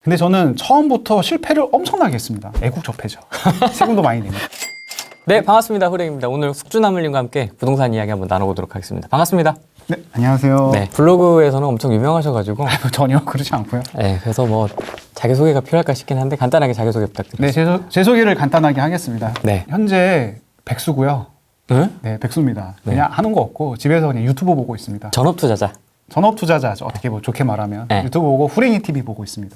근데 저는 처음부터 실패를 엄청나게 했습니다. 애국적폐죠. 세금도 많이 내고. 네, 반갑습니다. 호랭입니다. 오늘 숙주나물님과 함께 부동산 이야기 한번 나눠보도록 하겠습니다. 반갑습니다. 네, 안녕하세요. 네, 블로그에서는 엄청 유명하셔가지고 전혀 그렇지 않고요. 네, 그래서 뭐 자기소개가 필요할까 싶긴 한데 간단하게 자기소개 부탁드립니다. 네, 제 소개를 간단하게 하겠습니다. 네. 현재 백수고요. 응? 네, 백수입니다. 네. 그냥 하는 거 없고 집에서 그냥 유튜브 보고 있습니다. 전업투자자. 전업 투자자죠. 어떻게 뭐 좋게 말하면 네. 유튜브 보고 후랭이 TV 보고 있습니다.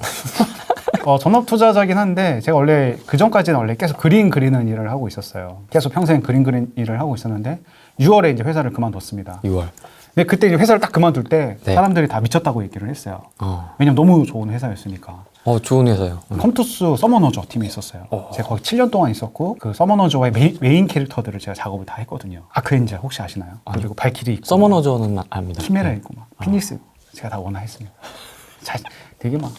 전업 투자자긴 한데 제가 원래 그 전까지는 원래 계속 그림 그리는 일을 하고 있었어요. 계속 평생 그림 그리는 일을 하고 있었는데 6월에 이제 회사를 그만뒀습니다. 6월. 근데 그때 이제 회사를 딱 그만둘 때 네. 사람들이 다 미쳤다고 얘기를 했어요. 왜냐면 너무 좋은 회사였으니까. 좋은 회사요. 컴투스 서머너저 팀에 있었어요. 제가 거기 7년 동안 있었고 그 서머너저의 메인 캐릭터들을 제가 작업을 다 했거든요. 아크엔젤 혹시 아시나요? 그리고 발키리 있고 서머너저는 압니다. 키메라 네. 있고 막 피니스 제가 다 원화했습니다. 되게 막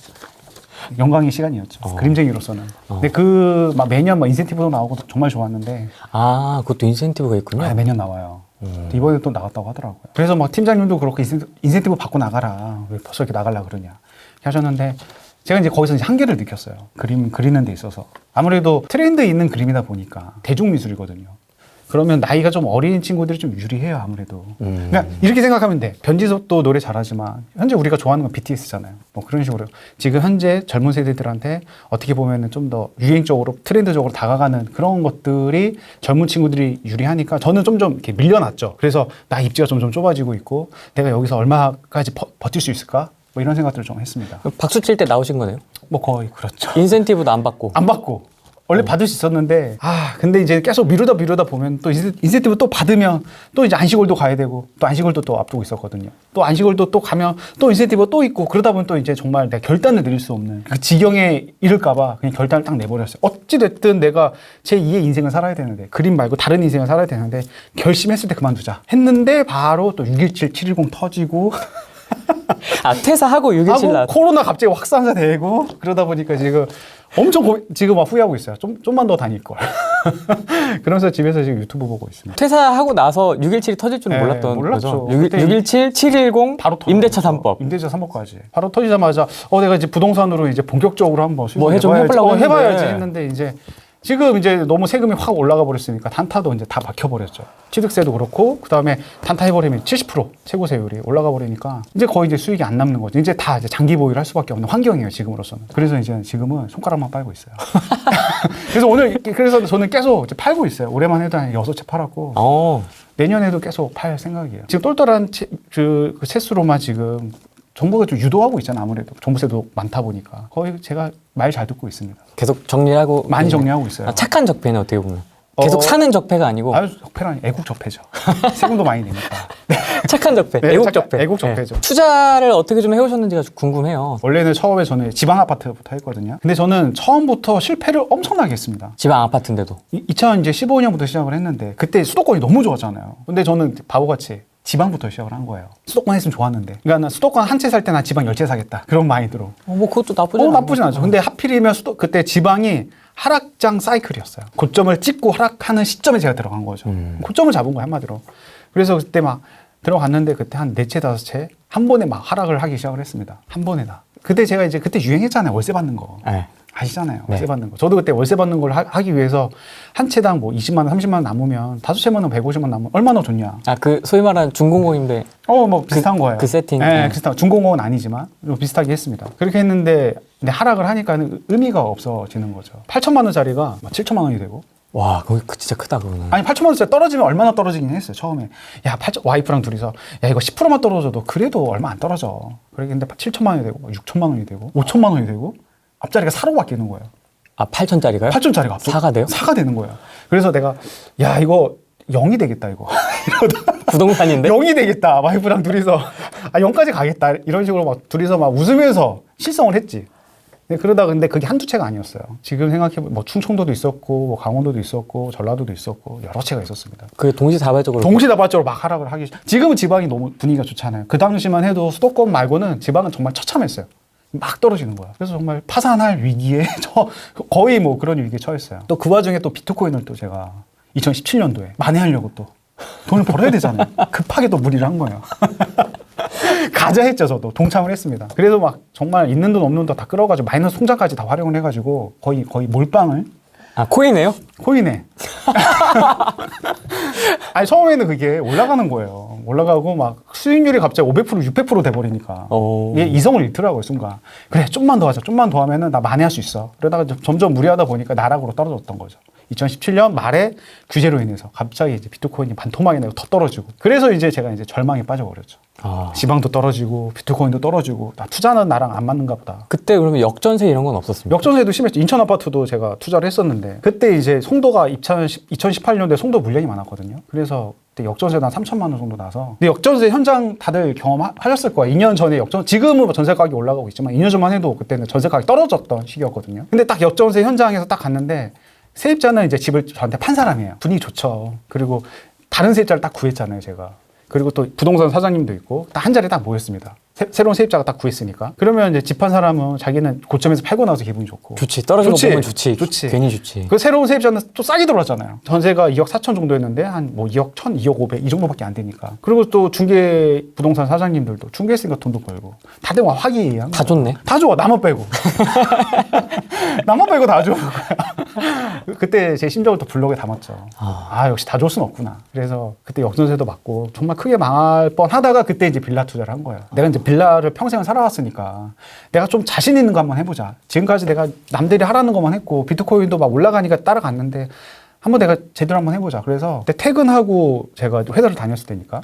영광의 시간이었죠. 그림쟁이로서는. 근데 그 막 매년 막 인센티브도 나오고 정말 좋았는데 그것도 인센티브가 있군요. 매년 나와요. 이번에 또 나갔다고 하더라고요. 그래서 막 팀장님도 그렇게 인센티브 받고 나가라. 왜 벌써 이렇게 나가려고 그러냐. 이렇게 하셨는데 제가 이제 거기서 이제 한계를 느꼈어요. 그림 그리는 데 있어서. 아무래도 트렌드 있는 그림이다 보니까 대중미술이거든요. 그러면 나이가 좀 어린 친구들이 좀 유리해요, 아무래도. 그러니까 이렇게 생각하면 돼. 변지섭도 노래 잘하지만 현재 우리가 좋아하는 건 BTS잖아요. 뭐 그런 식으로 지금 현재 젊은 세대들한테 어떻게 보면은 좀 더 유행적으로 트렌드적으로 다가가는 그런 것들이 젊은 친구들이 유리하니까 저는 좀 이렇게 밀려났죠. 그래서 나 입지가 점점 좁아지고 있고 내가 여기서 얼마까지 버틸 수 있을까? 뭐 이런 생각들을 좀 했습니다. 박수 칠 때 나오신 거네요? 뭐 거의 그렇죠. 인센티브도 안 받고. 안 받고. 원래 받을 수 있었는데 근데 이제 계속 미루다 보면 또 인센티브 또 받으면 또 이제 안시골도 가야 되고 또 안시골도 또 앞두고 있었거든요. 또 안시골도 또 가면 또 인센티브 또 있고 그러다 보면 또 이제 정말 내가 결단을 내릴 수 없는 그 지경에 이를까 봐 그냥 결단을 딱 내버렸어요. 어찌 됐든 내가 제 2의 인생을 살아야 되는데 그림 말고 다른 인생을 살아야 되는데 결심했을 때 그만두자 했는데 바로 또 617, 710 터지고 퇴사하고 617 나. 코로나 갑자기 확산되고 그러다 보니까 지금 엄청 지금 막 후회하고 있어요. 좀만 더 다닐 걸. 그러면서 집에서 지금 유튜브 보고 있습니다. 퇴사하고 나서 617이 터질 줄은 몰랐던 몰랐죠. 거죠. 617, 710, 바로 임대차 3법. 임대차 3법까지. 바로 터지자마자 내가 이제 부동산으로 이제 본격적으로 한번 좀 해보려고 해봐야지 했는데 이제 지금 이제 너무 세금이 확 올라가 버렸으니까 단타도 이제 다 막혀버렸죠. 취득세도 그렇고 그다음에 단타 해버리면 70% 최고세율이 올라가 버리니까 이제 거의 이제 수익이 안 남는 거죠. 이제 다 이제 장기 보유를 할 수밖에 없는 환경이에요, 지금으로서는. 그래서 이제 지금은 손가락만 빨고 있어요. 그래서 저는 계속 이제 팔고 있어요. 올해만 해도 한 6채 팔았고 내년에도 계속 팔 생각이에요. 지금 똘똘한 그 채수로만 지금 정부가 좀 유도하고 있잖아. 아무래도 종부세도 많다 보니까 거의 제가 말 잘 듣고 있습니다. 계속 정리하고 많이 정리하고 있어요. 착한 적폐는 어떻게 보면 계속 사는 적폐가 아니고 적폐라니 애국적폐죠. 세금도 많이 내니까. 착한 적폐, 네, 애국적폐. 애국적폐죠. 투자를 어떻게 좀 해오셨는지가 궁금해요. 원래는 처음에 저는 지방 아파트부터 했거든요. 근데 저는 처음부터 실패를 엄청나게 했습니다. 지방 아파트인데도 2015년부터 시작을 했는데 그때 수도권이 너무 좋았잖아요. 근데 저는 바보같이 지방부터 시작을 한 거예요. 수도권 했으면 좋았는데. 그러니까 나 수도권 한 채 살 때 나 지방 10채 사겠다. 그런 마인드로. 뭐 그것도 나쁘진 않죠. 근데 하필이면 그때 지방이 하락장 사이클이었어요. 고점을 찍고 하락하는 시점에 제가 들어간 거죠. 고점을 잡은 거예요, 한마디로. 그래서 그때 막 들어갔는데 그때 한 4채, 5채 한 번에 막 하락을 하기 시작을 했습니다. 한 번에 다. 그때 제가 이제 그때 유행했잖아요. 월세 받는 거. 네. 아시잖아요. 월세 받는 거. 저도 그때 월세 받는 걸 하기 위해서 한 채당 뭐 20만 원, 30만 원 남으면 5채만 원, 150만 원 남으면 얼마나 좋냐. 그 소위 말하는 중공고인데 뭐 비슷한 거예요. 그 세팅. 네, 비슷한. 중공업은 아니지만 좀 비슷하게 했습니다. 그렇게 했는데 근데 하락을 하니까 의미가 없어지는 거죠. 8천만 원짜리가 7천만 원이 되고. 와, 그거 진짜 크다 그거는. 아니 8천만 원짜리 떨어지면 얼마나 떨어지긴 했어요. 처음에. 와이프랑 둘이서 이거 10%만 떨어져도 그래도 얼마 안 떨어져. 그랬는데 7천만 원이 되고 6천만 원이 되고 5천만 원이 되고 앞자리가 4로 바뀌는 거예요. 8천짜리가요? 8천짜리가 4가 돼요? 4가 되는 거예요. 그래서 내가 이거 0이 되겠다 이거. 부동산인데? 0이 되겠다. 와이프랑 둘이서 0까지 가겠다. 이런 식으로 막 둘이서 막 웃으면서 실성을 했지. 그러다 근데 그게 한두 채가 아니었어요. 지금 생각해보면 뭐 충청도도 있었고 뭐 강원도도 있었고 전라도도 있었고 여러 채가 있었습니다. 그게 동시다발적으로 막 하락을 하기. 지금은 지방이 너무 분위기가 좋잖아요. 그 당시만 해도 수도권 말고는 지방은 정말 처참했어요. 막 떨어지는 거야. 그래서 정말 파산할 위기에 거의 뭐 그런 위기에 처했어요. 또 그 와중에 또 비트코인을 또 제가 2017년도에 만회하려고 또 돈을 벌어야 되잖아요. 급하게 또 무리를 한 거예요. 가자 했죠, 저도. 동참을 했습니다. 그래서 막 정말 있는 돈 없는 돈 다 끌어가지고 마이너스 통장까지 다 활용을 해가지고 거의 몰빵을. 아, 코인이에요? 코인에. 아니, 처음에는 그게 올라가는 거예요. 올라가고 막 수익률이 갑자기 500%, 600% 돼버리니까. 얘 이성을 잃더라고요, 순간. 그래, 좀만 더 하자. 좀만 더 하면은 나 만회할 수 있어. 그러다가 점점 무리하다 보니까 나락으로 떨어졌던 거죠. 2017년 말에 규제로 인해서 갑자기 이제 비트코인이 반토막이 나고 더 떨어지고. 그래서 이제 제가 이제 절망에 빠져버렸죠. 지방도 떨어지고 비트코인도 떨어지고 나 투자는 나랑 안 맞는가 보다. 그때 그러면 역전세 이런 건 없었습니까? 역전세도 심했죠. 인천 아파트도 제가 투자를 했었는데 그때 이제 송도가 2018년도에 송도 물량이 많았거든요. 그래서 그때 역전세도 한 3천만 원 정도 나서. 근데 역전세 현장 다들 경험하셨을 거예요. 2년 전에 지금은 전세 가격이 올라가고 있지만 2년 전만 해도 그때는 전세 가격이 떨어졌던 시기였거든요. 근데 딱 역전세 현장에서 딱 갔는데 세입자는 이제 집을 저한테 판 사람이에요. 분위기 좋죠. 그리고 다른 세입자를 딱 구했잖아요, 제가. 그리고 또 부동산 사장님도 있고 딱 한 자리에 딱 모였습니다. 새로운 세입자가 딱 구했으니까. 그러면 이제 집 한 사람은 자기는 고점에서 팔고 나서 기분이 좋고. 좋지. 떨어진 거 보면 좋지. 좋지. 괜히 좋지. 그 새로운 세입자는 또 싸게 들어왔잖아요. 전세가 2억 4천 정도 했는데 한 뭐 2억 1천, 2억 5백 이 정도밖에 안 되니까. 그리고 또 중개 부동산 사장님들도 중개했으니까 돈도 벌고. 다들 화기애애한 다 좋네. 다 좋아. 나만 빼고. 나만 빼고 다 좋은 거야. 그때 제 심정을 또 블로그에 담았죠. 역시 다 좋을 순 없구나. 그래서 그때 역전세도 맞고 정말 크게 망할 뻔 하다가 그때 이제 빌라 투자를 한 거예요. 내가 이제 빌라를 평생을 살아왔으니까 내가 좀 자신 있는 거 한번 해보자. 지금까지 내가 남들이 하라는 것만 했고 비트코인도 막 올라가니까 따라갔는데 한번 내가 제대로 한번 해보자. 그래서 그때 퇴근하고 제가 회사를 다녔을 때니까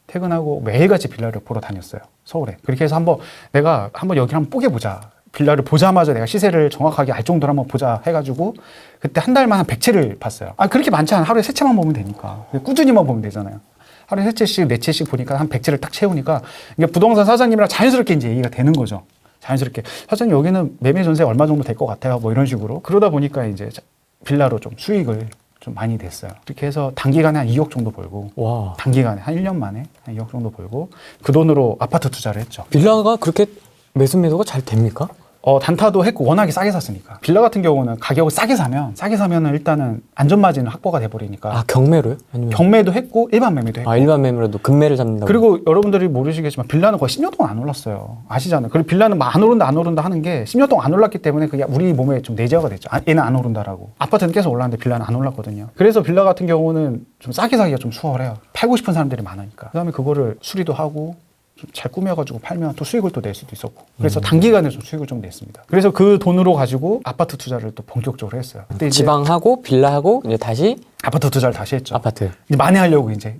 퇴근하고 매일같이 빌라를 보러 다녔어요. 서울에. 그렇게 해서 내가 한번 여기 한번 뽀개보자. 빌라를 보자마자 내가 시세를 정확하게 알 정도로 한번 보자 해가지고 그때 한 달만 한 100채를 봤어요. 그렇게 많지 않아. 하루에 3채만 보면 되니까. 꾸준히만 보면 되잖아요. 하루에 3채씩, 4채씩 보니까 한 100채를 딱 채우니까 이게 부동산 사장님이랑 자연스럽게 이제 얘기가 되는 거죠. 자연스럽게. 사장님 여기는 매매 전세 얼마 정도 될 것 같아요. 뭐 이런 식으로. 그러다 보니까 이제 빌라로 좀 수익을 좀 많이 됐어요. 그렇게 해서 단기간에 한 2억 정도 벌고. 와. 단기간에 한 1년 만에 한 2억 정도 벌고 그 돈으로 아파트 투자를 했죠. 빌라가 그렇게 매수가 잘 됩니까? 단타도 했고 워낙에 싸게 샀으니까. 빌라 같은 경우는 가격을 싸게 사면은 일단은 안전마진은 확보가 돼버리니까. 경매로요? 아니면 경매도 했고 일반 매매도 했고. 일반 매매로도 금매를 잡는다고. 그리고 여러분들이 모르시겠지만 빌라는 거의 10년 동안 안 올랐어요. 아시잖아요. 그리고 빌라는 막 안 오른다 하는 게 10년 동안 안 올랐기 때문에 그게 우리 몸에 좀 내재가 됐죠. 얘는 안 오른다라고. 아파트는 계속 올랐는데 빌라는 안 올랐거든요. 그래서 빌라 같은 경우는 좀 싸게 사기가 좀 수월해요. 팔고 싶은 사람들이 많으니까. 그다음에 그거를 수리도 하고 좀 잘 꾸며가지고 팔면 또 수익을 또 낼 수도 있었고. 그래서 단기간에 좀 수익을 좀 냈습니다. 그래서 그 돈으로 가지고 아파트 투자를 또 본격적으로 했어요. 그때 이제 지방하고 빌라하고 이제 다시 아파트 투자를 다시 했죠. 아파트. 이제 만회하려고 이제.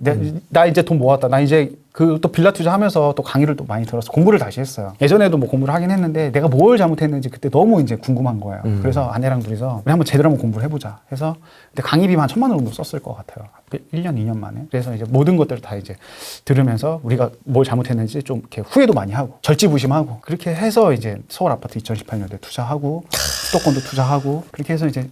나 이제 돈 모았다. 나 이제 그 또 빌라 투자하면서 또 강의를 또 많이 들어서 공부를 다시 했어요. 예전에도 뭐 공부를 하긴 했는데 내가 뭘 잘못했는지 그때 너무 이제 궁금한 거예요. 그래서 아내랑 둘이서 우리 한번 제대로 한번 공부를 해보자 해서 그때 강의비만 1,000만 원 정도 썼을 것 같아요. 1년, 2년 만에. 그래서 이제 모든 것들을 다 이제 들으면서 우리가 뭘 잘못했는지 좀 이렇게 후회도 많이 하고 절지부심하고 그렇게 해서 이제 서울 아파트 2018년도에 투자하고 수도권도 투자하고 그렇게 해서 이제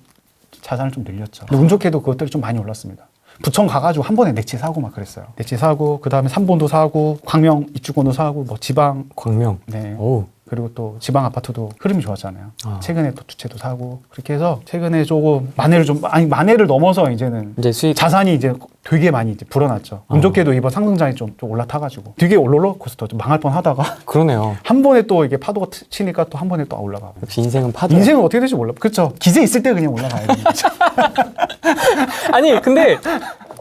자산을 좀 늘렸죠. 근데 운 좋게도 그것들이 좀 많이 올랐습니다. 부천 가가지고 한 번에 4채 사고 막 그랬어요. 4채 사고 그 다음에 삼본도 사고 광명 입주권도 사고 뭐 지방 광명. 네. 오. 그리고 또 지방 아파트도 흐름이 좋았잖아요. 최근에 또 2채도 사고 그렇게 해서 최근에 조금 만회를 넘어서 이제는 이제 수익 자산이 이제 되게 많이 이제 불어났죠. 운 좋게도 이번 상승장이 좀 올라타가지고 되게 롤러코스터 좀 망할 뻔하다가 그러네요. 한 번에 또 이게 파도가 치니까 또 한 번에 또 올라가고. 역시 인생은 파도. 인생은 어떻게 될지 몰라. 그렇죠. 기세 있을 때 그냥 올라가야 되는 거죠. 아니 근데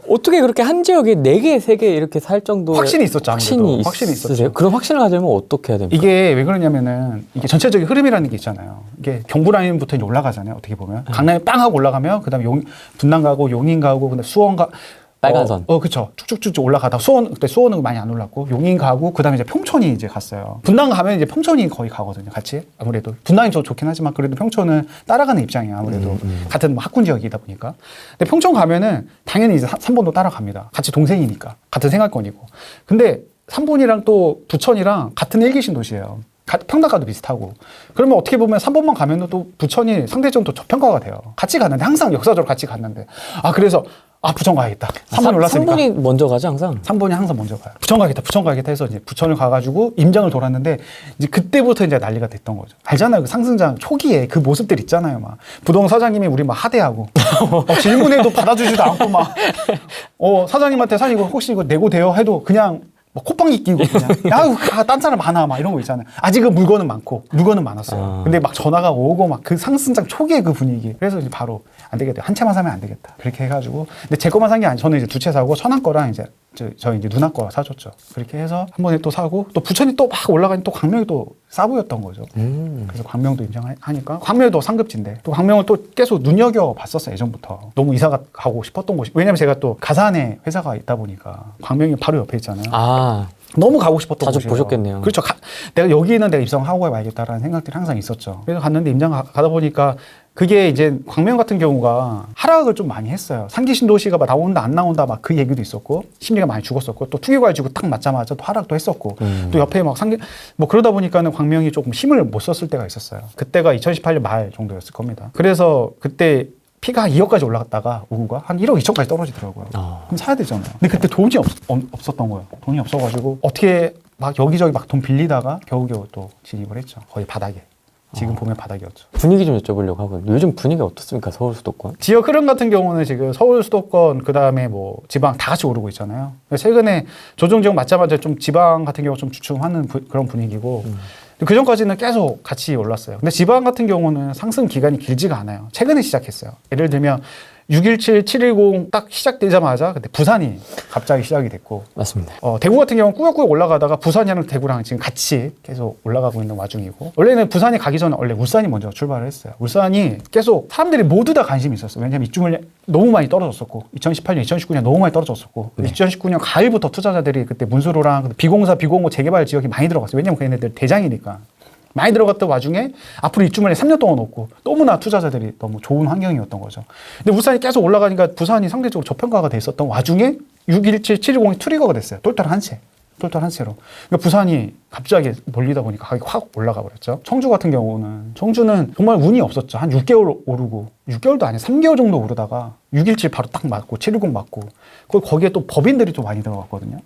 어떻게 그렇게 한 지역에 4개, 3개 이렇게 살 정도의 확신이 있었죠. 아무래도. 확신이 있었죠. 있으세요? 그런 확신을 가지려면 어떻게 해야 됩니까? 이게 왜 그러냐면은 이게 전체적인 흐름이라는 게 있잖아요. 이게 경부 라인부터 이제 올라가잖아요. 어떻게 보면 강남에 빵 하고 올라가면 그다음에 분당 가고 용인 가고 그다음에 수원 가 빨간 선. 그쵸. 쭉쭉쭉 올라가다 그때 수원은 많이 안 올랐고 용인 가고 그다음에 이제 평촌이 이제 갔어요. 분당 가면 이제 평촌이 거의 가거든요. 같이 아무래도 분당이 좀 좋긴 하지만 그래도 평촌은 따라가는 입장이에요. 아무래도 같은 뭐 학군 지역이다 보니까. 근데 평촌 가면은 당연히 이제 3번도 따라갑니다. 같이 동생이니까 같은 생활권이고. 근데 3번이랑 또 부천이랑 같은 일기신 도시예요. 평당가도 비슷하고. 그러면 어떻게 보면 3번만 가면은 또 부천이 상대적으로 또 저평가가 돼요. 같이 갔는데 항상 역사적으로 같이 갔는데 그래서 부천 가야겠다. 3번이 올랐으니까. 3번이 먼저 가죠, 항상? 3번이 항상 먼저 가요. 부천 가야겠다 해서 이제 부천을 가가지고 임장을 돌았는데 이제 그때부터 이제 난리가 됐던 거죠. 알잖아요. 그 상승장 초기에 그 모습들 있잖아요. 막 부동산 사장님이 우리 막 하대하고 질문해도 받아주지도 않고 막 사장님한테 사장님 이거 혹시 이거 내고 돼요? 해도 그냥 뭐 콧방귀 끼고 그냥 야, 딴 사람 많아 막 이런 거 있잖아요. 아직은 물건은 많았어요. 근데 막 전화가 오고 막 그 상승장 초기의 그 분위기. 그래서 이제 바로 안 되겠다. 한 채만 사면 안 되겠다. 그렇게 해가지고 근데 제 거만 산 게 아니고 저는 이제 두 채 사고 천안 거랑 이제 저희 이제 누나 거 사줬죠. 그렇게 해서 한 번에 또 사고 또 부천이 또 막 올라가니 또 광명이 또 싸 보였던 거죠. 그래서 광명도 인정하니까 광명도 상급지인데 또 광명을 또 계속 눈여겨 봤었어요. 예전부터 너무 이사가 가고 싶었던 곳이 왜냐면 제가 또 가산에 회사가 있다 보니까 광명이 바로 옆에 있잖아요. 아, 너무 가고 싶었던 자주 곳이에요. 보셨겠네요. 그렇죠. 내가 여기는 내가 입성하고 말겠다라는 생각들이 항상 있었죠. 그래서 갔는데 임장 가다 보니까 그게 이제 광명 같은 경우가 하락을 좀 많이 했어요. 상기 신도시가 막 나온다 안 나온다 막 그 얘기도 있었고 심리가 많이 죽었었고 또 투기과열 지고 딱 맞자마자 또 하락도 했었고 또 옆에 막 상기 뭐 그러다 보니까는 광명이 조금 힘을 못 썼을 때가 있었어요. 그때가 2018년 말 정도였을 겁니다. 그래서 그때 피가 한 2억까지 올라갔다가 오후가 한 1억 2천까지 떨어지더라고요. 그럼 사야 되잖아요. 근데 그때 돈이 없었던 거예요. 돈이 없어가지고 어떻게 막 여기저기 막 돈 빌리다가 겨우겨우 또 진입을 했죠. 거의 바닥에. 지금 보면 바닥이었죠. 분위기 좀 여쭤보려고 하거든요. 요즘 분위기 어떻습니까? 서울 수도권? 지역 흐름 같은 경우는 지금 서울 수도권 그다음에 뭐 지방 다 같이 오르고 있잖아요. 최근에 조정 지역 맞자마자 좀 지방 같은 경우 좀 주춤하는 그런 분위기고 그 전까지는 계속 같이 올랐어요. 근데 지방 같은 경우는 상승 기간이 길지가 않아요. 최근에 시작했어요. 예를 들면 617, 710 딱 시작되자마자 근데 부산이 갑자기 시작이 됐고 맞습니다. 대구 같은 경우는 꾸역꾸역 올라가다가 부산이랑 대구랑 지금 같이 계속 올라가고 있는 와중이고 원래는 부산이 가기 전에 원래 울산이 먼저 출발을 했어요. 울산이 계속 사람들이 모두 다 관심이 있었어요. 왜냐하면 입주물량 너무 많이 떨어졌었고 2018년, 2019년 너무 많이 떨어졌었고 2019년 가을부터 투자자들이 그때 문수로랑 비공사, 비공호 재개발 지역이 많이 들어갔어요. 왜냐하면 걔네들 대장이니까. 많이 들어갔던 와중에 앞으로 입주물량이 3년 동안 없고 너무나 투자자들이 너무 좋은 환경이었던 거죠. 근데 울산이 계속 올라가니까 부산이 상대적으로 저평가가 돼 있었던 와중에 617, 710이 트리거가 됐어요. 똘똘 한 채로. 그러니까 부산이 갑자기 몰리다 보니까 가격이 확 올라가 버렸죠. 청주 같은 경우는 청주는 정말 운이 없었죠. 한 6개월 오르고 6개월도 아니야 3개월 정도 오르다가 617 바로 딱 맞고 710 맞고 거기에 또 법인들이 좀 많이 들어갔거든요.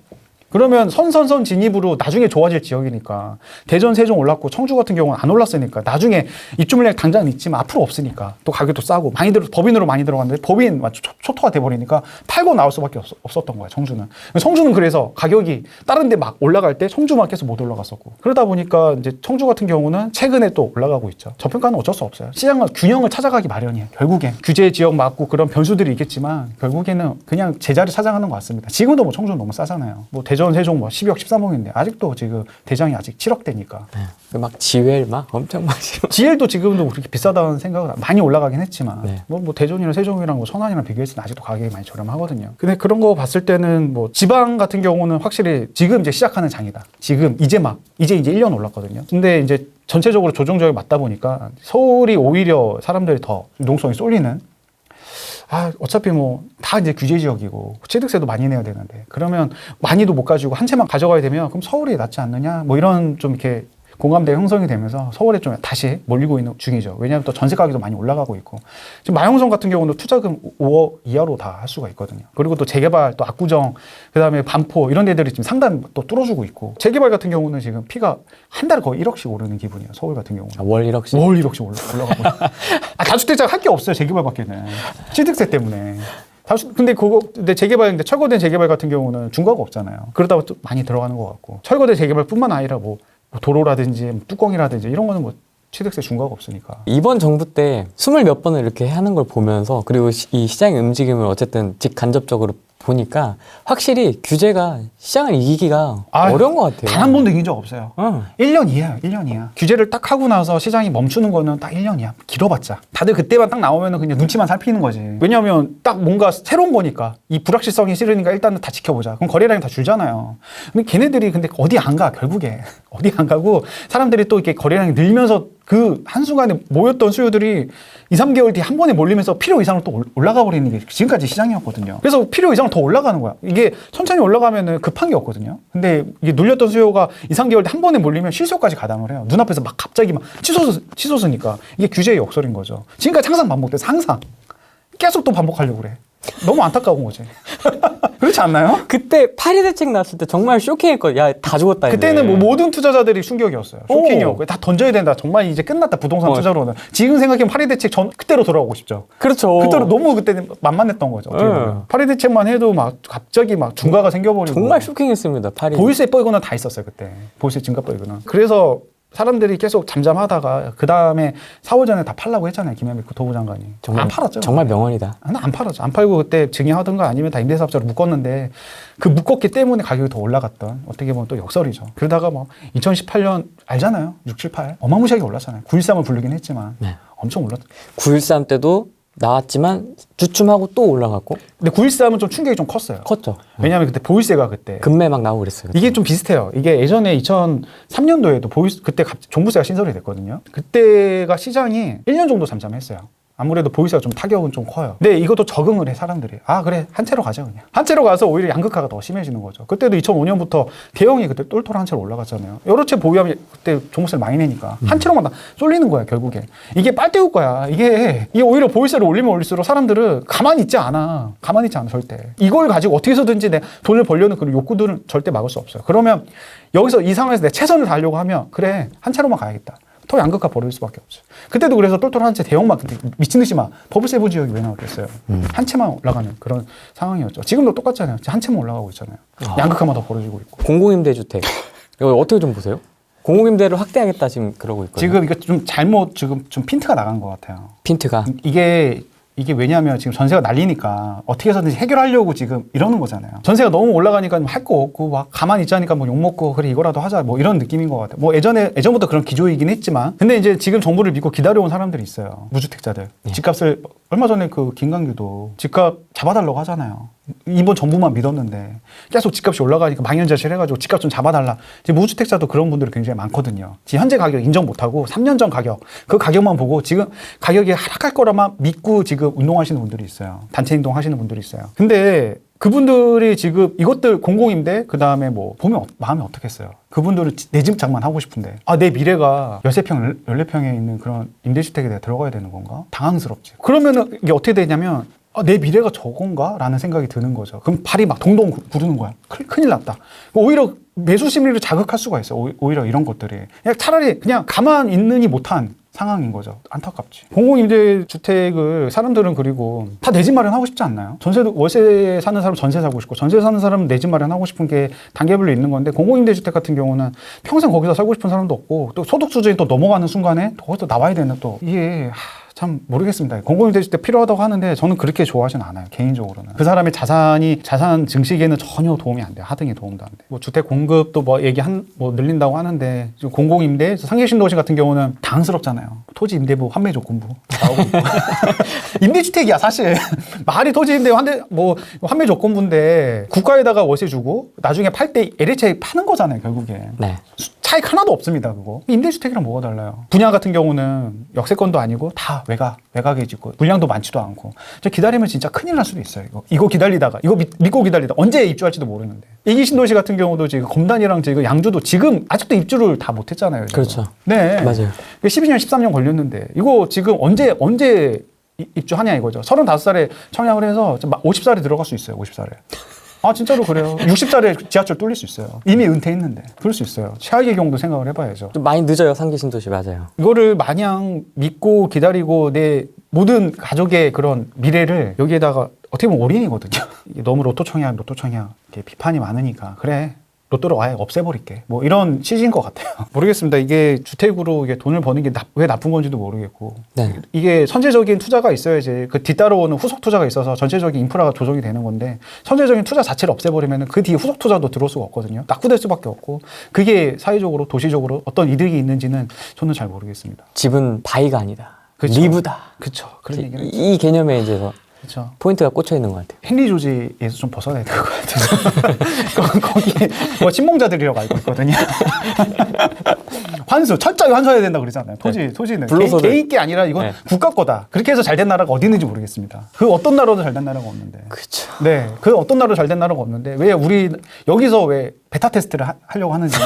그러면 선선선 진입으로 나중에 좋아질 지역이니까 대전, 세종 올랐고 청주 같은 경우는 안 올랐으니까 나중에 입주물량 당장 있지만 앞으로 없으니까 또 가격도 싸고 많이 법인으로 많이 들어갔는데 법인 초토화 돼버리니까 팔고 나올 수밖에 없었던 거야 청주는 그래서 가격이 다른 데 막 올라갈 때 청주만 계속 못 올라갔었고 그러다 보니까 이제 청주 같은 경우는 최근에 또 올라가고 있죠. 저평가는 어쩔 수 없어요. 시장은 균형을 찾아가기 마련이에요. 결국엔 규제 지역 맞고 그런 변수들이 있겠지만 결국에는 그냥 제자리 찾아가는 것 같습니다. 지금도 뭐 청주는 너무 싸잖아요. 뭐 대전, 세종 뭐 12억, 13억인데 아직도 지금 대장이 아직 7억대니까. 막 지웰 막 엄청 막 지엘도 지금도 그렇게 비싸다는 생각은 많이 올라가긴 했지만 네. 뭐 대전이랑 세종이랑 뭐 천안이랑 비교했을 때 아직도 가격이 많이 저렴하거든요. 근데 그런 거 봤을 때는 뭐 지방 같은 경우는 확실히 지금 이제 시작하는 장이다. 지금 이제 1년 올랐거든요. 근데 이제 전체적으로 조정적이 맞다 보니까 서울이 오히려 사람들이 더 유동성이 쏠리는 어차피 뭐 다 이제 규제 지역이고 취득세도 많이 내야 되는데 그러면 많이도 못 가지고 한 채만 가져가야 되면 그럼 서울이 낫지 않느냐 뭐 이런 좀 이렇게 공감대가 형성이 되면서 서울에 좀 다시 몰리고 있는 중이죠. 왜냐하면 또 전세 가격도 많이 올라가고 있고 지금 마영성 같은 경우는 투자금 5억 이하로 다 할 수가 있거든요. 그리고 또 재개발 또 압구정 그다음에 반포 이런 데들이 지금 상단 또 뚫어주고 있고 재개발 같은 경우는 지금 피가 한 달에 거의 1억씩 오르는 기분이에요. 서울 같은 경우는 월 1억씩? 월 1억씩 올라가고 다주택자가 할 게 없어요. 재개발밖에는 취득세 때문에. 근데 재개발인데 철거된 재개발 같은 경우는 중과가 없잖아요. 그러다 또 많이 들어가는 것 같고 철거된 재개발뿐만 아니라 뭐 도로라든지 뚜껑이라든지 이런 거는 뭐 취득세 중과가 없으니까. 이번 정부 때 20몇 번을 이렇게 하는 걸 보면서 그리고 이 시장의 움직임을 어쨌든 직간접적으로 보니까 확실히 규제가 시장을 이기기가 어려운 것 같아요. 단 한 번도 이긴 적 없어요. 1년 이야. 규제를 딱 하고 나서 시장이 멈추는 거는 딱 1년이야. 길어봤자. 다들 그때만 딱 나오면 그냥 눈치만 살피는 거지. 왜냐하면 딱 뭔가 새로운 거니까. 이 불확실성이 싫으니까 일단은 다 지켜보자. 그럼 거래량이 다 줄잖아요. 근데 걔네들이 근데 어디 안 가, 결국에. 어디 안 가고 사람들이 또 이렇게 거래량이 늘면서 그 한순간에 모였던 수요들이 2, 3개월 뒤에 한 번에 몰리면서 필요 이상으로 또 올라가 버리는 게 지금까지 시장이었거든요. 그래서 필요 이상으로 더 올라가는 거야. 이게 천천히 올라가면은 급한 게 없거든요. 근데 이게 눌렸던 수요가 2, 3개월 뒤에 한 번에 몰리면 실수요까지 가담을 해요. 눈앞에서 막 갑자기 막 치솟으니까 이게 규제의 역설인 거죠. 지금까지 항상 반복돼서 항상 계속 또 반복하려고 그래. 너무 안타까운 거지. 그렇지 않나요? 그때 파리 대책 나왔을 때 정말 쇼킹했거든. 야, 다 죽었다. 그때는 이제. 뭐 모든 투자자들이 충격이었어요. 쇼킹이었고 다 던져야 된다. 정말 이제 끝났다. 부동산 투자로는. 지금 생각하면 파리 대책 전 그때로 돌아오고 싶죠. 그렇죠. 그때로 너무 그때 만만했던 거죠. 어떻게 보면. 파리 대책만 해도 막 갑자기 막 중과가 생겨버리고 정말 쇼킹했습니다. 파리. 보유세 뻘고는 다 있었어요 그때. 보유세 증가 뻘고는. 그래서 사람들이 계속 잠잠하다가 그 다음에 4월 전에 다 팔라고 했잖아요. 김현미 국토부 장관이. 정말 안 팔았죠. 정말 명언이다. 안 팔았죠. 안 팔고 그때 증여하든가 아니면 다 임대사업자로 묶었는데 그 묶었기 때문에 가격이 더 올라갔던 어떻게 보면 또 역설이죠. 그러다가 뭐 2018년 알잖아요. 6, 7, 8 어마무시하게 올랐잖아요. 9.13을 부르긴 했지만 네. 엄청 올랐죠. 9.13 때도 나왔지만 주춤하고 또 올라갔고. 근데 9.13은 좀 충격이 좀 컸어요. 컸죠. 왜냐하면 그때 보유세가 그때 금매 막 나오고 그랬어요. 이게 좀 비슷해요. 이게 예전에 2003년도에도 그때 종부세가 신설이 됐거든요. 그때가 시장이 1년 정도 잠잠했어요. 아무래도 보유세가 좀 타격은 좀 커요. 근데 이것도 적응을 해 사람들이. 아 그래 한 채로 가자 그냥. 한 채로 가서 오히려 양극화가 더 심해지는 거죠. 그때도 2005년부터 대형이 그때 똘똘 한 채로 올라갔잖아요. 여러 채 보유하면 그때 종부세를 많이 내니까 한 채로만 다 쏠리는 거야 결국에. 이게 빨대효과야. 이게 오히려 보유세를 올리면 올릴수록 사람들은 가만히 있지 않아. 가만히 있지 않아 절대. 이걸 가지고 어떻게 해서든지 내 돈을 벌려는 그런 욕구들은 절대 막을 수 없어요. 그러면 여기서 이 상황에서 내 최선을 다하려고 하면 그래 한 채로만 가야겠다. 더 양극화 벌어질 수밖에 없죠. 그때도 그래서 똘똘 한 채 대형만 미친 듯이 막 버블세부 지역이 왜 나왔겠어요. 한 채만 올라가는 그런 상황이었죠. 지금도 똑같잖아요. 한 채만 올라가고 있잖아요. 양극화만 더 벌어지고 있고. 공공임대주택. 이거 어떻게 좀 보세요? 공공임대를 확대하겠다 지금 그러고 있거든요. 지금 이거 좀 잘못 지금 좀 핀트가 나간 것 같아요. 핀트가. 이게 왜냐하면 지금 전세가 날리니까 어떻게 해서든지 해결하려고 지금 이러는 거잖아요. 전세가 너무 올라가니까 할 거 없고 막 가만히 있자니까 뭐 욕먹고 그래 이거라도 하자 뭐 이런 느낌인 것 같아요. 뭐 예전부터 그런 기조이긴 했지만 근데 이제 지금 정부를 믿고 기다려온 사람들이 있어요. 무주택자들. 집값을 얼마 전에 그 김강규도 집값 잡아달라고 하잖아요. 이번 정부만 믿었는데 계속 집값이 올라가니까 망연자실 해가지고 집값 좀 잡아달라. 지금 무주택자도 그런 분들이 굉장히 많거든요. 지금 현재 가격 인정 못하고 3년 전 가격 그 가격만 보고 지금 가격이 하락할 거라만 믿고 지금 운동하시는 분들이 있어요. 단체 행동 하시는 분들이 있어요. 근데 그분들이 지금 이것들 공공임대 그다음에 뭐 보면 마음이 어떻겠어요. 그분들은 내 집장만 하고 싶은데 내 미래가 13평, 14평에 있는 그런 임대주택에 내가 들어가야 되는 건가? 당황스럽지. 그러면은 이게 어떻게 되냐면 내 미래가 저건가? 라는 생각이 드는 거죠. 그럼 발이 막 동동 구르는 거야. 큰일 났다. 오히려 매수 심리를 자극할 수가 있어요. 오히려 이런 것들이. 그냥 차라리 그냥 가만 있느니 못한 상황인 거죠. 안타깝지. 공공임대주택을 사람들은 그리고 다 내 집 마련하고 싶지 않나요? 월세 사는 사람 전세 사고 싶고 전세 사는 사람은 내 집 마련하고 싶은 게 단계별로 있는 건데 공공임대주택 같은 경우는 평생 거기서 살고 싶은 사람도 없고 또 소득 수준이 또 넘어가는 순간에 거기서 나와야 되는 또 이게 참 모르겠습니다. 공공임대주택 필요하다고 하는데 저는 그렇게 좋아하진 않아요. 개인적으로는. 그 사람의 자산 증식에는 전혀 도움이 안 돼요. 하등에 도움도 안 돼요. 뭐 주택 공급도 뭐 늘린다고 하는데 공공임대 상계신도시 같은 경우는 당황스럽잖아요. 토지 임대부 환매 조건부 나오고 있고. 임대주택이야 사실. 말이 토지 임대 환매 조건부인데 국가에다가 월세 주고 나중에 팔 때 LH에 파는 거잖아요. 결국에. 네. 차익 하나도 없습니다. 그거. 임대주택이랑 뭐가 달라요? 분양 같은 경우는 역세권도 아니고 다 외곽에 짓고 물량도 많지도 않고 기다리면 진짜 큰일 날 수도 있어요. 이거 기다리다가 이거 믿고 기다리다 언제 입주할지도 모르는데 이기신도시 같은 경우도 지금 검단이랑 지금 양주도 지금 아직도 입주를 다 못했잖아요. 지금. 그렇죠. 네, 맞아요. 12년 13년 걸렸는데 이거 지금 언제 입주하냐 이거죠. 35살에 청약을 해서 50살에 들어갈 수 있어요. 50살에. 아 진짜로 그래요. 60살에 지하철 뚫릴 수 있어요. 이미 은퇴했는데 그럴 수 있어요. 최악의 경우도 생각을 해봐야죠. 좀 많이 늦어요. 상계신도시 맞아요. 이거를 마냥 믿고 기다리고 내 모든 가족의 그런 미래를 여기에다가 어떻게 보면 올인이거든요. 이게 너무 로또 청약 이렇게 비판이 많으니까 그래 로또를 아예 없애버릴게 뭐 이런 취지인 것 같아요. 모르겠습니다. 이게 주택으로 이게 돈을 버는 게 왜 나쁜 건지도 모르겠고 네. 이게 선제적인 투자가 있어야지 그 뒤따라오는 후속 투자가 있어서 전체적인 인프라가 조정이 되는 건데 선제적인 투자 자체를 없애버리면 그 뒤에 후속 투자도 들어올 수가 없거든요. 낙후될 수밖에 없고 그게 사회적으로 도시적으로 어떤 이득이 있는지는 저는 잘 모르겠습니다. 집은 바이가 아니다. 그쵸. 리브다. 그렇죠. 그런 얘기를 이 개념에 이제 그렇죠. 포인트가 꽂혀 있는 것 같아요. 헨리 조지에서 좀 벗어나야 될 것 같아요. 거기 뭐 친몽자들이라고 알고 있거든요. 철저히 환수해야 된다 그러잖아요. 토지는 개인 게 아니라 이건 네. 국가 거다. 그렇게 해서 잘 된 나라가 어디 있는지 모르겠습니다. 그 어떤 나라도 잘 된 나라가 없는데. 그렇죠. 네, 그 어떤 나라도 잘 된 나라가 없는데 왜 우리 여기서 왜 베타 테스트를 하려고 하는지.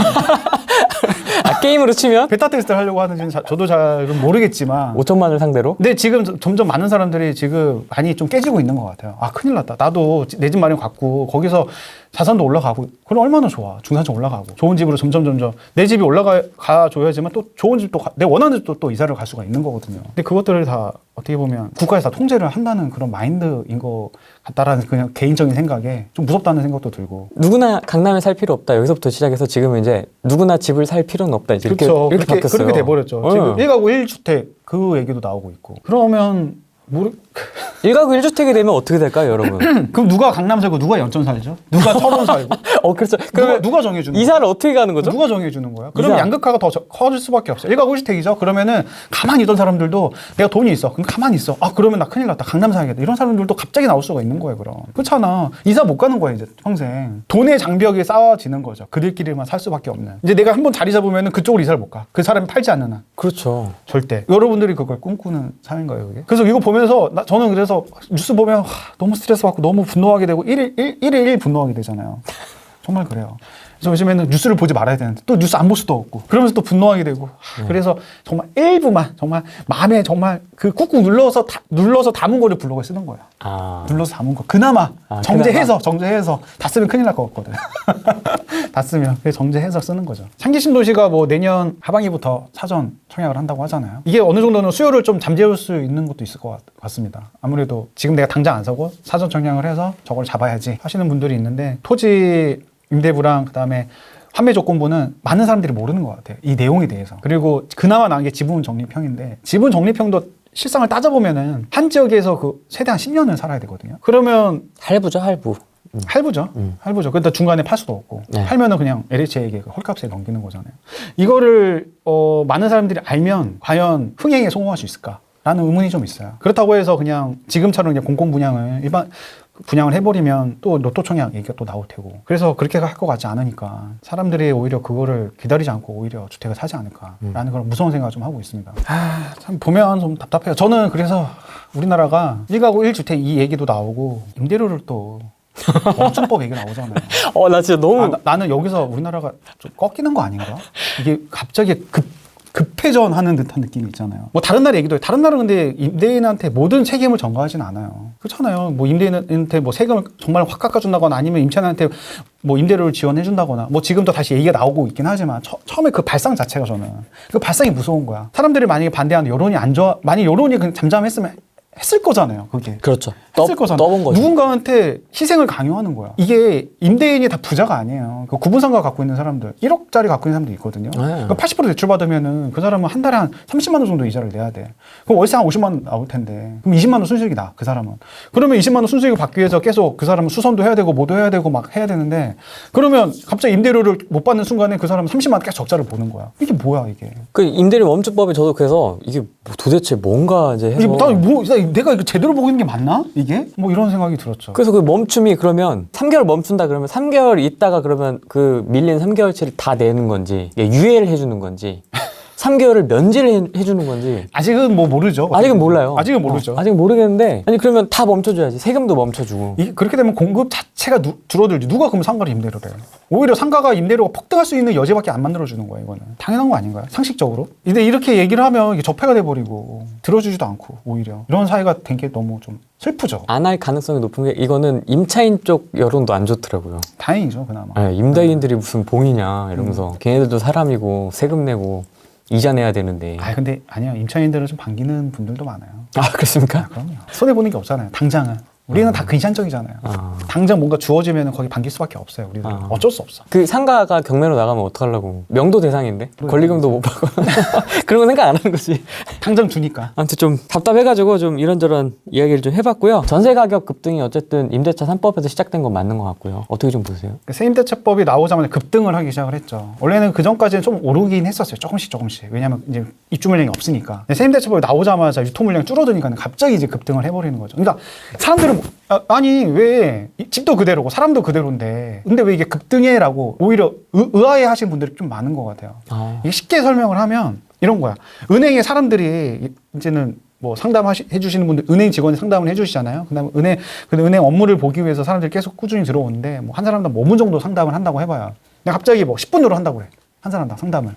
게임으로 치면 베타 테스트를 하려고 하는지는 저도 잘은 모르겠지만 5천만을 상대로. 근데 지금 점점 많은 사람들이 지금 많이 좀 깨지고 있는 것 같아요. 아, 큰일 났다. 나도 내 집 마련 갖고 거기서 자산도 올라가고 그럼 얼마나 좋아. 중산층 올라가고 좋은 집으로 점점 내 집이 올라가줘야지만 또 좋은 집도 내 원하는 집도 또 이사를 갈 수가 있는 거거든요. 근데 그것들을 다 어떻게 보면 국가에서 다 통제를 한다는 그런 마인드인 것 같다라는 그냥 개인적인 생각에 좀 무섭다는 생각도 들고. 누구나 강남에 살 필요 없다. 여기서부터 시작해서 지금은 이제 누구나 집을 살 필요는 없다. 이제 그렇죠. 이렇게 바뀌었어요. 그렇게 돼버렸죠. 지금 1가구 1주택 그 얘기도 나오고 있고. 그러면 1가구 1주택이 되면 어떻게 될까요, 여러분? 그럼 누가 강남 살고 누가 연천 살죠? 누가 철원 살고? 그렇죠. 그러면 누가 정해주는 거야? 이사를 어떻게 가는 거죠? 누가 정해주는 거야? 그러면 이사. 양극화가 더 커질 수밖에 없어요. 1가구 1주택이죠? 그러면은 가만히 있던 사람들도 내가 돈이 있어. 그럼 가만히 있어. 아, 그러면 나 큰일 났다. 강남 사야겠다. 이런 사람들도 갑자기 나올 수가 있는 거예요, 그럼. 그렇잖아. 이사 못 가는 거야, 이제 평생. 돈의 장벽이 쌓아지는 거죠. 그들끼리만 살 수밖에 없는. 이제 내가 한번 자리 잡으면은 그쪽으로 이사를 못 가. 그 사람이 팔지 않는 한. 그렇죠. 절대. 여러분들이 그걸 꿈꾸는 사회인가요, 그게? 그래서 이거 보면서 저는 그래서 뉴스 보면 너무 스트레스 받고 너무 분노하게 되고 1일 분노하게 되잖아요. 정말 그래요. 그래서 요즘에는 뉴스를 보지 말아야 되는데 또 뉴스 안 볼 수도 없고 그러면서 또 분노하게 되고 그래서 정말 일부만 정말 마음에 정말 그 꾹꾹 눌러서 담은 거를 블로그에 쓰는 거야. 눌러서 담은 거. 그나마 정제해서 다 쓰면 큰일 날 것 같거든. 다 쓰면 그래서 정제해서 쓰는 거죠. 창기 신도시가 뭐 내년 하반기부터 사전 청약을 한다고 하잖아요. 이게 어느 정도는 수요를 좀 잠재울 수 있는 것도 있을 것 같습니다. 아무래도 지금 내가 당장 안 사고 사전 청약을 해서 저걸 잡아야지 하시는 분들이 있는데 토지 임대부랑 그다음에 환매 조건부는 많은 사람들이 모르는 것 같아요. 이 내용에 대해서. 그리고 그나마 나은 게 지분 적립형인데 지분 적립형도 실상을 따져보면은 한 지역에서 그 최대한 10년을 살아야 되거든요. 그러면 할부죠, 할부. 할부죠. 할부죠. 그러다 중간에 팔 수도 없고 네. 팔면은 그냥 LH에게 헐값에 넘기는 거잖아요. 이거를 많은 사람들이 알면 과연 흥행에 성공할 수 있을까라는 의문이 좀 있어요. 그렇다고 해서 그냥 지금처럼 그냥 공공 분양을 일반 분양을 해버리면 또 로또 청약 얘기가 또 나올 테고 그래서 그렇게 할 것 같지 않으니까 사람들이 오히려 그거를 기다리지 않고 오히려 주택을 사지 않을까라는 그런 무서운 생각을 좀 하고 있습니다. 참 보면 좀 답답해요. 저는 그래서 우리나라가 1가구 1주택 이 얘기도 나오고 임대료를 또 멈춤법 얘기 나오잖아요. 나 진짜 너무 나는 여기서 우리나라가 좀 꺾이는 거 아닌가? 이게 갑자기 급회전하는 듯한 느낌이 있잖아요. 뭐 다른 나라 얘기도 해요. 다른 나라는 근데 임대인한테 모든 책임을 전가하진 않아요. 그렇잖아요. 뭐 임대인한테 뭐 세금을 정말 확 깎아준다거나 아니면 임차인한테 뭐 임대료를 지원해준다거나 뭐 지금도 다시 얘기가 나오고 있긴 하지만 처음에 그 발상 자체가 저는 그 발상이 무서운 거야. 사람들이 만약에 반대하는 여론이 안 좋아, 만약 여론이 그냥 잠잠했으면 했을 거잖아요, 그게. 그렇죠. 했을 거잖아요. 떠본 거죠. 누군가한테 희생을 강요하는 거야. 이게 임대인이 다 부자가 아니에요. 그 구분상가 갖고 있는 사람들, 1억짜리 갖고 있는 사람도 있거든요. 네. 80% 대출 받으면은 그 사람은 한 달에 한 30만 원 정도 이자를 내야 돼. 그럼 월세 한 50만 원 나올 텐데. 그럼 20만 원 순수익이 나, 그 사람은. 그러면 20만 원 순수익을 받기 위해서 계속 그 사람은 수선도 해야 되고 뭐도 해야 되고 막 해야 되는데 그러면 갑자기 임대료를 못 받는 순간에 그 사람은 30만 원 계속 적자를 보는 거야. 이게 뭐야, 이게. 그 임대료 멈춤법에 저도 그래서 이게 뭐 도대체 뭔가 이제 해서 내가 이거 제대로 보고 있는 게 맞나? 이게? 뭐 이런 생각이 들었죠. 그래서 그 멈춤이 그러면 3개월 멈춘다 그러면 3개월 있다가 그러면 그 밀린 3개월치를 다 내는 건지 유예를 해주는 건지 3개월을 면제를 해주는 건지 아직은 뭐 모르죠. 아직은 몰라요. 아직은 모르죠. 아직 모르겠는데 아니 그러면 다 멈춰줘야지. 세금도 멈춰주고. 그렇게 되면 공급 자체가 줄어들지. 누가 그럼 상가를 임대료를 해요? 오히려 상가가 임대료가 폭등할 수 있는 여지밖에 안 만들어주는 거예요. 이거는 당연한 거 아닌가요? 상식적으로. 근데 이렇게 얘기를 하면 이게 적폐가 돼버리고 들어주지도 않고 오히려 이런 사회가 된 게 너무 좀 슬프죠. 안 할 가능성이 높은 게 이거는 임차인 쪽 여론도 안 좋더라고요. 다행이죠, 그나마. 네, 임대인들이 무슨 봉이냐 이러면서 걔네들도 사람이고 세금 내고 이자 내야 되는데. 근데 아니요, 임차인들은 좀 반기는 분들도 많아요. 그렇습니까? 그럼요. 손해 보는 게 없잖아요. 당장은. 우리는 다 근시안적이잖아요. 당장 뭔가 주어지면 거기 반길 수밖에 없어요. 우리는 어쩔 수 없어. 그 상가가 경매로 나가면 어떡하려고. 명도 대상인데 권리금도 못 받고 그런 거 생각 안 하는 거지. 당장 주니까. 아무튼 좀 답답해가지고 좀 이런저런 이야기를 좀 해봤고요. 전세 가격 급등이 어쨌든 임대차 3법에서 시작된 건 맞는 것 같고요. 어떻게 좀 보세요? 세임대차법이 나오자마자 급등을 하기 시작을 했죠. 원래는 그 전까지는 좀 오르긴 했었어요. 조금씩. 왜냐하면 이제 입주 물량이 없으니까. 세임대차법이 나오자마자 유통 물량이 줄어드니까 갑자기 이제 급등을 해버리는 거죠. 그러니까 사람들은 아니 왜 집도 그대로고 사람도 그대로인데 근데 왜 이게 급등해라고 오히려 의아해 하시는 분들이 좀 많은 것 같아요. 이게 쉽게 설명을 하면 이런 거야. 은행에 사람들이 이제는 뭐 상담해 주시는 분들, 은행 직원이 상담을 해주시잖아요. 그다음에 은행 업무를 보기 위해서 사람들이 계속 꾸준히 들어오는데 뭐 한 사람당 5분 정도 상담을 한다고 해봐요. 근데 갑자기 뭐 10분으로 한다고 그래. 한 사람당 상담을.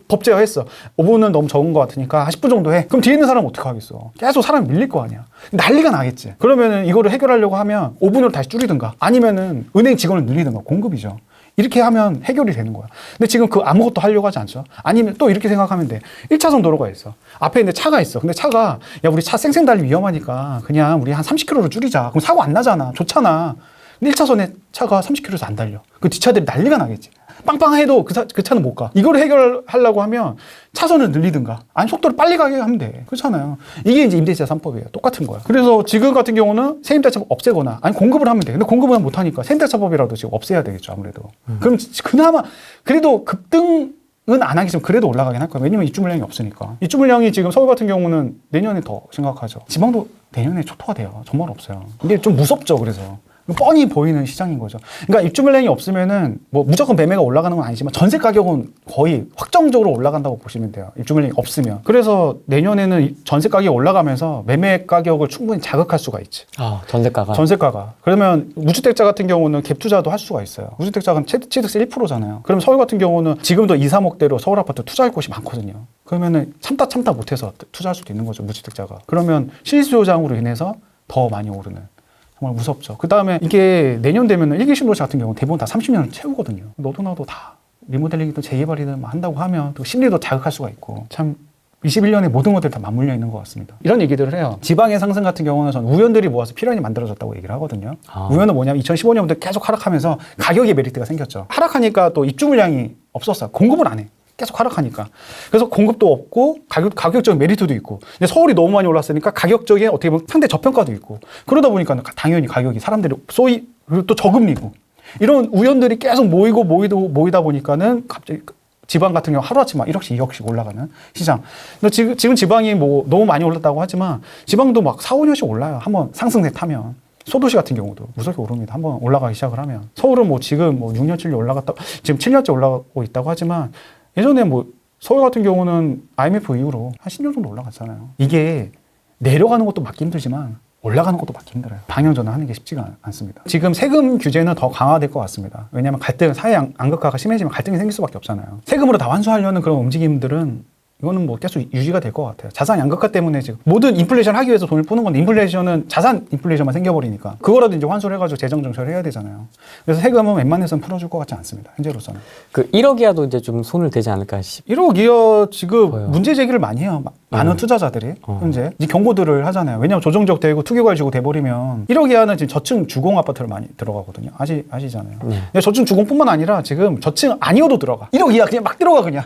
법 제어했어. 5분은 너무 적은 것 같으니까 한 10분 정도 해. 그럼 뒤에 있는 사람은 어떻게 하겠어? 계속 사람이 밀릴 거 아니야. 난리가 나겠지. 그러면은 이거를 해결하려고 하면 5분으로 다시 줄이든가 아니면은 은행 직원을 늘리든가 공급이죠. 이렇게 하면 해결이 되는 거야. 근데 지금 그 아무것도 하려고 하지 않죠. 아니면 또 이렇게 생각하면 돼. 1차선 도로가 있어. 앞에 있는데 차가 있어. 근데 차가 야 우리 차 쌩쌩 달리 위험하니까 그냥 우리 한 30km로 줄이자. 그럼 사고 안 나잖아. 좋잖아. 근데 1차선에 차가 30km에서 안 달려. 그 뒷차들이 난리가 나겠지. 빵빵해도 그 차는 못 가. 이걸 해결하려고 하면 차선을 늘리든가 아니 속도를 빨리 가게 하면 돼. 그렇잖아요. 이게 이제 임대차 3법이에요. 똑같은 거야. 그래서 지금 같은 경우는 세임대차법 없애거나 아니 공급을 하면 돼. 근데 공급을 못 하니까 세임대차법이라도 지금 없애야 되겠죠. 아무래도. 그럼 그나마 그래도 급등은 안 하겠지만 그래도 올라가긴 할 거예요. 왜냐면 입주 물량이 없으니까. 입주 물량이 지금 서울 같은 경우는 내년에 더 심각하죠. 지방도 내년에 초토화돼요. 정말 없어요. 이게 좀 무섭죠. 그래서. 뻔히 보이는 시장인 거죠. 그러니까 입주 물량이 없으면은 뭐 무조건 매매가 올라가는 건 아니지만 전세 가격은 거의 확정적으로 올라간다고 보시면 돼요. 입주 물량이 없으면. 그래서 내년에는 전세 가격이 올라가면서 매매 가격을 충분히 자극할 수가 있지. 아, 전세가가. 전세가가. 그러면 무주택자 같은 경우는 갭 투자도 할 수가 있어요. 무주택자가 취득세 1%잖아요. 그럼 서울 같은 경우는 지금도 2, 3억대로 서울 아파트 투자할 곳이 많거든요. 그러면은 참다 못해서 투자할 수도 있는 거죠. 무주택자가. 그러면 실수요장으로 인해서 더 많이 오르는. 정말 무섭죠. 그 다음에 이게 내년 되면은 1기 신도시 같은 경우는 대부분 다 30년을 채우거든요. 너도 나도 다 리모델링이든 재개발이든 한다고 하면 또 심리도 자극할 수가 있고 참 21년에 모든 것들이 다 맞물려 있는 것 같습니다. 이런 얘기들을 해요. 지방의 상승 같은 경우는 전 우연들이 모아서 필연이 만들어졌다고 얘기를 하거든요. 우연은 뭐냐면 2015년부터 계속 하락하면서 가격의 메리트가 생겼죠. 하락하니까 또 입주 물량이 없었어요. 공급을 안 해. 계속 하락하니까. 그래서 공급도 없고 가격적인 메리트도 있고. 근데 서울이 너무 많이 올랐으니까 가격적인 어떻게 보면 상대 저평가도 있고. 그러다 보니까 당연히 가격이 사람들이 소위 그리고 또 저금리고. 이런 우연들이 계속 모이다 보니까는 갑자기 지방 같은 경우 하루아침에 1억씩 2억씩 올라가는 시장. 근데 지금 지방이 뭐 너무 많이 올랐다고 하지만 지방도 막 4, 5년씩 올라요. 한번 상승세 타면. 소도시 같은 경우도 무섭게 오릅니다. 한번 올라가기 시작을 하면. 서울은 뭐 지금 뭐 6년, 7년 지금 7년째 올라가고 있다고 하지만 예전에 뭐 서울 같은 경우는 IMF 이후로 한 10년 정도 올라갔잖아요. 이게 내려가는 것도 막기 힘들지만 올라가는 것도 막기 힘들어요. 방향전환하는 게 쉽지가 않습니다. 지금 세금 규제는 더 강화될 것 같습니다. 왜냐하면 사회 양극화가 심해지면 갈등이 생길 수밖에 없잖아요. 세금으로 다 환수하려는 그런 움직임들은 이거는 뭐 계속 유지가 될 것 같아요. 자산 양극화 때문에 지금 모든 인플레이션 하기 위해서 돈을 푸는 건데 인플레이션은 자산 인플레이션만 생겨버리니까 그거라도 이제 환수를 해가지고 재정 정책을 해야 되잖아요. 그래서 세금은 웬만해서는 풀어줄 것 같지 않습니다. 현재로서는. 그 1억 이하도 이제 좀 손을 대지 않을까 1억 이하 지금 보여요. 문제 제기를 많이 해요. 많은 투자자들이 현재 이제 경고들을 하잖아요. 왜냐하면 조정적 되고 투기과열 돼버리면 1억 이하는 지금 저층 주공 아파트를 많이 들어가거든요. 아시잖아요. 네. 근데 저층 주공뿐만 아니라 지금 저층 아니어도 들어가. 1억 이하 그냥 막 들어가 그냥.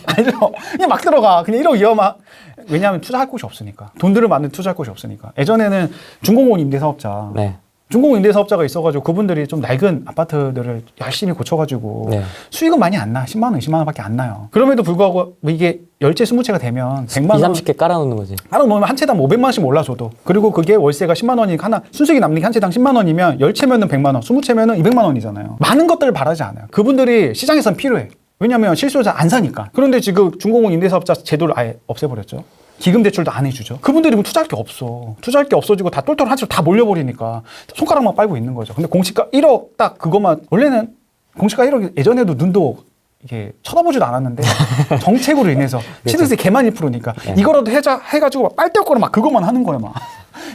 아니죠. 그냥 막 들어가. 그냥 1억 이하만. 왜냐하면 투자할 곳이 없으니까. 돈들을 많이 투자할 곳이 없으니까. 예전에는 중공업 임대사업자. 네. 중공업 임대사업자가 있어가지고 그분들이 좀 낡은 아파트들을 열심히 고쳐가지고 네. 수익은 많이 안 나. 10만 원, 20만 원밖에 안 나요. 그럼에도 불구하고 뭐 이게 10채, 20채가 되면 100만 2, 원. 30개 깔아놓는 거지. 하나 놓으면 한 채당 500만 원씩 올라줘도. 그리고 그게 월세가 10만 원이니까 하나 순수익이 남는 게 한 채당 10만 원이면 10채면은 100만 원, 20채면은 200만 원이잖아요. 많은 것들을 바라지 않아요. 그분들이 시장에선 필요해. 왜냐면 실수요자 안 사니까. 그런데 지금 중공업 임대사업자 제도를 아예 없애버렸죠. 기금 대출도 안 해주죠. 그분들이 뭐 투자할 게 없어. 투자할 게 없어지고 다 똘똘 한 채로 다 몰려버리니까 손가락만 빨고 있는 거죠. 근데 공시가 1억 딱 그것만 원래는 공시가 1억 예전에도 눈도 이게 쳐다보지도 않았는데 정책으로 인해서 취득세 개만 1%니까 이거라도 해가지고 막 빨대거나 막 그것만 하는 거예요 막.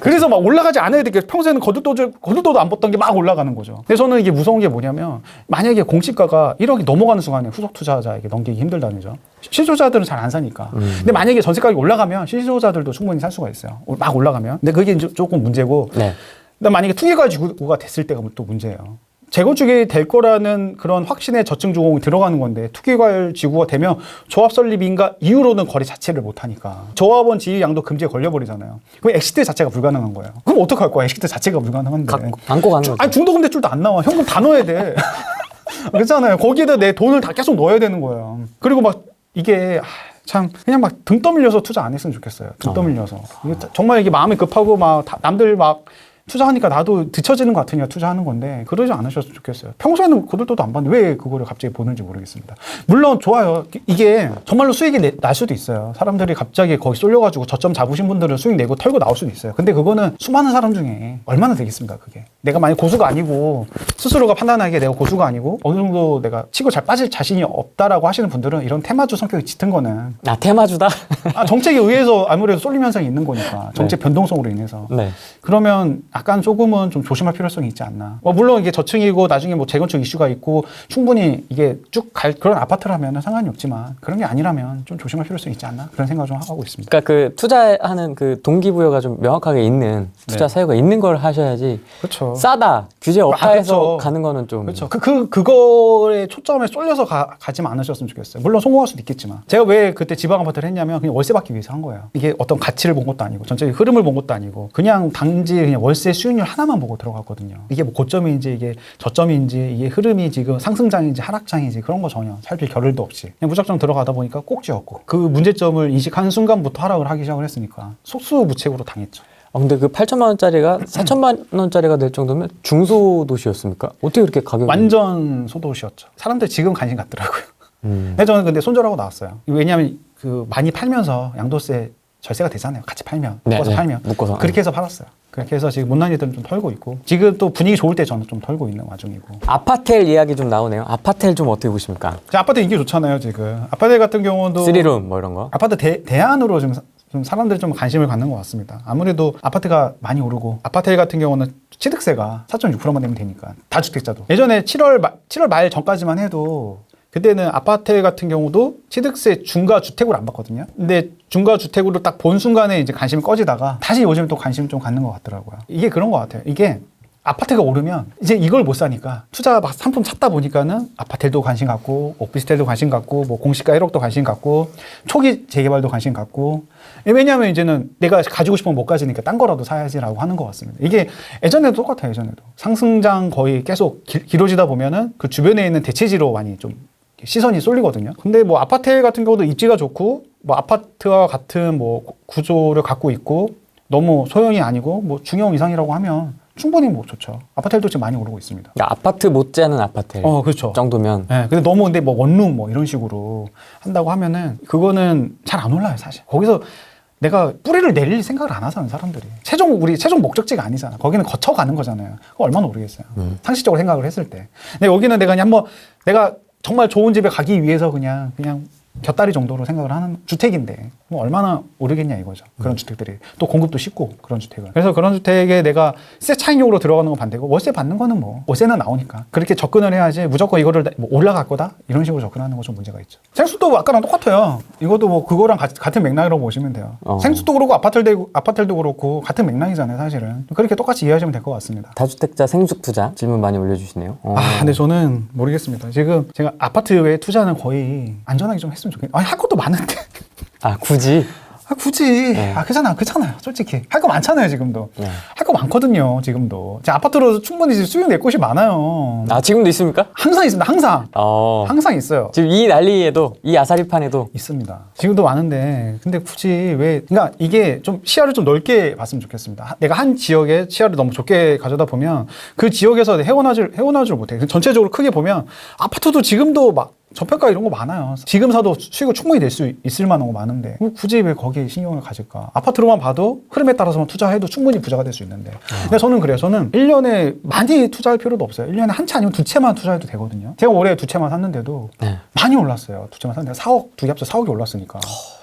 그래서 막 올라가지 않아야 되게 평소에는 거들떠도 안 봤던 게 막 올라가는 거죠. 근데 저는 이게 무서운 게 뭐냐면 만약에 공시가가 1억이 넘어가는 순간에 후속 투자자에게 넘기기 힘들다는 점. 실소자들은 잘 안 사니까. 근데 만약에 전세 가격이 올라가면 실소자들도 충분히 살 수가 있어요. 막 올라가면. 근데 그게 이제 조금 문제고. 네. 근데 만약에 투기과열지구가 됐을 때가 또 문제예요. 재건축이 될 거라는 그런 확신에 저층 주공이 들어가는 건데 투기과열 지구가 되면 조합 설립인가 이후로는 거래 자체를 못 하니까 조합원 지위 양도 금지에 걸려버리잖아요. 그럼 엑시트 자체가 불가능한 거예요. 그럼 어떡할 거야? 엑시트 자체가 불가능한데. 안고 가는 거죠. 아니 중도금 대출도 안 나와. 현금 다 넣어야 돼. 그렇잖아요. 거기에다 내 돈을 다 계속 넣어야 되는 거예요. 그리고 막 이게 참 그냥 막 등 떠밀려서 투자 안 했으면 좋겠어요. 등 떠밀려서. 정말 이게 마음이 급하고 막 남들 막 투자하니까 나도 뒤처지는 것 같으니까 투자하는 건데 그러지 않으셨으면 좋겠어요. 평소에는 거들떠도 안 봤는데 왜 그거를 갑자기 보는지 모르겠습니다. 물론 좋아요. 이게 정말로 수익이 날 수도 있어요. 사람들이 갑자기 거기 쏠려가지고 저점 잡으신 분들은 수익 내고 털고 나올 수도 있어요. 근데 그거는 수많은 사람 중에 얼마나 되겠습니까, 그게. 내가 만약 고수가 아니고 스스로가 판단하기에 내가 고수가 아니고 어느 정도 내가 치고 잘 빠질 자신이 없다라고 하시는 분들은 이런 테마주 성격이 짙은 거는 테마주다? 정책에 의해서 아무래도 쏠림 현상이 있는 거니까 정책 변동성으로 인해서 네. 그러면 약간 조금은 좀 조심할 필요성이 있지 않나. 물론 이게 저층이고 나중에 뭐 재건축 이슈가 있고 충분히 이게 쭉 갈 그런 아파트라면 상관이 없지만 그런 게 아니라면 좀 조심할 필요성이 있지 않나 그런 생각을 좀 하고 있습니다. 그러니까 그 투자하는 그 동기부여가 좀 명확하게 있는 투자 사유가 있는 걸 하셔야지. 그렇죠. 싸다, 규제 없다 해서 그렇죠. 가는 거는 좀. 그렇죠. 그거에 초점에 쏠려서 가지만 않으셨으면 좋겠어요. 물론 성공할 수도 있겠지만. 제가 왜 그때 지방 아파트를 했냐면 그냥 월세 받기 위해서 한 거예요. 이게 어떤 가치를 본 것도 아니고 전체 흐름을 본 것도 아니고 그냥 단지 그냥 월세 수익률 하나만 보고 들어갔거든요. 이게 뭐 고점인지 이게 저점인지 이게 흐름이 지금 상승장인지 하락장인지 그런 거 전혀 살필 겨를도 없이 그냥 무작정 들어가다 보니까 꼭지였고 그 문제점을 인식하는 순간부터 하락을 하기 시작을 했으니까 속수무책으로 당했죠. 근데 그 8천만 원짜리가 4천만 원짜리가 될 정도면 중소도시였습니까? 어떻게 그렇게 가격이? 완전 소도시였죠. 사람들 지금 관심 갖더라고요. 저는 근데 손절하고 나왔어요. 왜냐하면 그 많이 팔면서 양도세 절세가 되잖아요. 같이 팔면 묶어서 팔면 묶어서 그렇게 해서 팔았어요. 그렇게 해서 지금 못난이들은 좀 털고 있고 지금 또 분위기 좋을 때 저는 좀 털고 있는 와중이고. 아파텔 이야기 좀 나오네요. 아파텔 좀 어떻게 보십니까? 아파트 인기 좋잖아요 지금. 아파트 같은 경우도 3룸 뭐 이런 거. 아파트 대안으로 좀 사람들이 좀 관심을 갖는 것 같습니다. 아무래도 아파트가 많이 오르고 아파트 같은 경우는 취득세가 4.6%만 내면 되니까 다주택자도 예전에 7월 말 전까지만 해도 그때는 아파트 같은 경우도 취득세 중과주택으로 안 받거든요. 근데 중과주택으로 딱 본 순간에 이제 관심이 꺼지다가 다시 요즘 또 관심을 좀 갖는 것 같더라고요. 이게 그런 것 같아요. 이게 아파트가 오르면 이제 이걸 못 사니까 투자 막 상품 찾다 보니까는 아파트도 관심 갖고 오피스텔도 관심 갖고 뭐 공시가 1억도 관심 갖고 초기 재개발도 관심 갖고 왜냐하면 이제는 내가 가지고 싶으면 못 가지니까 딴 거라도 사야지라고 하는 것 같습니다. 이게 예전에도 똑같아요. 예전에도 상승장 거의 계속 길어지다 보면은 그 주변에 있는 대체지로 많이 좀 시선이 쏠리거든요. 근데 뭐 아파트 같은 경우도 입지가 좋고 뭐 아파트와 같은 뭐 구조를 갖고 있고 너무 소형이 아니고 뭐 중형 이상이라고 하면 충분히 뭐 좋죠. 아파트도 지금 많이 오르고 있습니다. 그러니까 아파트 못지않은 아파트 그렇죠. 정도면. 네, 근데 너무 근데 뭐 원룸 뭐 이런 식으로 한다고 하면은 그거는 잘 안 올라요 사실. 거기서 내가 뿌리를 내릴 생각을 안 하잖아요 사람들이. 우리 최종 목적지가 아니잖아. 거기는 거쳐가는 거잖아요. 그거 얼마나 오르겠어요. 상식적으로 생각을 했을 때. 근데 여기는 내가 그냥 내가 정말 좋은 집에 가기 위해서 그냥 곁다리 정도로 생각을 하는 주택인데 뭐 얼마나 오르겠냐 이거죠. 그런 주택들이 또 공급도 쉽고 그런 주택을. 그래서 그런 주택에 내가 세 차익용으로 들어가는 건 반대고 월세 받는 거는 뭐 월세는 나오니까 그렇게 접근을 해야지 무조건 이거를 뭐 올라갈 거다 이런 식으로 접근하는 건 좀 문제가 있죠. 생수도 아까랑 똑같아요. 이것도 뭐 그거랑 같은 맥락이라고 보시면 돼요. 생수도 그렇고 아파트도 그렇고 같은 맥락이잖아요 사실은. 그렇게 똑같이 이해하시면 될 것 같습니다. 다주택자 생숙 투자 질문 많이 올려주시네요. 근데 저는 모르겠습니다. 지금 제가 아파트 외에 투자는 거의 안전하게 좀 했으면 좋겠는데 할 것도 많은데 굳이? 굳이. 그렇잖아요. 솔직히. 할 거 많잖아요, 지금도. 할 거 많거든요, 지금도. 제 아파트로 충분히 수익 낼 곳이 많아요. 지금도 있습니까? 항상 있습니다, 항상. 항상 있어요. 지금 이 난리에도, 이 아사리판에도. 있습니다. 지금도 많은데, 근데 굳이 그러니까 이게 좀 시야를 좀 넓게 봤으면 좋겠습니다. 내가 한 지역에 시야를 너무 좁게 가져다 보면 그 지역에서 헤어나질 못해. 전체적으로 크게 보면 아파트도 지금도 막 저평가 이런 거 많아요. 지금 사도 수익을 충분히 낼 수 있을 만한 거 많은데 굳이 왜 거기에 신경을 가질까? 아파트로만 봐도 흐름에 따라서만 투자해도 충분히 부자가 될 수 있는데 근데 저는 1년에 많이 투자할 필요도 없어요. 1년에 한 채 아니면 두 채만 투자해도 되거든요. 제가 올해 두 채만 샀는데도 많이 올랐어요. 두 채만 샀는데 4억, 두 개 합쳐 4억이 올랐으니까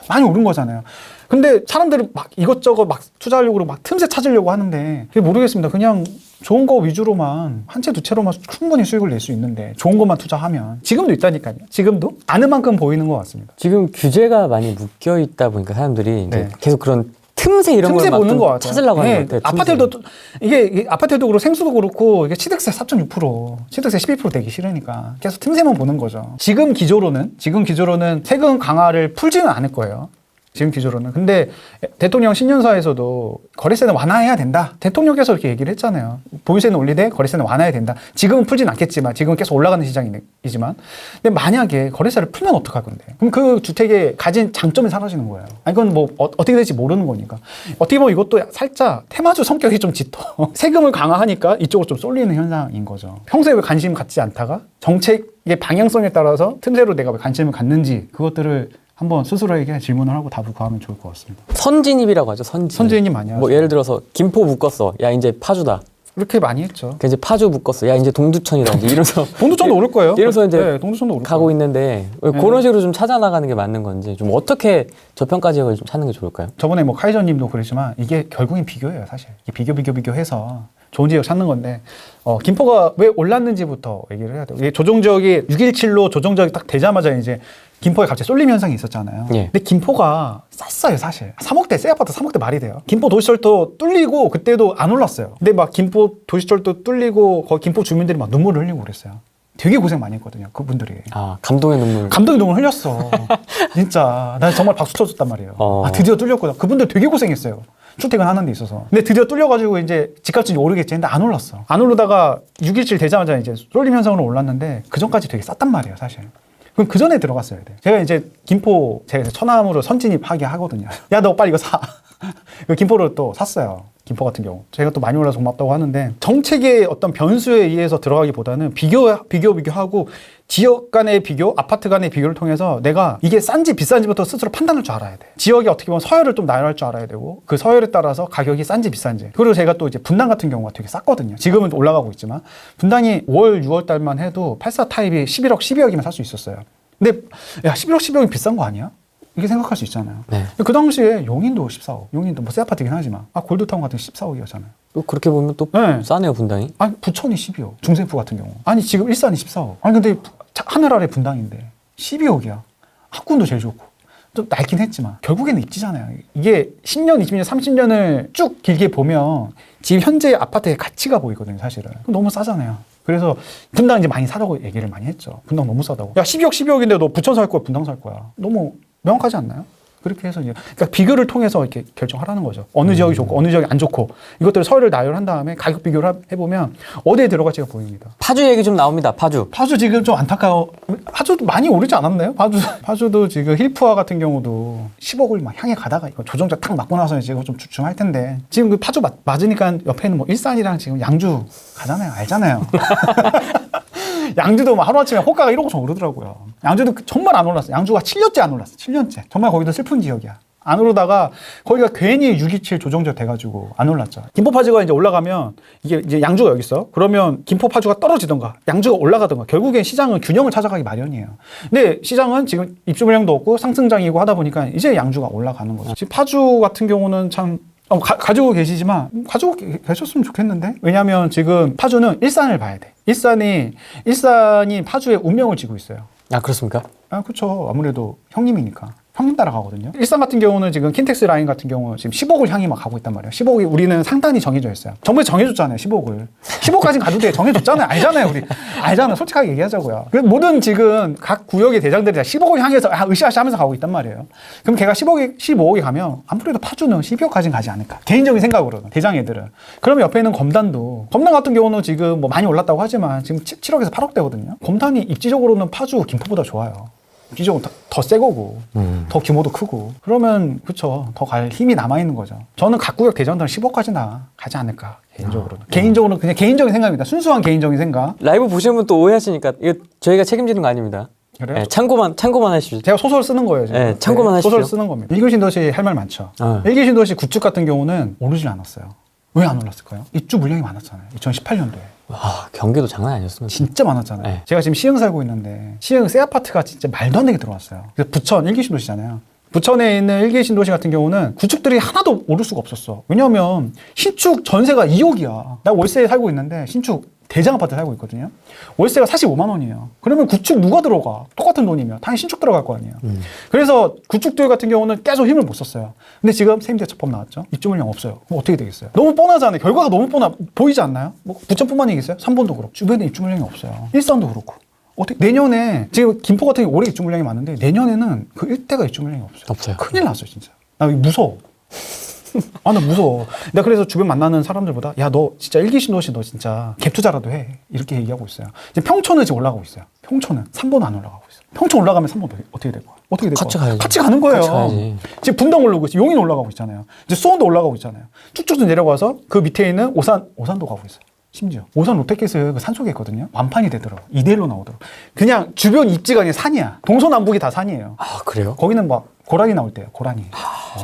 많이 오른 거잖아요. 근데 사람들은 막 이것저것 막 투자하려고 막 틈새 찾으려고 하는데 그게 모르겠습니다. 그냥 좋은 거 위주로만 한 채 두 채로만 충분히 수익을 낼 수 있는데 좋은 것만 투자하면 지금도 있다니까요. 지금도 아는 만큼 보이는 것 같습니다. 지금 규제가 많이 묶여 있다 보니까 사람들이 이제 계속 그런 틈새 이런 걸 보는 것 같아요. 찾으려고 하는 것 같아요. 이게 아파트도 그렇고 생수도 그렇고 이게 취득세 4.6%, 취득세 12% 되기 싫으니까 계속 틈새만 보는 거죠. 지금 기조로는 세금 강화를 풀지는 않을 거예요. 지금 기조로는. 근데 대통령 신년사에서도 거래세는 완화해야 된다. 대통령께서 이렇게 얘기를 했잖아요. 보유세는 올리되 거래세는 완화해야 된다. 지금은 풀진 않겠지만, 지금은 계속 올라가는 시장이지만, 근데 만약에 거래세를 풀면 어떡할 건데? 그럼 그 주택에 가진 장점이 사라지는 거예요. 아니, 이건 뭐 어떻게 될지 모르는 거니까. 어떻게 보면 이것도 살짝 테마주 성격이 좀 짙어. 세금을 강화하니까 이쪽으로 좀 쏠리는 현상인 거죠. 평소에 왜 관심 갖지 않다가 정책의 방향성에 따라서 틈새로 내가 왜 관심을 갖는지, 그것들을 한번 스스로에게 질문을 하고 답을 구하면 좋을 것 같습니다. 선진입이라고 하죠. 선진. 선진입 많이 하죠. 뭐 예를 들어서 김포 묶었어. 야 이제 파주다. 그렇게 많이 했죠. 이제 파주 묶었어. 야 이제 동두천이다. 이제 이러면서 동두천도 오를 거예요. 이러면서 이제 네, 동두천도 오를 가고 거예요. 있는데 그런 식으로 좀 찾아나가는 게 맞는 건지 좀 어떻게 저평가 지역을 좀 찾는 게 좋을까요? 저번에 뭐 카이저님도 그랬지만 이게 결국엔 비교예요, 사실. 이게 비교해서 좋은 지역 찾는 건데, 김포가 왜 올랐는지부터 얘기를 해야 돼요. 이게 조정지역이 6.17로 조정지역이 딱 되자마자 이제 김포에 갑자기 쏠림 현상이 있었잖아요. 예. 근데 김포가 쌌어요, 사실. 3억대, 새 아파트 3억대 말이 돼요. 김포 도시철도 뚫리고 그때도 안 올랐어요. 근데 막 김포 도시철도 뚫리고 거기 김포 주민들이 막 눈물을 흘리고 그랬어요. 되게 고생 많이 했거든요, 그분들이. 아 감동의 눈물. 감동의 눈물 흘렸어. 진짜. 난 정말 박수 쳐줬단 말이에요. 아, 드디어 뚫렸구나. 그분들 되게 고생했어요. 출퇴근하는 데 있어서. 근데 드디어 뚫려가지고 이제 집값이 오르겠지 했는데 안 올랐어. 안 오르다가 6.17 되자마자 이제 쏠림 현상으로 올랐는데 그 전까지 되게 쌌단 말이에요, 사실. 그럼 그 전에 들어갔어야 돼. 제가 이제 김포, 제가 천암으로 선진입하게 하거든요. 야, 너 빨리 이거 사. 김포를 또 샀어요. 김포 같은 경우. 제가 또 많이 올라서 고맙다고 하는데, 정책의 어떤 변수에 의해서 들어가기보다는 비교하고 지역 간의 비교, 아파트 간의 비교를 통해서 내가 이게 싼지 비싼지부터 스스로 판단할 줄 알아야 돼. 지역이 어떻게 보면 서열을 좀 나열할 줄 알아야 되고, 그 서열에 따라서 가격이 싼지 비싼지. 그리고 제가 또 이제 분당 같은 경우가 되게 쌌거든요. 지금은 올라가고 있지만, 분당이 5월, 6월 달만 해도 84 타입이 11억, 12억이면 살 수 있었어요. 근데 야, 11억, 12억이 비싼 거 아니야? 이렇게 생각할 수 있잖아요. 네. 그 당시에 용인도 14억, 용인도 뭐 새 아파트긴 하지만, 골드타운 같은 게 14억이었잖아요. 또 그렇게 보면 또 네. 싸네요 분당이. 아니, 부천이 12억, 중생포 같은 경우. 아니, 지금 일산이 14억. 아니, 근데 하늘 아래 분당인데 12억이야. 학군도 제일 좋고. 좀 낡긴 했지만 결국에는 입지잖아요. 이게 10년, 20년, 30년을 쭉 길게 보면 지금 현재 아파트의 가치가 보이거든요, 사실은. 너무 싸잖아요. 그래서 분당 이제 많이 사라고 얘기를 많이 했죠. 분당 너무 싸다고. 야, 12억, 12억인데 너 부천 살 거야, 분당 살 거야. 너무 명확하지 않나요? 그렇게 해서 이제 그러니까 비교를 통해서 이렇게 결정하라는 거죠. 어느 지역이 좋고 어느 지역이 안 좋고 이것들을 서열을 나열한 다음에 가격 비교를 해보면 어디에 들어갈지가 보입니다. 파주 얘기 좀 나옵니다. 파주. 파주 지금 좀 안타까워. 파주도 많이 오르지 않았나요? 파주도 지금 힐프와 같은 경우도 10억을 막 향해 가다가 이거 조정자 탁 맞고 나서 이제 좀 주춤할 텐데 지금 그 파주 맞으니까 옆에는 뭐 일산이랑 지금 양주 가잖아요. 알잖아요. 양주도 막 하루아침에 호가가 1억 좀 오르더라고요. 양주도 정말 안 올랐어요. 양주가 7년째 안 올랐어. 7년째. 정말 거기도 슬픈 지역이야. 안 오르다가 거기가 괜히 6.27 조정지역 돼가지고 안 올랐죠. 김포파주가 이제 올라가면 이게 이제 양주가 여기 있어. 그러면 김포파주가 떨어지던가 양주가 올라가던가 결국엔 시장은 균형을 찾아가기 마련이에요. 근데 시장은 지금 입주 물량도 없고 상승장이고 하다 보니까 이제 양주가 올라가는 거죠. 지금 파주 같은 경우는 참 가지고 계시지만 가지고 계셨으면 좋겠는데 왜냐하면 지금 파주는 일산을 봐야 돼. 일산이 파주의 운명을 쥐고 있어요. 아 그렇습니까? 아 그렇죠. 아무래도 형님이니까. 형님 따라가거든요. 일산 같은 경우는 지금 킨텍스 라인 같은 경우 지금 10억을 향해 막 가고 있단 말이에요. 10억이 우리는 상단이 정해져 있어요. 정부에서 정해줬잖아요. 10억을. 10억까지는 가도 돼. 정해줬잖아요. 알잖아요. 우리. 알잖아요. 솔직하게 얘기하자고요. 모든 지금 각 구역의 대장들이 다 10억을 향해서 으쌰으쌰 하면서 가고 있단 말이에요. 그럼 걔가 15억이 가면 아무래도 파주는 12억까지는 가지 않을까. 개인적인 생각으로는. 대장 애들은. 그러면 옆에 있는 검단 같은 경우는 지금 뭐 많이 올랐다고 하지만 지금 7억에서 8억대거든요. 검단이 입지적으로는 파주, 김포보다 좋아요. 입지적으로 더 새 거고 더 규모도 크고 그러면 그쵸 더 갈 힘이 남아있는 거죠. 저는 각 구역 대장들은 10억까지나 가지 않을까 개인적으로는. 개인적으로는 그냥 개인적인 생각입니다. 순수한 개인적인 생각. 라이브 보시는 분 또 오해하시니까 이거 저희가 책임지는 거 아닙니다. 그래요? 네, 참고만 하십시오. 제가 소설 쓰는 거예요. 지금. 네, 참고만 하십시오. 소설 쓰는 겁니다. 일교신도시 할 말 많죠. 일교신도시 구축 같은 경우는 오르지 않았어요. 왜 안 올랐을까요? 입주 물량이 많았잖아요. 2018년도에. 와, 경기도 장난 아니었습니다. 진짜 많았잖아요. 네. 제가 지금 시흥 살고 있는데 시흥 새 아파트가 진짜 말도 안 되게 들어왔어요. 그래서 부천 1기 신도시잖아요. 부천에 있는 1기 신도시 같은 경우는 구축들이 하나도 오를 수가 없었어. 왜냐하면 신축 전세가 2억이야. 나 월세에 살고 있는데 신축 대장 아파트 살고 있거든요. 월세가 45만 원이에요. 그러면 구축 누가 들어가? 똑같은 돈이면 당연히 신축 들어갈 거 아니에요. 그래서 구축들 같은 경우는 계속 힘을 못 썼어요. 근데 지금 세임대처법 나왔죠. 입주 물량 없어요. 그럼 어떻게 되겠어요? 너무 뻔하잖아요. 결과가 너무 보이지 않나요? 뭐 부천뿐만 얘기겠어요? 3번도 그렇고 주변에 입주 물량이 없어요. 일산도 그렇고. 어떻게 내년에 지금 김포 같은 경우 올해 입주 물량이 많은데 내년에는 그 일대가 입주 물량이 없어요. 없어요. 큰일 났어요 진짜. 나 이거 무서워. 아, 나 무서워. 내가 그래서 주변 만나는 사람들보다 야, 너 진짜 일기 신도시 너 진짜 갭 투자라도 해. 이렇게 얘기하고 있어요. 이제 평촌은 지금 올라가고 있어요. 평촌은 3번 안 올라가고 있어요. 평촌 올라가면 3번 어떻게 될 거야? 어떻게 될 같이 거야? 가야지. 같이 가는 거예요. 같이 가야지. 지금 분당 올라오고 있어요. 용인 올라가고 있잖아요. 이제 수원도 올라가고 있잖아요. 쭉쭉 내려가서 그 밑에 있는 오산도 가고 있어요. 심지어 오산 롯데캐슬 그 산속에 있거든요. 완판이 되더라고. 2대1로 나오더라고. 그냥 주변 입지가 그냥 산이야. 동서남북이 다 산이에요. 아, 그래요? 거기는 막 고라니 나올 때요. 고라니.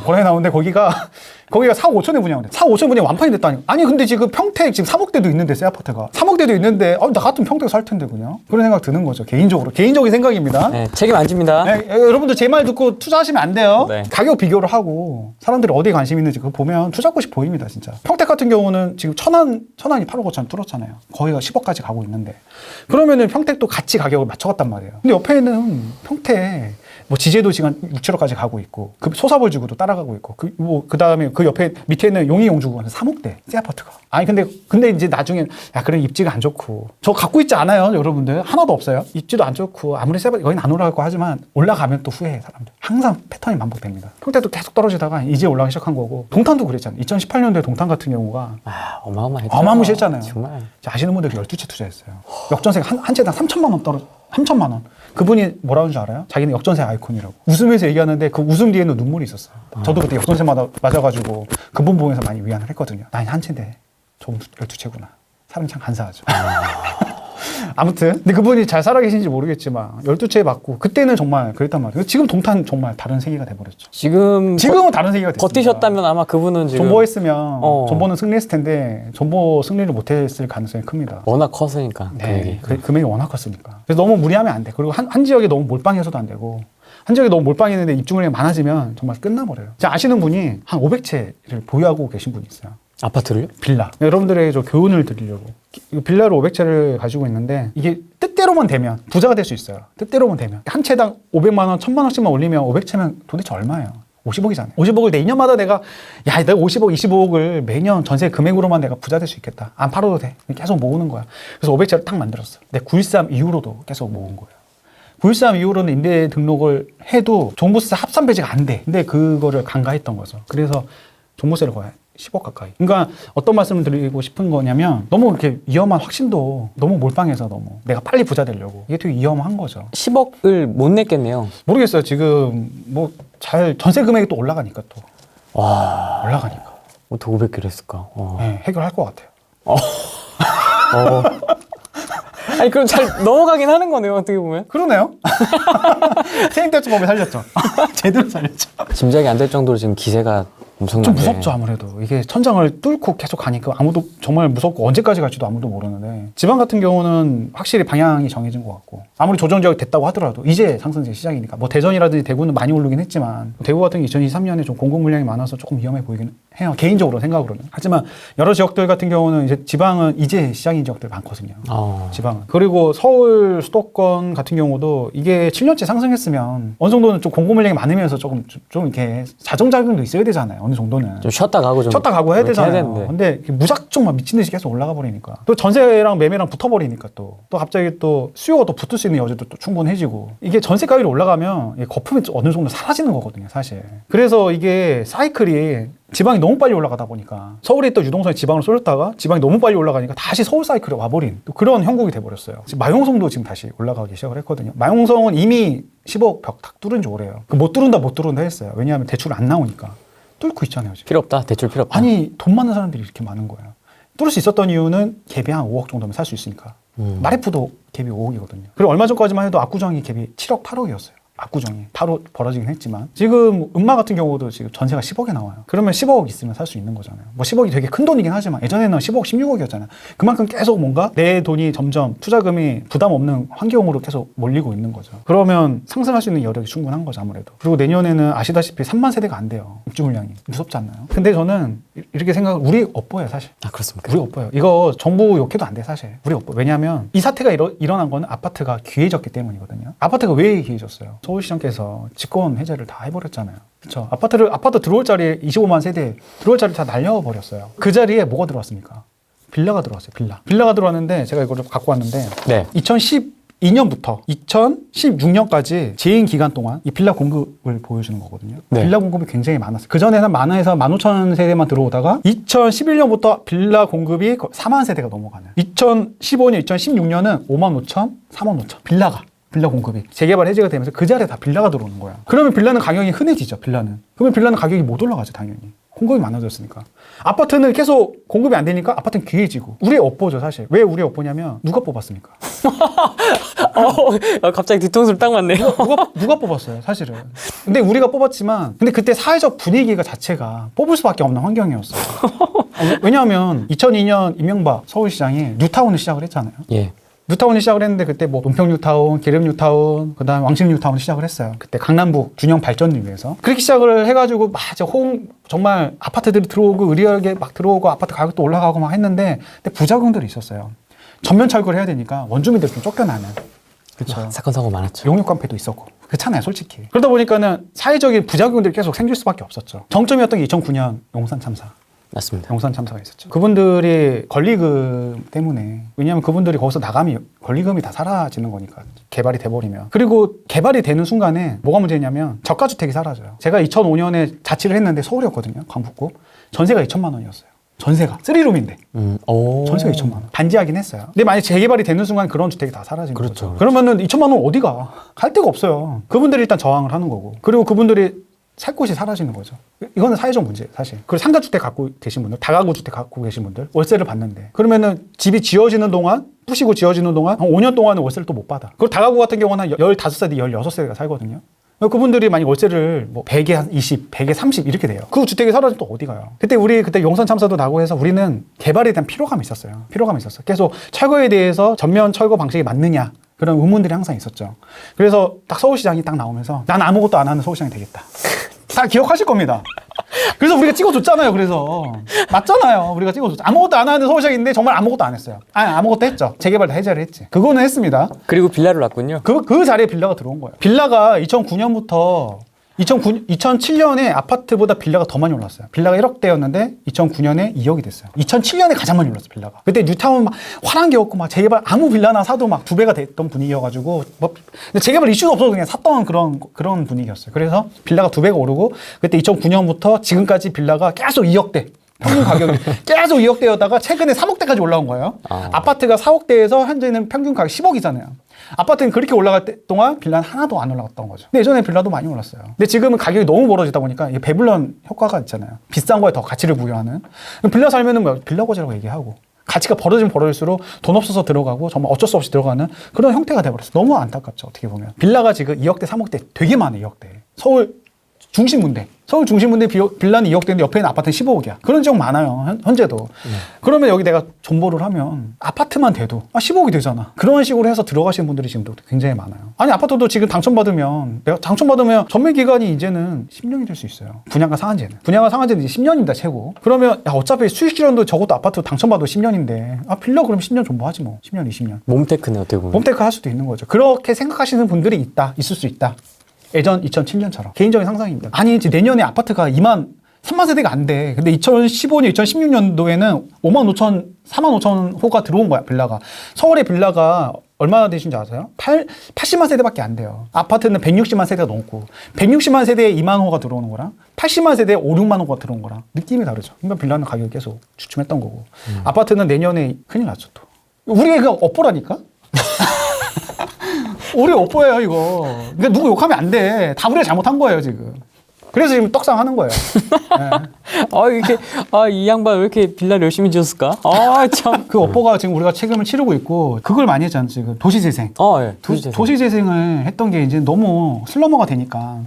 고라니 나오는데 거기가 4억 5천에 분양을 돼. 4억 5천에 분양 완판이 됐다니. 아니 근데 지금 평택 지금 3억대도 있는데 새 아파트가 3억대도 있는데 나 같은 평택 살 텐데 그냥 그런 생각 드는 거죠. 개인적인 생각입니다. 네, 책임 안 집니다. 네, 여러분들 제 말 듣고 투자하시면 안 돼요. 네. 가격 비교를 하고 사람들이 어디에 관심 있는지 그거 보면 투자꽃이 보입니다, 진짜. 평택 같은 경우는 지금 천안이 8억 5천 뚫었잖아요. 거기가 10억까지 가고 있는데 그러면은 평택도 같이 가격을 맞춰갔단 말이에요. 근데 옆에는 평택 뭐 지제도 지금 6, 7억까지 가고 있고 그 소사볼 주고도 따라가고 있고 그 다음에 그 옆에 밑에는 용의용주고 3억대 새 아파트가. 아니 근데 이제 나중에 야 그래 입지가 안 좋고 저 갖고 있지 않아요, 여러분들. 하나도 없어요. 입지도 안 좋고 아무리 여기는 안 올라갈 거 하지만 올라가면 또 후회해 사람들. 항상 패턴이 반복됩니다. 평택도 계속 떨어지다가 이제 올라가기 시작한 거고 동탄도 그랬잖아요. 2018년도에 동탄 같은 경우가 어마어마했죠. 어마무시했잖아요. 정말. 아시는 분들 12채 투자했어요. 역전세가 한 채당 3천만 원 떨어져. 3천만 원. 그분이 뭐라는 줄 알아요? 자기는 역전세 아이콘이라고. 웃으면서 얘기하는데 그 웃음 뒤에는 눈물이 있었어요. 저도 그때 역전세 맞아가지고 그분 보면서 많이 위안을 했거든요. 난 한 채인데 저 12채구나. 사람이 참 간사하죠. 아무튼 근데 그분이 잘 살아 계신지 모르겠지만 12채 맞고 그때는 정말 그랬단 말이에요. 지금 동탄 정말 다른 세계가 돼버렸죠. 지금은 다른 세계가 됐습니다. 버티셨다면 아마 그분은 지금 존버했으면 존버는 승리했을 텐데 존버 승리를 못했을 가능성이 큽니다. 워낙 컸으니까. 네, 금액이 워낙 컸으니까. 그래서 너무 무리하면 안 돼. 그리고 한 지역에 너무 몰빵해서도 안 되고 한 지역에 너무 몰빵했는데 입주물량이 많아지면 정말 끝나버려요. 제가 아시는 분이 한 500채를 보유하고 계신 분이 있어요. 아파트를요? 빌라. 여러분들에게 저 교훈을 드리려고. 빌라를 500채를 가지고 있는데 이게 뜻대로만 되면 부자가 될 수 있어요. 뜻대로만 되면. 한 채당 500만 원, 1000만 원씩만 올리면 500채면 도대체 얼마예요? 50억이잖아요. 50억을 내년마다 내가 50억, 25억을 매년 전세 금액으로만 내가 부자 될 수 있겠다. 안 팔아도 돼. 계속 모으는 거야. 그래서 500채를 딱 만들었어. 근데 9.13 이후로도 계속 모은 거예요. 9.13 이후로는 임대 등록을 해도 종부세 합산 배제가 안 돼. 근데 그거를 간과했던 거죠. 그래서 종부세를 거의 10억 가까이. 그러니까 어떤 말씀을 드리고 싶은 거냐면 너무 이렇게 위험한 확신도 너무 몰빵해서 너무 내가 빨리 부자 되려고 이게 되게 위험한 거죠. 10억을 못 냈겠네요. 모르겠어요. 지금 뭐 잘 전세 금액이 또 올라가니까 또 올라가니까 어떻게 500개를 했을까? 네, 해결할 것 같아요. 아니 그럼 잘 넘어가긴 하는 거네요. 어떻게 보면. 그러네요. 세임대출법에 살렸죠. 제대로 살렸죠. 짐작이 안 될 정도로 지금 기세가 좀 엄청난데. 무섭죠. 아무래도 이게 천장을 뚫고 계속 가니까 아무도 정말 무섭고 언제까지 갈지도 아무도 모르는데 지방 같은 경우는 확실히 방향이 정해진 것 같고 아무리 조정지역이 됐다고 하더라도 이제 상승세 시작이니까 뭐 대전이라든지 대구는 많이 오르긴 했지만 대구 같은 경우 2023년에 좀 공급 물량이 많아서 조금 위험해 보이긴 해요. 개인적으로 생각으로는. 하지만 여러 지역들 같은 경우는 이제 지방은 이제 시작인 지역들 많거든요. 지방은. 그리고 서울 수도권 같은 경우도 이게 7년째 상승했으면 어느 정도는 좀 공급 물량이 많으면서 좀 이렇게 자정작용도 있어야 되잖아요. 어느 정도는. 좀 쉬었다 가고 해야 되잖아요. 근데 무작정 막 미친 듯이 계속 올라가 버리니까 또 전세랑 매매랑 붙어버리니까 또 갑자기 또 수요가 또 붙을 수 있는 여지도 또 충분해지고 이게 전세 가격이 올라가면 거품이 어느 정도 사라지는 거거든요, 사실. 그래서 이게 사이클이 지방이 너무 빨리 올라가다 보니까 서울에 있던 유동성이 지방으로 쏠렸다가 지방이 너무 빨리 올라가니까 다시 서울 사이클에 와버린 또 그런 형국이 돼버렸어요. 지금 마용성도 지금 다시 올라가기 시작을 했거든요. 마용성은 이미 10억 벽 딱 뚫은 지 오래요. 못 뚫는다 했어요. 왜냐하면 대출 안 나오니까. 뚫고 있잖아요, 지금. 필요 없다. 대출 필요 없다. 아니 돈 많은 사람들이 이렇게 많은 거예요. 뚫을 수 있었던 이유는 갭이 한 5억 정도면 살 수 있으니까. 마레프도 갭이 5억이거든요. 그리고 얼마 전까지만 해도 압구정이 갭이 7억, 8억이었어요. 압구정이 바로 벌어지긴 했지만 지금 음마 같은 경우도 지금 전세가 10억에 나와요. 그러면 10억 있으면 살 수 있는 거잖아요. 뭐 10억이 되게 큰 돈이긴 하지만 예전에는 10억, 16억이었잖아요. 그만큼 계속 뭔가 내 돈이 점점 투자금이 부담 없는 환경으로 계속 몰리고 있는 거죠. 그러면 상승할 수 있는 여력이 충분한 거죠, 아무래도. 그리고 내년에는 아시다시피 3만 세대가 안 돼요. 입주 물량이. 무섭지 않나요? 근데 저는 이렇게 생각을 우리 업보예요, 사실. 그렇습니까? 우리 업보예요. 이거 정부 욕해도 안 돼, 사실. 우리 업보. 왜냐하면 이 사태가 일어난 거는 아파트가 귀해졌기 때문이거든요. 아파트가 왜 귀해졌어요? 서울시장께서 직권 해제를 다 해버렸잖아요. 그렇죠. 아파트 들어올 자리에 25만 세대 들어올 자리 다 날려버렸어요. 그 자리에 뭐가 들어왔습니까? 빌라가 들어왔어요. 빌라가 들어왔는데 제가 이거를 갖고 왔는데 네. 2012 2002년부터 2016년까지 재임 기간 동안 이 빌라 공급을 보여주는 거거든요. 네. 빌라 공급이 굉장히 많았어요. 그전에는 만화에서 15,000세대만 들어오다가 2011년부터 빌라 공급이 4만 세대가 넘어가는 2015년, 2016년은 5만 5천, 4만 5천 빌라 공급이 재개발 해제가 되면서 그 자리에 다 빌라가 들어오는 거야. 그러면 빌라는 가격이 흔해지죠. 그러면 빌라는 가격이 못 올라가죠. 당연히. 공급이 많아졌으니까. 아파트는 계속 공급이 안 되니까 아파트는 귀해지고. 우리의 업보죠, 사실. 왜 우리의 업보냐면 누가 뽑았습니까? 갑자기 뒤통수를 딱 맞네요. 누가 뽑았어요, 사실은. 근데 우리가 뽑았지만, 근데 그때 사회적 분위기가 자체가 뽑을 수밖에 없는 환경이었어요. 왜냐하면 2002년 이명박 서울시장이 뉴타운을 시작을 했잖아요. 예. 뉴타운을 시작을 했는데 그때 뭐 논평 뉴타운, 기름 뉴타운, 그다음 왕십 뉴타운을 시작을 했어요. 그때 강남북 균형 발전을 위해서 그렇게 시작을 해가지고 막 정말 아파트들이 들어오고 의리하게 막 들어오고 아파트 가격도 올라가고 막 했는데 근데 부작용들이 있었어요. 전면 철거를 해야 되니까 원주민들 좀 쫓겨나는. 그렇죠. 사건 사고 많았죠. 용역 깡패도 있었고 그렇잖아요, 솔직히. 그러다 보니까는 사회적인 부작용들이 계속 생길 수밖에 없었죠. 정점이었던 게 2009년 용산 참사. 맞습니다. 용산 참사가 있었죠. 그분들이 권리금 때문에, 왜냐하면 그분들이 거기서 나가면 권리금이 다 사라지는 거니까, 개발이 돼버리면. 그리고 개발이 되는 순간에 뭐가 문제냐면 저가주택이 사라져요. 제가 2005년에 자취를 했는데 서울이었거든요, 광북구. 전세가 2천만 원이었어요. 전세가 3룸인데 전세가 2천만 원. 반지하긴 했어요. 근데 만약 재개발이 되는 순간 그런 주택이 다 사라지는 거죠. 그러면은 2천만 원 어디가? 갈 데가 없어요. 그분들이 일단 저항을 하는 거고, 그리고 그분들이 살 곳이 사라지는 거죠. 이거는 사회적 문제예요, 사실. 그리고 상가주택 갖고 계신 분들, 다가구 주택 갖고 계신 분들, 월세를 받는데, 그러면은 집이 지어지는 동안, 부시고 지어지는 동안 한 5년 동안은 월세를 또 못 받아. 그리고 다가구 같은 경우는 한 15세대, 16세대가 살거든요. 그분들이 만약 월세를 뭐 100에 한 20, 100에 30 이렇게 돼요. 그 주택이 사라지면 또 어디 가요? 그때 용산 참사도 나고 해서 우리는 개발에 대한 피로감이 있었어요. 계속 철거에 대해서 전면 철거 방식이 맞느냐, 그런 의문들이 항상 있었죠. 그래서 딱 서울시장이 딱 나오면서 난 아무것도 안 하는 서울시장이 되겠다. 다 기억하실 겁니다. 그래서 우리가 찍어줬잖아요. 그래서 맞잖아요. 우리가 찍어줬죠. 아무것도 안 하는 서울시장인데 정말 아무것도 안 했어요. 아무것도 했죠. 재개발 다 해제를 했지. 그거는 했습니다. 그리고 빌라를 놨군요. 그 자리에 빌라가 들어온 거예요. 빌라가 2009년부터 2007년에 아파트보다 빌라가 더 많이 올랐어요. 빌라가 1억대였는데 2009년에 2억이 됐어요. 2007년에 가장 많이 올랐어요, 빌라가. 그때 뉴타운 막 화랑기였고 막 재개발 아무 빌라나 사도 막 2배가 됐던 분위기여가지고 뭐 근데 재개발 이슈도 없어서 그냥 샀던 그런 분위기였어요. 그래서 빌라가 2배가 오르고 그때 2009년부터 지금까지 빌라가 계속 2억대. 평균 가격이 계속 2억대였다가 최근에 3억대까지 올라온 거예요. 아파트가 4억대에서 현재는 평균 가격 10억이잖아요. 아파트는 그렇게 올라갈 때 동안 빌라는 하나도 안 올라갔던 거죠. 근데 예전에 빌라도 많이 올랐어요. 근데 지금은 가격이 너무 벌어지다 보니까 이게 배불런 효과가 있잖아요. 비싼 거에 더 가치를 부여하는. 빌라 살면은 뭐 빌라 거지라고 얘기하고. 가치가 벌어지면 벌어질수록 돈 없어서 들어가고 정말 어쩔 수 없이 들어가는 그런 형태가 돼버렸어요. 너무 안타깝죠, 어떻게 보면. 빌라가 지금 2억대, 3억대 되게 많아요, 2억대. 서울 중심군대. 서울 중심군대 빌라는 2억대인데 옆에 있는 아파트는 15억이야. 그런 지역 많아요, 현재도. 그러면 여기 내가 존버를 하면 아파트만 돼도 15억이 되잖아. 그런 식으로 해서 들어가시는 분들이 지금도 굉장히 많아요. 아니, 아파트도 지금 당첨받으면 전매 기간이 이제는 10년이 될 수 있어요. 분양가 상한제는 이제 10년입니다, 최고. 그러면 야, 어차피 수익 실현도 적어도 아파트 당첨받아도 10년인데 빌라 그럼 10년 존버하지 뭐. 10년, 20년. 몸테크네, 어떻게 보면. 몸테크 할 수도 있는 거죠. 그렇게 생각하시는 분들이 있을 수 있다. 예전 2007년처럼. 개인적인 상상입니다. 아니, 이제 내년에 아파트가 3만 세대가 안 돼. 근데 2015년, 2016년도에는 5만 5천, 4만 5천 호가 들어온 거야, 빌라가. 서울의 빌라가 얼마나 되신지 아세요? 80만 세대밖에 안 돼요. 아파트는 160만 세대가 넘고, 160만 세대에 2만 호가 들어오는 거랑, 80만 세대에 5, 6만 호가 들어온 거랑 느낌이 다르죠. 그러니까 빌라는 가격이 계속 주춤했던 거고. 아파트는 내년에 큰일 났죠, 또. 우리가 업보라니까? 우리 업보예요, 이거. 그러니까 누구 욕하면 안 돼. 다 우리가 잘못한 거예요, 지금. 그래서 지금 떡상하는 거예요. 네. 이 양반 왜 이렇게 빌라를 열심히 지었을까? 참. 그 업보가 지금 우리가 책임을 치르고 있고, 그걸 많이 했잖아요, 지금. 도시재생. 예. 도시재생을 했던 게 이제 너무 슬러머가 되니까.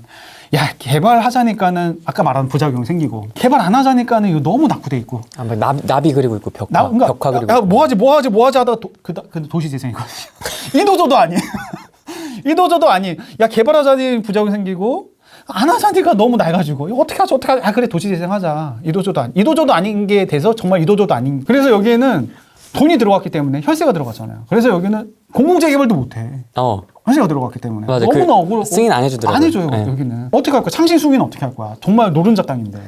야, 개발하자니까는 아까 말한 부작용 생기고, 개발 안 하자니까는 이거 너무 낙후돼 있고. 나비 그리고 있고, 벽화 그리고 있고. 뭐하지 하다가 그 도시재생이거든요. 이도저도 아니에요. 이도저도 아니. 야, 개발하자니 부작용 생기고, 안 하자니까 너무 낡아지고. 이거 어떻게 하지? 그래, 도시재생 하자. 이도저도 아닌 게 돼서 정말 이도저도 아닌. 그래서 여기에는 돈이 들어갔기 때문에 혈세가 들어갔잖아요. 그래서 여기는 공공재개발도 못해. 혈세가 들어갔기 때문에. 맞아. 너무나 억울하고. 승인 안 해주더라고요. 안 해줘요, 여기는. 어떻게 할 거야? 창신 승인은 어떻게 할 거야? 정말 노른자 땅인데.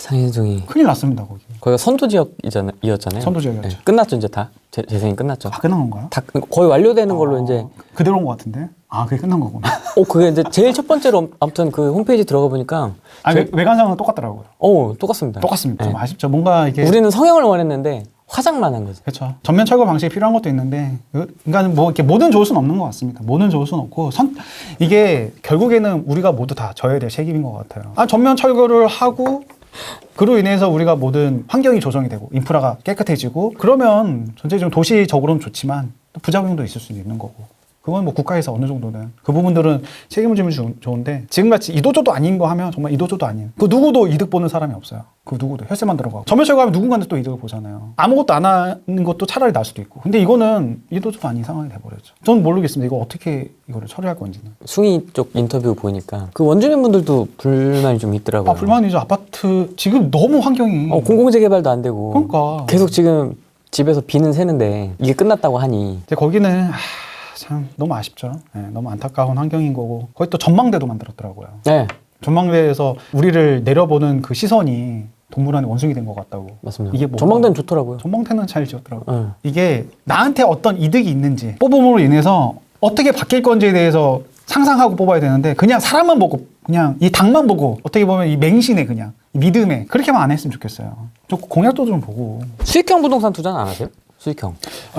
상인동이 큰일 났습니다 거기. 거기가 선도 지역이었잖아요. 선도 지역이었죠. 끝났죠 이제 다 재생이 끝났죠. 다 끝난 건가요? 다 거의 완료되는 걸로 이제. 그대로 온 것 같은데. 아 그게 끝난 거구나. 그게 이제 제일 첫 번째로 아무튼 그 홈페이지 들어가 보니까. 외관상은 똑같더라고요. 똑같습니다. 똑같습니다. 네. 좀 아쉽죠. 뭔가 이게 우리는 성형을 원했는데 화장만 한 거지. 그렇죠. 전면 철거 방식이 필요한 것도 있는데, 그러니까 뭐 이렇게 뭐든 좋을 수는 없는 것 같습니다. 뭐든 좋을 수는 없고, 이게 결국에는 우리가 모두 다 져야 될 책임인 것 같아요. 전면 철거를 하고, 그로 인해서 우리가 모든 환경이 조성이 되고, 인프라가 깨끗해지고, 그러면 전체적으로 도시적으로는 좋지만 또 부작용도 있을 수 있는 거고. 그건 뭐 국가에서 어느 정도는 그 부분들은 책임을 지면 좋은데 지금같이 이도저도 아닌 거 하면 정말 이도저도 아닌 그 누구도 이득 보는 사람이 없어요. 그 누구도 혈세만 들어가고 전면 철거하면 누군가는 또 이득을 보잖아요. 아무것도 안 하는 것도 차라리 나을 수도 있고 근데 이거는 이도저도 아닌 상황이 돼버렸죠. 전 모르겠습니다. 이거 어떻게 이거를 처리할 건지는. 숭이 쪽 인터뷰 보니까 그 원주민분들도 불만이 좀 있더라고요. 불만이죠. 아파트 지금 너무 환경이 공공재개발도 안 되고 그러니까 계속 지금 집에서 비는 새는데 이게 끝났다고 하니 이제 거기는 참 너무 아쉽죠. 네, 너무 안타까운 환경인 거고 거기 또 전망대도 만들었더라고요. 네. 전망대에서 우리를 내려보는 그 시선이 동물원의 원숭이 된 것 같다고. 맞습니다. 이게 뭐가- 전망대는 좋더라고요. 전망대는 잘 지었더라고요. 네. 이게 나한테 어떤 이득이 있는지 뽑음으로 인해서 어떻게 바뀔 건지에 대해서 상상하고 뽑아야 되는데 그냥 사람만 보고 그냥 이 당만 보고 어떻게 보면 이 맹신에 그냥 이 믿음에 그렇게만 안 했으면 좋겠어요. 좀 공약도 좀 보고. 수익형 부동산 투자는 안 하세요? 수익형.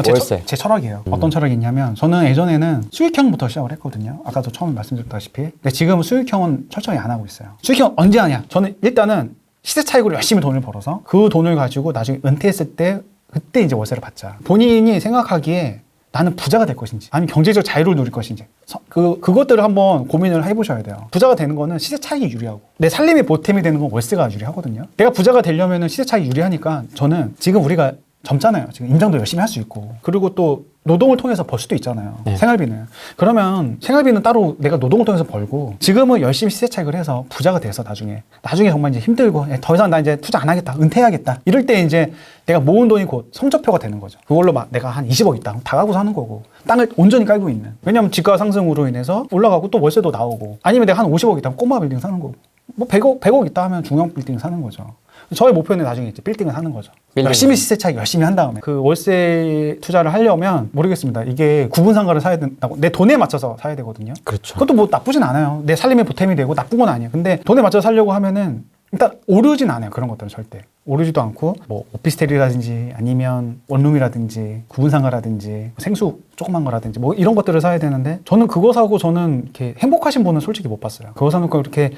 월세. 제 철학이에요. 어떤 철학이 있냐면 저는 예전에는 수익형부터 시작을 했거든요. 아까도 처음에 말씀드렸다시피. 근데 지금은 수익형은 철저히 안 하고 있어요. 수익형 언제 하냐? 저는 일단은 시세 차익으로 열심히 돈을 벌어서 그 돈을 가지고 나중에 은퇴했을 때 그때 이제 월세를 받자. 본인이 생각하기에 나는 부자가 될 것인지 아니면 경제적 자유를 누릴 것인지 그것들을 한번 고민을 해보셔야 돼요. 부자가 되는 거는 시세 차익이 유리하고 내 살림의 보탬이 되는 건 월세가 유리하거든요. 내가 부자가 되려면 시세 차익이 유리하니까 저는 지금 우리가 젊잖아요. 지금 임장도 열심히 할 수 있고 그리고 또 노동을 통해서 벌 수도 있잖아요. 네. 생활비는. 그러면 생활비는 따로 내가 노동을 통해서 벌고 지금은 열심히 시세 차익을 해서 부자가 돼서 나중에 정말 이제 힘들고 더 이상 나 이제 투자 안 하겠다. 은퇴해야겠다. 이럴 때 이제 내가 모은 돈이 곧 성적표가 되는 거죠. 그걸로 막 내가 한 20억 있다. 다 가고 사는 거고 땅을 온전히 깔고 있는. 왜냐하면 집가 상승으로 인해서 올라가고 또 월세도 나오고 아니면 내가 한 50억 있다. 꼬마 빌딩 사는 거고 뭐 100억 있다 하면 중형 빌딩 사는 거죠. 저의 목표는 나중에 이제 빌딩을 사는 거죠. 열심히 시세 차익 열심히 한 다음에 그 월세 투자를 하려면 모르겠습니다. 이게 구분상가를 사야 된다고 내 돈에 맞춰서 사야 되거든요. 그렇죠. 그것도 뭐 나쁘진 않아요. 내 살림의 보탬이 되고 나쁜 건 아니에요. 근데 돈에 맞춰서 살려고 하면은 일단 오르진 않아요. 그런 것들은 절대 오르지도 않고 뭐 오피스텔이라든지 아니면 원룸이라든지 구분상가라든지 생수 조그만 거라든지 뭐 이런 것들을 사야 되는데 저는 그거 사고 저는 이렇게 행복하신 분은 솔직히 못 봤어요. 그거 사놓고 이렇게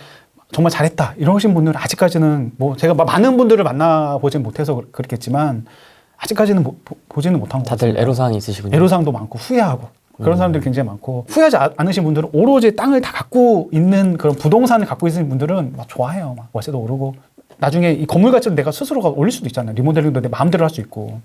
정말 잘했다 이러신 분들은 아직까지는 뭐 제가 많은 분들을 만나보진 못해서 그렇겠지만 아직까지는 보지는 못한 것 같아요. 다들 애로사항이 있으시군요. 애로사항도 많고 후회하고 그런 사람들이 굉장히 많고 후회하지 않으신 분들은 오로지 땅을 다 갖고 있는 그런 부동산을 갖고 있는 분들은 막 좋아해요. 막 월세도 오르고 나중에 이 건물 가치를 내가 스스로가 올릴 수도 있잖아요. 리모델링도 내 마음대로 할 수 있고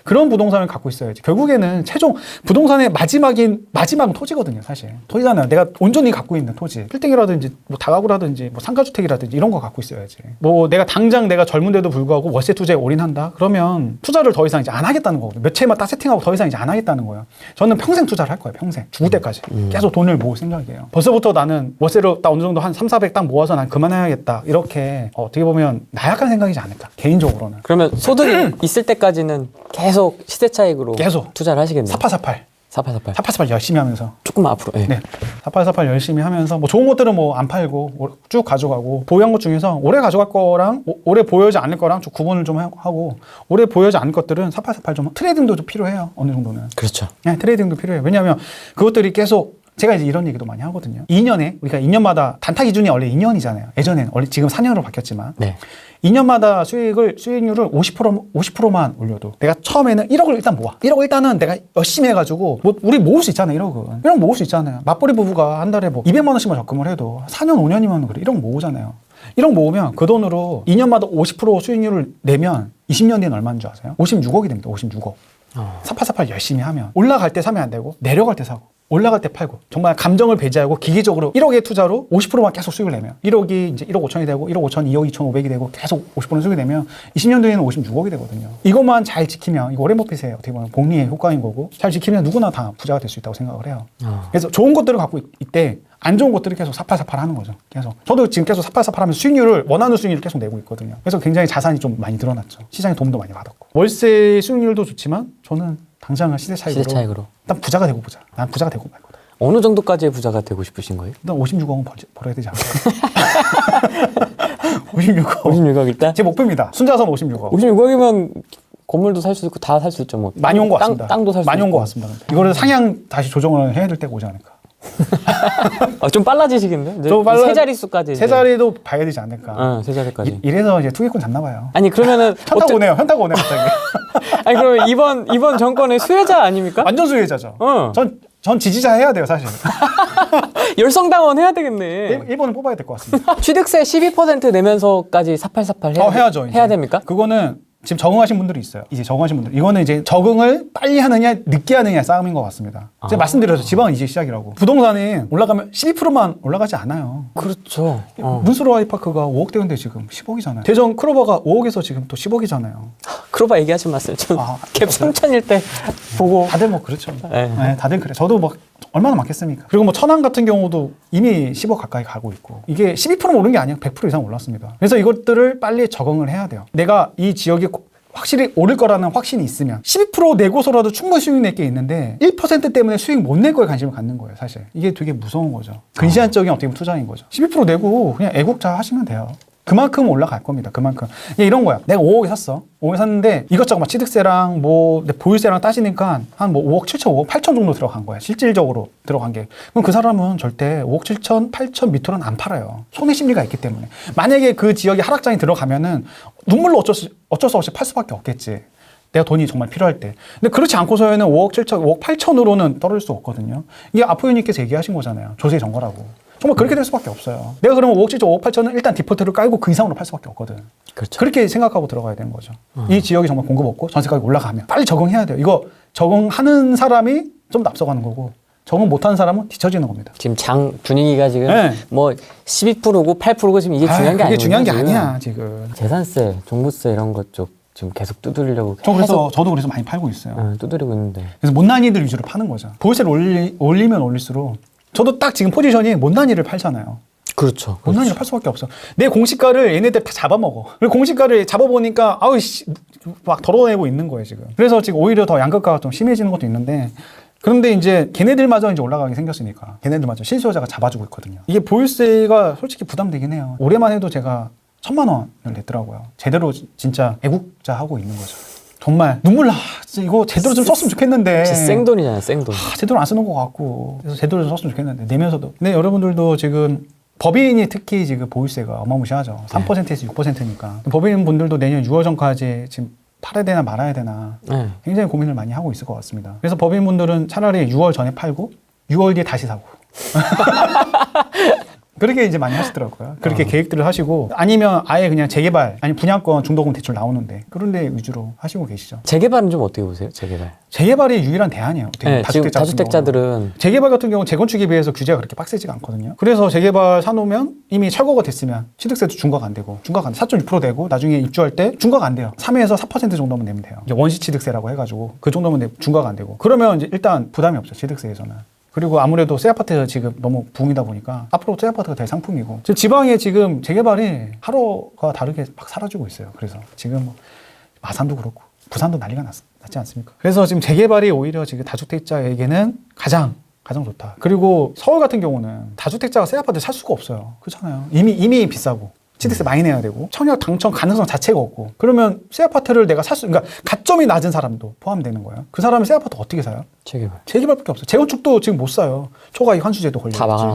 그런 부동산을 갖고 있어야지. 결국에는 최종 부동산의 마지막은 토지거든요. 사실 토지잖아요. 내가 온전히 갖고 있는 토지 빌딩이라든지 뭐 다가구라든지 뭐 상가주택이라든지 이런 거 갖고 있어야지. 뭐 내가 당장 내가 젊은데도 불구하고 월세 투자에 올인한다 그러면 투자를 더 이상 이제 안 하겠다는 거거든요. 몇 채만 딱 세팅하고 더 이상 이제 안 하겠다는 거예요. 저는 평생 투자를 할 거예요. 평생 죽을 때까지 계속 돈을 모을 생각이에요. 벌써부터 나는 월세로 딱 어느 정도 한 300-400 딱 모아서 난 그만해야겠다 이렇게 어떻게 보면 나약한 생각이지 않을까 개인적으로는. 그러면 소득이 있을 때까지는 계속 시세 차익으로 계속 투자를 하시겠네요. 사파사팔 열심히 하면서 조금만 앞으로. 네. 사팔사팔 열심히 하면서 뭐 좋은 것들은 뭐 안 팔고 쭉 가져가고 보유한 것 중에서 오래 가져갈 거랑 오래 보유하지 않을 거랑 좀 구분을 좀 하고 오래 보유하지 않을 것들은 사팔사팔 좀 트레이딩도 좀 필요해요. 어느 정도는. 그렇죠. 네, 트레이딩도 필요해요. 왜냐하면 그것들이 계속 제가 이제 이런 얘기도 많이 하거든요. 2년에 우리가 2년마다 단타 기준이 원래 2년이잖아요. 예전에는 지금 4년으로 바뀌었지만 네. 2년마다 수익률을 50%만 올려도 내가 처음에는 1억을 일단 모아. 1억 일단은 내가 열심히 해가지고 뭐 우리 모을 수 있잖아요. 1억 모을 수 있잖아요. 맞벌이 부부가 한 달에 뭐 200만 원씩만 적금을 해도 4년 5년이면 그래 1억 모으잖아요. 1억 모으면 그 돈으로 2년마다 50% 수익률을 내면 20년 뒤엔 얼마인 줄 아세요? 56억이 됩니다. 56억. 사팔사팔 열심히 하면 올라갈 때 사면 안 되고 내려갈 때 사고 올라갈 때 팔고 정말 감정을 배제하고 기계적으로 1억의 투자로 50%만 계속 수익을 내면 1억이 이제 1억 5천이 되고 1억 5천, 2억 2천5백이 되고 계속 50% 수익이 되면 20년 뒤에는 56억이 되거든요. 이것만 잘 지키면 이거 오렌 버핏의 어떻게 보면 복리의 효과인 거고 잘 지키면 누구나 다 부자가 될 수 있다고 생각을 해요. 그래서 좋은 것들을 갖고 있대 안 좋은 것들을 계속 사팔사팔 하는 거죠. 계속. 저도 지금 계속 사팔사팔 하면서 수익률을 원하는 수익률을 계속 내고 있거든요. 그래서 굉장히 자산이 좀 많이 늘어났죠. 시장에 도움도 많이 받았고. 월세 수익률도 좋지만 저는 당장은 시세 차익으로 일단 부자가 되고 보자. 난 부자가 되고 말 거다. 어느 정도까지의 부자가 되고 싶으신 거예요? 일단 56억은 벌어야 되지 않을까? 56억. 56억 일단? 제 목표입니다. 순자산 56억. 56억이면 건물도 살 수 있고 다 살 수 있죠. 뭐 많이 온 것 같습니다. 땅도 살 수 있고. 많이 온 것 같습니다. 이거를 상향 다시 조정을 해야 될 때가 오지 않을까. 좀 빨라지시겠네요? 세 자릿수까지. 세 자리도 봐야 되지 않을까. 세 자리까지. 이래서 이제 투기꾼 잡나 봐요. 아니 그러면은 현타가 오네요. 갑자기. 아니 그러면 이번 정권의 수혜자 아닙니까? 완전 수혜자죠. 전 지지자 해야 돼요, 사실. 열성당원 해야 되겠네. 1번은 뽑아야 될 것 같습니다. 취득세 12% 내면서까지 사팔사팔 해야죠. 해야 됩니까? 그거는 지금 적응하신 분들이 있어요. 이제 적응하신 분들. 이거는 이제 적응을 빨리 하느냐, 늦게 하느냐 싸움인 것 같습니다. 제가 말씀드렸죠. 지방은 이제 시작이라고. 부동산이 올라가면 12%만 올라가지 않아요. 그렇죠. 문수로 아이파크가 5억대인데 지금 10억이잖아요. 대전 크로버가 5억에서 지금 또 10억이잖아요. 크로버 얘기하지 마세요. 갭 3천일 때 보고. 다들 뭐 그렇죠. 네. 네, 다들 그래. 저도 뭐 얼마나 많겠습니까? 그리고 뭐 천안 같은 경우도 이미 10억 가까이 가고 있고 이게 12% 오른 게 아니에요. 100% 이상 올랐습니다. 그래서 이것들을 빨리 적응을 해야 돼요. 내가 이 지역이 확실히 오를 거라는 확신이 있으면 12% 내고서라도 충분히 수익 낼 게 있는데 1% 때문에 수익 못 낼 거에 관심을 갖는 거예요. 사실 이게 되게 무서운 거죠. 근시안적인 어떻게 보면 투자인 거죠. 12% 내고 그냥 애국자 하시면 돼요. 그만큼 올라갈 겁니다. 그만큼. 이런 거야. 내가 5억에 샀어. 5억에 샀는데 이것저것 막 취득세랑 뭐 보유세랑 따지니까 한 뭐 5억 7천, 5억 8천 정도 들어간 거야. 실질적으로 들어간 게. 그럼 그 사람은 절대 5억 7천, 8천 밑으로는 안 팔아요. 손해 심리가 있기 때문에. 만약에 그 지역에 하락장이 들어가면은 눈물로 어쩔 수 없이 팔 수밖에 없겠지. 내가 돈이 정말 필요할 때. 근데 그렇지 않고서는 5억 7천, 5억 8천으로는 떨어질 수 없거든요. 이게 아포유님께서 얘기하신 거잖아요. 조세 정거라고. 정말 그렇게 될 수밖에 없어요. 내가 그러면 5억 7천, 5억 8천은 일단 디폴트를 깔고 그 이상으로 팔 수밖에 없거든. 그렇죠. 그렇게 생각하고 들어가야 되는 거죠. 이 지역이 정말 공급 없고 전세가격이 올라가면 빨리 적응해야 돼요. 이거 적응하는 사람이 좀 더 앞서가는 거고 적응 못하는 사람은 뒤처지는 겁니다. 지금 장 분위기가 지금 네. 뭐 12%고 8%고 지금 이게 중요한 게 아니에요. 그게 중요한 게 아니야 지금. 재산세, 종부세 이런 것 쪽 지금 계속 두드리려고. 저도 그래서 많이 팔고 있어요. 두드리고 있는데. 그래서 못난이들 위주로 파는 거죠. 보유세를 올리면 올릴수록 저도 딱 지금 포지션이 못난이를 팔잖아요. 그렇죠. 못난이를 팔 수밖에 없어. 내 공시가를 얘네들 다 잡아먹어. 그리고 공시가를 잡아보니까 아우 씨 막 덜어내고 있는 거예요 지금. 그래서 지금 오히려 더 양극화가 좀 심해지는 것도 있는데. 그런데 이제 걔네들마저 이제 올라가게 생겼으니까 걔네들마저 실수요자가 잡아주고 있거든요. 이게 보유세가 솔직히 부담되긴 해요. 올해만 해도 제가 1,000만 원을 냈더라고요. 제대로 진짜 애국자 하고 있는 거죠. 정말 눈물 나. 이거 제대로 좀 썼으면 좋겠는데. 진짜 생돈이잖아요, 생돈. 제대로 안 쓰는 것 같고. 그래서 제대로 좀 썼으면 좋겠는데 내면서도. 근데 여러분들도 지금 법인이 특히 지금 보유세가 어마무시하죠. 3%에서 6%니까. 법인 분들도 내년 6월 전까지 지금 팔아야 되나 말아야 되나 굉장히 고민을 많이 하고 있을 것 같습니다. 그래서 법인분들은 차라리 6월 전에 팔고 6월 뒤에 다시 사고 그렇게 이제 많이 하시더라고요. 그렇게 계획들을 하시고 아니면 아예 그냥 재개발 아니 분양권 중도금 대출 나오는데 그런 데 위주로 하시고 계시죠. 재개발은 좀 어떻게 보세요? 재개발이 유일한 대안이에요. 네, 지금 다주택자들은 재개발 같은 경우는 재건축에 비해서 규제가 그렇게 빡세지가 않거든요. 그래서 재개발 사놓으면 이미 철거가 됐으면 취득세도 중과가 안 되고 4.6% 되고 나중에 입주할 때 중과가 안 돼요. 3에서 4% 정도면 내면 돼요. 이제 원시 취득세라고 해가지고 그 정도면 중과가 안 되고 그러면 이제 일단 부담이 없죠. 취득세에서는. 그리고 아무래도 새 아파트가 지금 너무 붐이다 보니까 앞으로 새 아파트가 될 상품이고 지금 지방에 지금 재개발이 하루가 다르게 막 사라지고 있어요. 그래서 지금 마산도 그렇고 부산도 난리가 났지 않습니까? 그래서 지금 재개발이 오히려 지금 다주택자에게는 가장 좋다. 그리고 서울 같은 경우는 다주택자가 새 아파트 살 수가 없어요. 그렇잖아요. 이미 비싸고 취득세 많이 내야 되고 청약 당첨 가능성 자체가 없고 그러면 새 아파트를 내가 그러니까 가점이 낮은 사람도 포함되는 거예요. 그 사람이 새 아파트 어떻게 사요? 재개발밖에 없어요. 재건축도 지금 못 사요. 초과이익 환수제도 걸려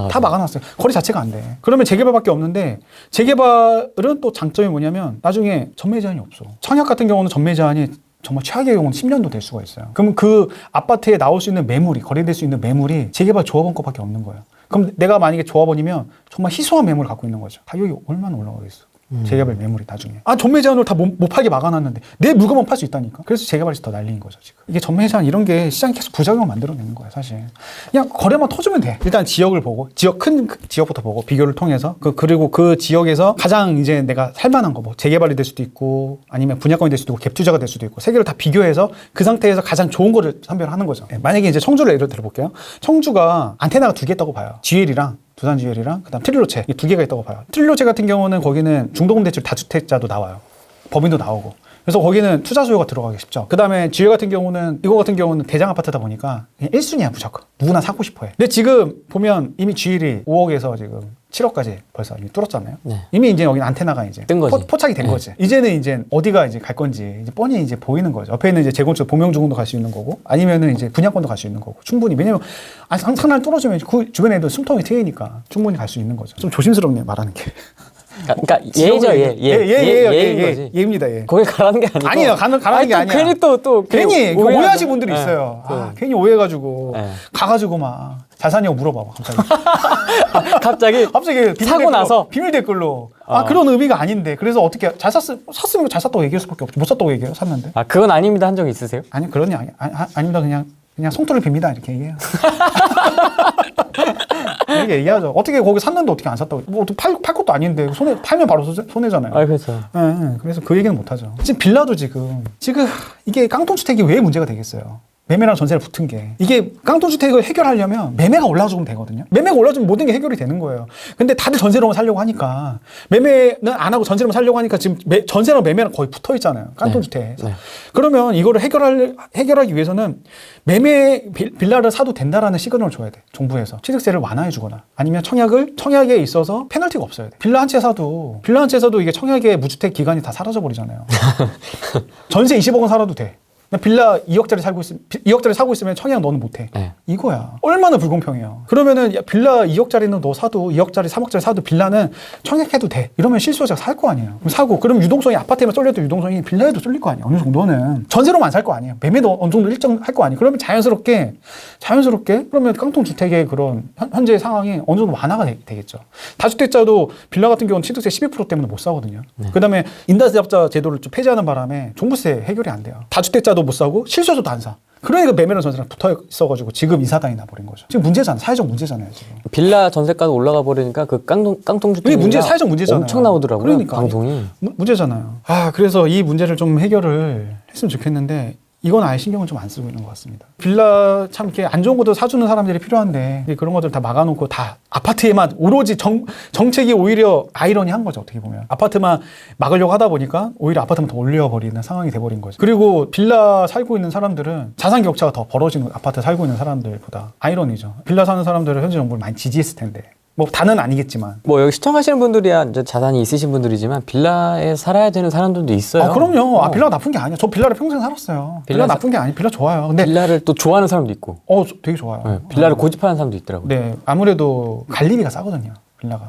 다 막아놨어요. 거리 자체가 안 돼. 그러면 재개발밖에 없는데 재개발은 또 장점이 뭐냐면 나중에 전매 제한이 없어. 청약 같은 경우는 전매 제한이 정말 최악의 경우는 10년도 될 수가 있어요. 그럼 그 아파트에 나올 수 있는 매물이 거래될 수 있는 매물이 재개발 조합원 거밖에 없는 거예요. 그럼 내가 만약에 조합원이면 정말 희소한 매물을 갖고 있는 거죠. 가격이 얼마나 올라가겠어. 재개발 매물이 나중에. 전매 제한으로 다 못 팔게 막아놨는데 내 물건만 팔 수 있다니까. 그래서 재개발이 더 날린 거죠 지금. 이게 전매 제한 이런 게 시장이 계속 부작용을 만들어내는 거예요 사실. 그냥 거래만 터주면 돼. 일단 지역을 보고 큰 지역부터 보고 비교를 통해서 그리고 그 지역에서 가장 이제 내가 살만한 거 뭐 재개발이 될 수도 있고 아니면 분양권이 될 수도 있고 갭 투자가 될 수도 있고 세 개를 다 비교해서 그 상태에서 가장 좋은 거를 선별하는 거죠. 만약에 이제 청주를 예를 들어 볼게요. 청주가 안테나가 2개 있다고 봐요. GL이랑 두산지웰이랑 그다음 트릴로체 이 두 개가 있다고 봐요. 트릴로체 같은 경우는 거기는 중도금 대출 다주택자도 나와요. 법인도 나오고. 그래서 거기는 투자 수요가 들어가기 쉽죠. 그 다음에 지웰 같은 경우는 이거 같은 경우는 대장 아파트다 보니까 그냥 1순위야 무조건. 누구나 사고 싶어해. 근데 지금 보면 이미 지웰이 5억에서 지금 7억까지 벌써 이미 뚫었잖아요. 네. 이미 이제 여기 안테나가 이제 뜬 거지. 포착이 된 거지. 이제는 이제 어디가 이제 갈 건지 이제 뻔히 이제 보이는 거죠. 옆에 있는 이제 재건축 보명주공도 갈 수 있는 거고 아니면은 이제 분양권도 갈 수 있는 거고 충분히. 왜냐면 상단을 뚫어주면 그 주변에 애들 숨통이 트이니까 충분히 갈 수 있는 거죠. 좀 조심스럽네 말하는 게. 그러니까 예죠, 예입니다. 예. 거기 가라는 게 아니고. 아니에요. 가는 게 아니야. 괜히 또 괜히 그 오해하시는 분들이 네. 있어요. 괜히 오해해가지고 네. 가가지고 막 잘 사냐고 물어봐봐 갑자기 비밀 사고 댓글로, 나서 비밀 댓글로 그런 의미가 아닌데 그래서 어떻게 샀으면 잘 샀다고 얘기할 수밖에 없죠. 못 샀다고 얘기해요. 샀는데. 그건 아닙니다 한 적 있으세요? 아니 그런 아닙니다. 그냥 송투를 빕니다 이렇게 얘기해요. 이렇게 얘기하죠. 어떻게 거기 샀는데 어떻게 안 샀다고? 뭐 어떻게 팔 것도 아닌데 팔면 바로 손해잖아요. 그렇죠. 네, 그래서 그 얘기는 못 하죠. 지금 빌라도 지금 이게 깡통주택이 왜 문제가 되겠어요? 매매랑 전세를 붙은 게. 이게 깡통주택을 해결하려면 매매가 올라주면 되거든요. 매매가 올라주면 모든 게 해결이 되는 거예요. 근데 다들 전세로만 살려고 하니까 매매는 안 하고 전세로만 살려고 하니까 지금 전세랑 매매랑 거의 붙어 있잖아요. 깡통주택에서. 네. 그러면 이거를 해결하기 위해서는 빌라를 사도 된다라는 시그널을 줘야 돼. 정부에서. 취득세를 완화해 주거나 아니면 청약에 있어서 페널티가 없어야 돼. 빌라 한 채 사도 이게 청약의 무주택 기간이 다 사라져 버리잖아요. 전세 20억원 살아도 돼. 빌라 2억짜리 사고 있으면 청약 너는 못해. 네. 이거야. 얼마나 불공평해요. 그러면은 빌라 2억짜리는 너 사도 2억짜리 3억짜리 사도 빌라는 청약해도 돼. 이러면 실수요자가 살 거 아니에요. 그럼 사고 그럼 유동성이 아파트에만 쏠려도 유동성이 빌라에도 쏠릴 거 아니에요. 어느 정도는 전세로만 살 거 아니에요. 매매도 어느 정도 일정 할 거 아니에요. 그러면 자연스럽게 그러면 깡통주택의 그런 현재 상황이 어느 정도 완화가 되겠죠. 다주택자도 빌라 같은 경우는 취득세 12% 때문에 못 사거든요. 네. 그다음에 임대차업자 제도를 좀 폐지하는 바람에 종부세 해결이 안 돼요. 다주택자도 못 사고 실수요자도 안 사. 그러니까 매매랑 전세랑 붙어 있어가지고 지금 이 사단이 나버린 거죠. 지금 문제잖아. 사회적 문제잖아요. 지금. 빌라 전세가도 올라가 버리니까 그 깡통주택이 문제 사회적 문제잖아요. 엄청 나오더라고요. 그러니까 방송이. 문제잖아요. 그래서 이 문제를 좀 해결을 했으면 좋겠는데 이건 아예 신경을 좀 안 쓰고 있는 것 같습니다. 빌라 참 이렇게 안 좋은 것도 사주는 사람들이 필요한데 그런 것들 다 막아놓고 다 아파트에만 오로지 정책이 오히려 아이러니한 거죠. 어떻게 보면 아파트만 막으려고 하다 보니까 오히려 아파트만 더 올려버리는 상황이 돼버린 거죠. 그리고 빌라 살고 있는 사람들은 자산 격차가 더 벌어지는 아파트 살고 있는 사람들보다 아이러니죠. 빌라 사는 사람들은 현재 정부를 많이 지지했을 텐데. 뭐 다는 아니겠지만 여기 시청하시는 분들이야 이제 자산이 있으신 분들이지만 빌라에 살아야 되는 사람들도 있어요. 그럼요. 빌라가 나쁜 게 아니야. 저 빌라를 평생 살았어요. 빌라 나쁜 게 아니에요. 빌라 좋아요. 근데 빌라를 또 좋아하는 사람도 있고. 되게 좋아요. 네, 빌라를 고집하는 사람도 있더라고요. 네, 아무래도 관리비가 싸거든요.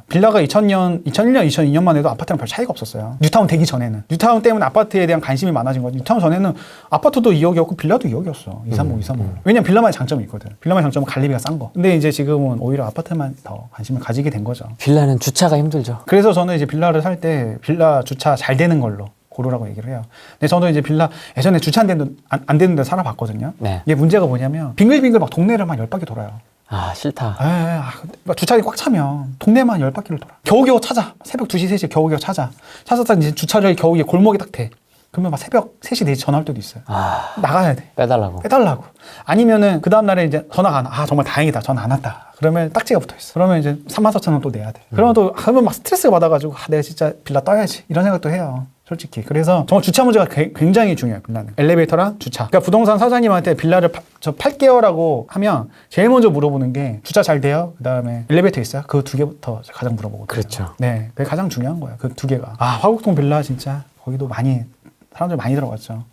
빌라가 2001년, 2002년만 해도 아파트랑 별 차이가 없었어요. 뉴타운 되기 전에는. 뉴타운 때문에 아파트에 대한 관심이 많아진 거죠. 뉴타운 전에는 아파트도 2억이었고 빌라도 2억이었어. 2, 3억, 2, 3억. 왜냐면 빌라만의 장점이 있거든. 빌라만의 장점은 관리비가 싼 거. 근데 이제 지금은 오히려 아파트만 더 관심을 가지게 된 거죠. 빌라는 주차가 힘들죠. 그래서 저는 이제 빌라를 살 때 빌라 주차 잘 되는 걸로 고르라고 얘기를 해요. 근데 저도 이제 빌라 예전에 주차 안 되는 데 살아봤거든요. 네. 이게 문제가 뭐냐면 빙글빙글 막 동네를 막 10바퀴 돌아요. 싫다. 주차장이 꽉 차면 동네만 10바퀴를 돌아. 겨우겨우 찾아. 새벽 2시, 3시에 겨우겨우 찾아. 찾았다 이제 주차를 겨우 골목에 딱 대. 그러면 막 새벽 3시, 4시 전화 올 때도 있어요. 나가야 돼. 빼달라고. 아니면은 그 다음날에 이제 전화가 안 와. 정말 다행이다. 전화 안 왔다. 그러면 딱지가 붙어 있어. 그러면 이제 34,000원 또 내야 돼. 그러면 막 스트레스가 받아가지고 내가 진짜 빌라 떠야지. 이런 생각도 해요. 솔직히. 그래서 정말 주차 문제가 굉장히 중요해요. 빌라는. 엘리베이터랑 주차. 그러니까 부동산 사장님한테 빌라를 저 팔게요라고 하면 제일 먼저 물어보는 게 주차 잘 돼요? 그 다음에 엘리베이터 있어요? 그 두 개부터 가장 물어보거든요. 그렇죠. 네. 그게 가장 중요한 거예요. 그 두 개가. 화곡동 빌라 진짜 거기도 사람들 많이 들어갔죠.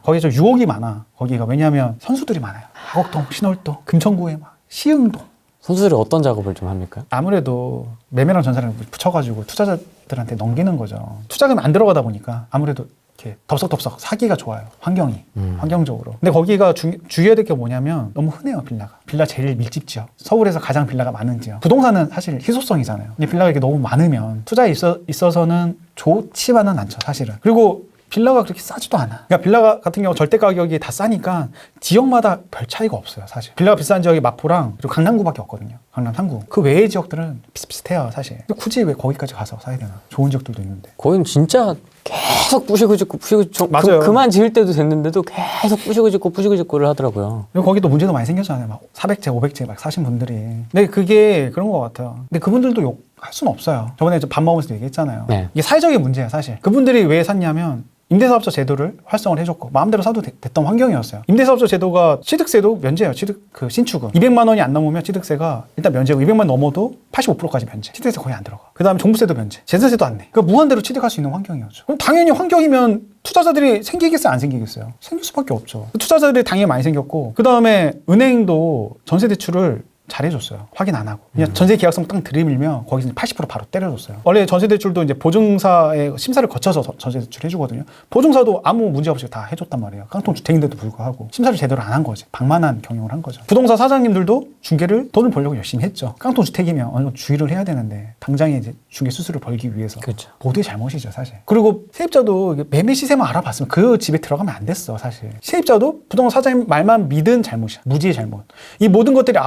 거기 좀 유혹이 많아. 거기가. 왜냐하면 선수들이 많아요. 화곡동, 신월동, 금천구에 막 시흥동. 선수들이 어떤 작업을 좀 합니까? 아무래도 매매랑 전세랑 붙여가지고 투자자들한테 넘기는 거죠. 투자금 안 들어가다 보니까 아무래도 이렇게 덥석덥석 사기가 좋아요. 환경적으로. 근데 거기가 주의해야 될 게 뭐냐면 너무 흔해요. 빌라 제일 밀집 지역. 서울에서 가장 빌라가 많은 지역. 부동산은 사실 희소성이잖아요. 근데 빌라가 이렇게 너무 많으면 투자에 있어서는 좋지만은 않죠. 사실은. 그리고 빌라가 그렇게 싸지도 않아. 그러니까 빌라 같은 경우 절대 가격이 다 싸니까 지역마다 별 차이가 없어요, 사실. 빌라가 비싼 지역이 마포랑 그리고 강남구밖에 없거든요. 강남 3구. 그 외의 지역들은 비슷비슷해요, 사실. 근데 굳이 왜 거기까지 가서 사야 되나? 좋은 지역들도 있는데. 거긴 진짜 계속 부시고 짓고 맞아요. 그만 지을 때도 됐는데도 계속 부시고 짓고를 하더라고요. 그리고 거기도 문제도 많이 생겼잖아요. 막 400제, 500제 막 사신 분들이. 근데 그게 그런 것 같아요. 근데 그분들도 욕할 수는 없어요. 저번에 밥 먹으면서 얘기했잖아요. 네. 이게 사회적인 문제예요, 사실. 그분들이 왜 샀냐면 임대사업자 제도를 활성을 해줬고 마음대로 사도 됐던 환경이었어요. 임대사업자 제도가 취득세도 면제예요. 그 신축은 200만 원이 안 넘으면 취득세가 일단 면제고 200만 넘어도 85%까지 면제. 취득세 거의 안 들어가. 그 다음에 종부세도 면제. 재산세도 안 내. 그러니까 무한대로 취득할 수 있는 환경이었죠. 그럼 당연히 환경이면 투자자들이 생기겠어요, 안 생기겠어요? 생길 수밖에 없죠. 투자자들이 당연히 많이 생겼고 그 다음에 은행도 전세 대출을 잘해줬어요. 확인 안 하고. 그냥 전세 계약서 딱 들이밀면 거기서 80% 바로 때려줬어요. 원래 전세 대출도 이제 보증사의 심사를 거쳐서 전세 대출 해주거든요. 보증사도 아무 문제 없이 다 해줬단 말이에요. 깡통 주택인데도 불구하고 심사를 제대로 안 한 거지. 방만한 경영을 한 거죠. 부동산 사장님들도 중개를 돈을 벌려고 열심히 했죠. 깡통 주택이면 어느 정도 주의를 해야 되는데 당장에 이제 중개 수수료를 벌기 위해서 그렇죠. 모두의 잘못이죠, 사실. 그리고 세입자도 매매 시세만 알아봤으면 그 집에 들어가면 안 됐어, 사실. 세입자도 부동산 사장님 말만 믿은 잘못이야. 무지의 잘못. 이 모든 것들이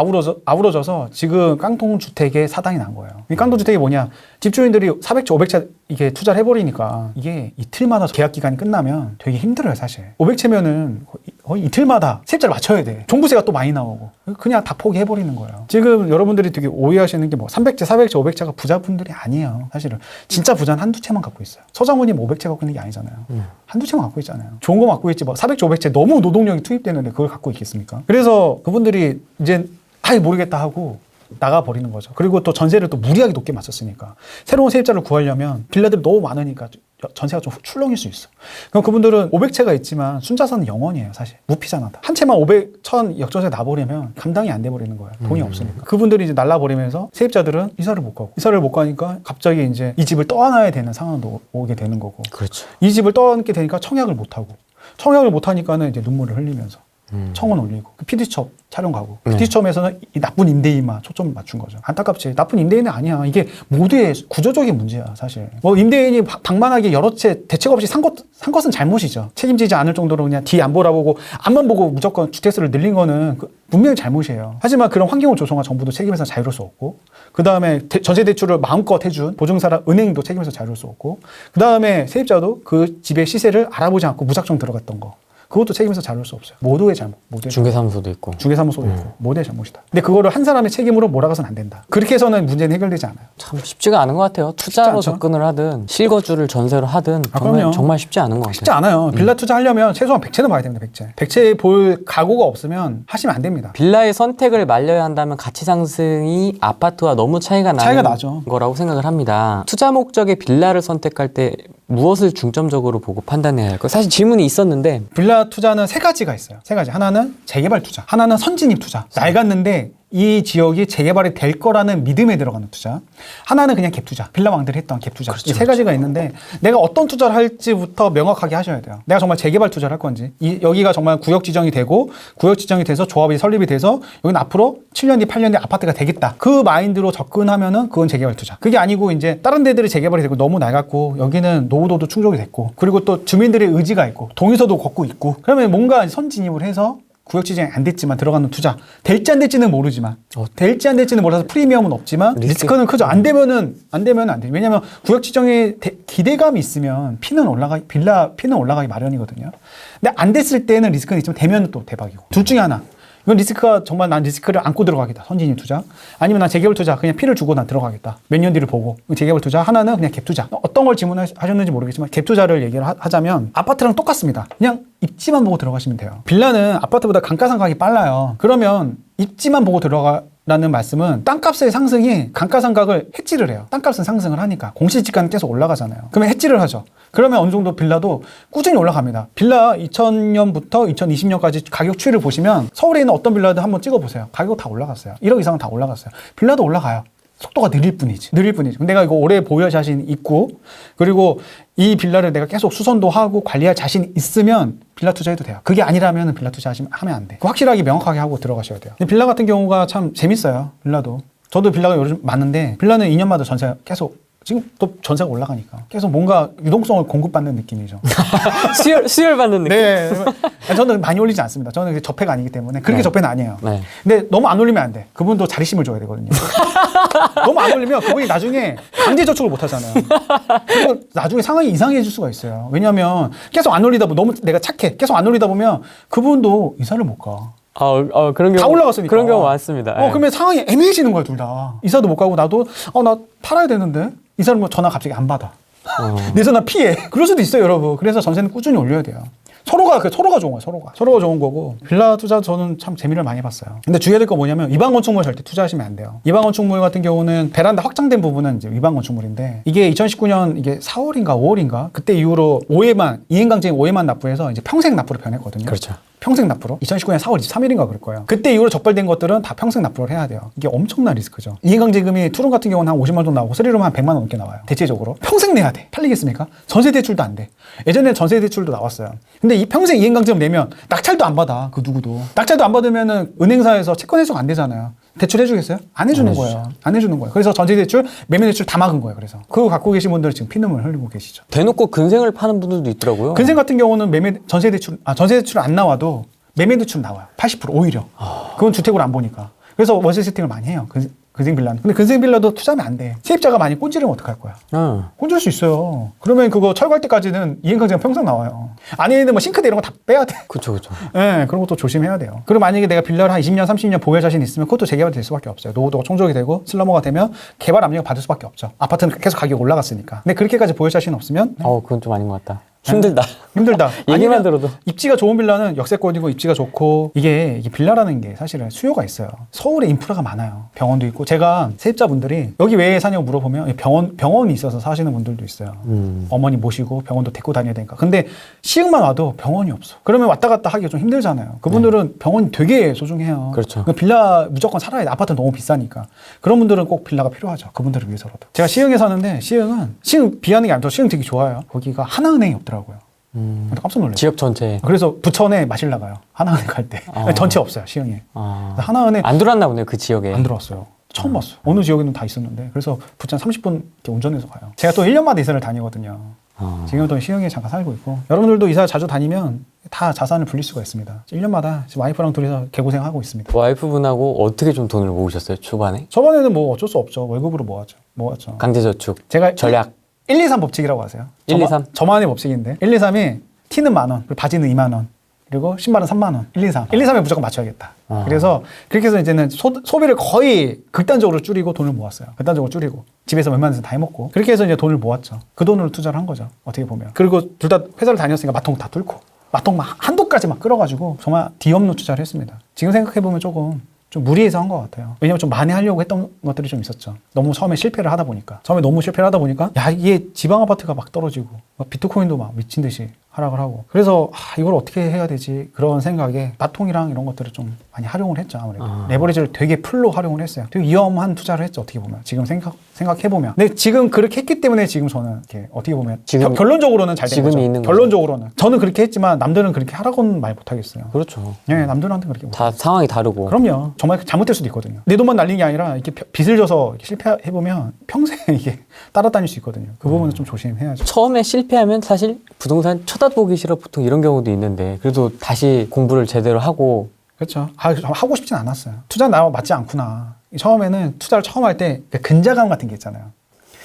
아우러져서 지금 깡통 주택의 사당이 난 거예요. 이 깡통 주택이 뭐냐? 집주인들이 400채, 500채 이게 투자를 해버리니까 이게 이틀마다 계약 기간이 끝나면 되게 힘들어요, 사실. 500채면은 거의 이틀마다 세입자를 맞춰야 돼. 종부세가 또 많이 나오고. 그냥 다 포기해버리는 거예요. 지금 여러분들이 되게 오해하시는 게 뭐 300채, 400채, 500채가 부자분들이 아니에요. 사실은. 진짜 부자는 한두 채만 갖고 있어요. 서장훈님 500채 갖고 있는 게 아니잖아요. 한두 채만 갖고 있잖아요. 좋은 거 갖고 있지 뭐 400채, 500채 너무 노동력이 투입되는데 그걸 갖고 있겠습니까? 그래서 그분들이 이제 아예 모르겠다 하고 나가버리는 거죠. 그리고 또 전세를 또 무리하게 높게 맞췄으니까 새로운 세입자를 구하려면 빌라들이 너무 많으니까 전세가 좀 출렁일 수 있어. 그럼 그분들은 500채가 있지만 순자산은 0원이에요, 사실. 무피잖아. 한 채만 500, 1000 역전세 나버리면 감당이 안 돼버리는 거예요. 돈이 없으니까. 그분들이 이제 날라버리면서 세입자들은 이사를 못 가고. 이사를 못 가니까 갑자기 이제 이 집을 떠나야 되는 상황도 오게 되는 거고. 그렇죠. 이 집을 떠안게 되니까 청약을 못 하고. 청약을 못 하니까는 이제 눈물을 흘리면서. 청원 올리고 그 PD수첩 촬영 가고 PD수첩에서는 이 나쁜 임대인만 초점 맞춘 거죠. 안타깝지. 나쁜 임대인은 아니야. 이게 모두의 구조적인 문제야, 사실. 뭐 임대인이 방만하게 여러 채 대책 없이 산 것은 잘못이죠. 책임지지 않을 정도로 그냥 뒤 안 보라보고 앞만 보고 무조건 주택수를 늘린 거는 분명히 잘못이에요. 하지만 그런 환경을 조성한 정부도 책임에서 자유로울 수 없고, 그 다음에 전세 대출을 마음껏 해준 보증사라 은행도 책임에서 자유로울 수 없고, 그 다음에 세입자도 그 집의 시세를 알아보지 않고 무작정 들어갔던 거. 그것도 책임에서 자를 수 없어요. 모두의 잘못. 중개사무소도 있고. 중개사무소도 있고. 모두의 잘못이다. 근데 그거를 한 사람의 책임으로 몰아가서는 안 된다. 그렇게 해서는 문제는 해결되지 않아요. 참 쉽지가 않은 것 같아요. 투자로 접근을 하든 실거주를 전세로 하든 정말 쉽지 않은 것 같아요. 쉽지 않아요. 빌라 투자하려면 최소한 100채는 봐야 됩니다. 100채. 100채 볼 각오가 없으면 하시면 안 됩니다. 빌라의 선택을 말려야 한다면 가치 상승이 아파트와 너무 차이가 나죠. 거라고 생각을 합니다. 투자 목적의 빌라를 선택할 때 무엇을 중점적으로 보고 판단해야 할까요? 사실 질문이 있었는데 빌라 투자는 세 가지가 있어요. 세 가지. 하나는 재개발 투자, 하나는 선진입 투자. 낡았는데 이 지역이 재개발이 될 거라는 믿음에 들어가는 투자, 하나는 그냥 갭 투자. 빌라왕들이 했던 갭 투자. 그렇죠, 이 세 가지가 있는데 내가 어떤 투자를 할지부터 명확하게 하셔야 돼요. 내가 정말 재개발 투자를 할 건지, 여기가 정말 구역 지정이 되고 구역 지정이 돼서 조합이 설립이 돼서 여기는 앞으로 7년 뒤 8년 뒤 아파트가 되겠다. 그 마인드로 접근하면은 그건 재개발 투자. 그게 아니고 이제 다른 데들이 재개발이 되고 너무 낡았고 여기는 노후도도 충족이 됐고 그리고 또 주민들의 의지가 있고 동의서도 걷고 있고 그러면 뭔가 선진입을 해서 구역 지정이 안 됐지만 들어가는 투자. 될지 안 될지는 모르지만 될지 안 될지는 몰라서 프리미엄은 없지만 리스크는 크죠. 안 되면은 안 돼. 왜냐면 구역 지정에 기대감이 있으면 피는 올라가기 마련이거든요. 근데 안 됐을 때는 리스크는 있지만 되면 또 대박이고. 둘 중에 하나. 이건 리스크가 정말 난 리스크를 안고 들어가겠다. 선진입 투자. 아니면 난 재개발 투자. 그냥 피를 주고 난 들어가겠다. 몇 년 뒤를 보고. 재개발 투자. 하나는 그냥 갭 투자. 어떤 걸 질문하셨는지 모르겠지만 갭 투자를 얘기를 하자면 아파트랑 똑같습니다. 그냥 입지만 보고 들어가시면 돼요. 빌라는 아파트보다 감가상각이 빨라요. 그러면 입지만 보고 들어가라는 말씀은 땅값의 상승이 감가상각을 해지를 해요. 땅값은 상승을 하니까 공시지가는 계속 올라가잖아요. 그러면 해지를 하죠. 그러면 어느 정도 빌라도 꾸준히 올라갑니다. 빌라 2000년부터 2020년까지 가격 추이를 보시면 서울에 있는 어떤 빌라든 한번 찍어보세요. 가격 다 올라갔어요. 1억 이상은 다 올라갔어요. 빌라도 올라가요. 속도가 느릴 뿐이지. 내가 이거 오래 보유할 자신 있고 그리고 이 빌라를 내가 계속 수선도 하고 관리할 자신 있으면 빌라 투자해도 돼요. 그게 아니라면 빌라 투자하면 안 돼. 확실하게 명확하게 하고 들어가셔야 돼요. 근데 빌라 같은 경우가 참 재밌어요. 빌라도. 저도 빌라가 요즘 많은데 빌라는 2년마다 전세 계속 지금 또 전세가 올라가니까 계속 뭔가 유동성을 공급받는 느낌이죠. 수혈 받는 느낌. 네. 저는 많이 올리지 않습니다. 저는 접해가 아니기 때문에 그렇게 네. 접해는 아니에요. 네. 근데 너무 안 올리면 안 돼. 그분도 자립심을 줘야 되거든요. 너무 안 올리면 그분이 나중에 강제 저축을 못 하잖아요. 그리고 나중에 상황이 이상해질 수가 있어요. 왜냐하면 계속 안 올리다 보면 너무 내가 착해. 계속 안 올리다 보면 그분도 이사를 못 가. 그런 경우 다 올라갔으니까. 그런 경우 많습니다. 네. 그러면 상황이 애매해지는 거야, 둘 다. 이사도 못 가고 나도 나 팔아야 되는데 이 사람 뭐 전화 갑자기 안 받아. 내 전화 피해. 그럴 수도 있어요, 여러분. 그래서 전세는 꾸준히 올려야 돼요. 서로가 좋은 거야, 서로가 좋은 거고. 빌라 투자 저는 참 재미를 많이 봤어요. 근데 주의해야 될 거 뭐냐면 위반 건축물 절대 투자하시면 안 돼요. 위반 건축물 같은 경우는 베란다 확장된 부분은 이제 위반 건축물인데 이게 2019년 이게 4월인가 5월인가 그때 이후로 5회만 이행강제인 5회만 납부해서 이제 평생 납부로 변했거든요. 그렇죠. 평생 납부로 2019년 4월 23일인가 그럴 거예요. 그때 이후로 적발된 것들은 다 평생 납부를 해야 돼요. 이게 엄청난 리스크죠. 이행강제금이 투룸 같은 경우는 한 50만 원 정도 나오고 쓰리룸 한 100만 원 넘게 나와요. 대체적으로 평생 내야 돼. 팔리겠습니까? 전세 대출도 안 돼. 예전에 전세 대출도 나왔어요. 근데 이 평생 이행강제금 내면 낙찰도 안 받아. 그 누구도. 낙찰도 안 받으면은 은행사에서 채권 해소가 안 되잖아요. 대출 해주겠어요? 안 해주는 거예요. 안 해주는 거예요. 그래서 전세 대출, 매매 대출 다 막은 거예요. 그래서 그거 갖고 계신 분들은 지금 피눈물 흘리고 계시죠. 대놓고 근생을 파는 분들도 있더라고요. 근생 같은 경우는 전세 대출 안 나와도 매매 대출 나와요. 80% 오히려. 그건 주택으로 안 보니까. 그래서 월세 세팅을 많이 해요. 근생 빌라는. 근데 근생 빌라도 투자하면 안 돼. 세입자가 많이 꼰지르면 어떡할 거야? 꼰질 수 있어요. 그러면 그거 철거할 때까지는 이행강제가 평생 나와요. 아니면 뭐 싱크대 이런 거 다 빼야 돼. 그렇죠. 네, 그런 것도 조심해야 돼요. 그리고 만약에 내가 빌라를 한 20년, 30년 보유할 자신 있으면 그것도 재개발이 될 수밖에 없어요. 노후도가 총적이 되고 슬러머가 되면 개발 압력을 받을 수밖에 없죠. 아파트는 계속 가격이 올라갔으니까. 근데 그렇게까지 보유할 자신 없으면 그건 좀 아닌 것 같다. 힘들다. 힘들다. 얘기만 아니면 들어도. 입지가 좋은 빌라는 역세권이고 입지가 좋고 이게 빌라라는 게 사실은 수요가 있어요. 서울에 인프라가 많아요. 병원도 있고 제가 세입자분들이 여기 왜 사냐고 물어보면 병원이 있어서 사시는 분들도 있어요. 어머니 모시고 병원도 데리고 다녀야 되니까. 근데 시흥만 와도 병원이 없어. 그러면 왔다 갔다 하기가 좀 힘들잖아요. 그분들은 병원이 되게 소중해요. 그렇죠. 빌라 무조건 살아야 돼. 아파트는 너무 비싸니까. 그런 분들은 꼭 빌라가 필요하죠. 그분들을 위해서라도. 제가 시흥에 사는데 시흥 비하는 게 아니라 시흥 되게 좋아요. 거기가 하나은행이 없더라고요. 깜짝 놀랐어요. 지역 전체. 그래서 부천에 마실 나가요. 하나은행 갈 때. 전체 없어요. 시흥에. 하나은행 안 들어왔나 보네요. 그 지역에. 안 들어왔어요. 처음 봤어요. 어느 지역에는 다 있었는데. 그래서 부천 30분 이렇게 운전해서 가요. 제가 또 1년마다 이사를 다니거든요. 지금도 시흥에 잠깐 살고 있고. 여러분들도 이사 자주 다니면 다 자산을 불릴 수가 있습니다. 1년마다 지금 와이프랑 둘이서 개고생하고 있습니다. 와이프분하고 어떻게 좀 돈을 모으셨어요? 초반에? 저번에는 뭐 어쩔 수 없죠. 월급으로 모았죠. 강제저축. 제가 전략. 1, 2, 3 법칙이라고 하세요. 1, 2, 3? 저만의 법칙인데 1, 2, 3이 티는 10,000원, 그리고 바지는 20,000원, 그리고 신발은 30,000원. 1, 2, 3. 1, 2, 3에 무조건 맞춰야겠다. 그래서 그렇게 해서 이제는 소비를 거의 극단적으로 줄이고 돈을 모았어요. 극단적으로 줄이고 집에서 웬만해서 다 해먹고 그렇게 해서 이제 돈을 모았죠. 그 돈으로 투자를 한 거죠. 어떻게 보면. 그리고 둘 다 회사를 다녔으니까 마통 다 뚫고 마통 막 한도까지 막 끌어가지고 정말 뒤없는 투자를 했습니다. 지금 생각해보면 조금 좀 무리해서 한 것 같아요. 왜냐면 좀 만회하려고 했던 것들이 좀 있었죠. 너무 처음에 실패를 하다 보니까. 야, 이게 지방 아파트가 막 떨어지고 막 비트코인도 막 미친 듯이 하락을 하고. 그래서 이걸 어떻게 해야 되지? 그런 생각에 마통이랑 이런 것들을 좀 많이 활용을 했죠. 아무래도. 레버리지를 되게 풀로 활용을 했어요. 되게 위험한 투자를 했죠. 어떻게 보면. 지금 생각해보면. 근데 지금 그렇게 했기 때문에 지금 저는 이렇게 어떻게 보면 지금, 결론적으로는 잘 된 지금이 거죠. 있는 결론적으로는. 저는 그렇게 했지만 남들은 그렇게 하라고는 말 못하겠어요. 그렇죠. 네, 남들한테 그렇게 다 상황이 다르고. 그럼요. 정말 잘못될 수도 있거든요. 내 돈만 날린 게 아니라 이렇게 빚을 져서 이렇게 실패해보면 평생 이게 따라다닐 수 있거든요. 그 부분은 좀 조심해야죠. 처음에 실패하면 사실 부동산 쳐다보기 싫어 보통 이런 경우도 있는데 그래도 다시 공부를 제대로 하고. 그렇죠. 하고 싶진 않았어요. 투자 나와 맞지 않구나. 처음에는 투자를 처음 할 때 근자감 같은 게 있잖아요.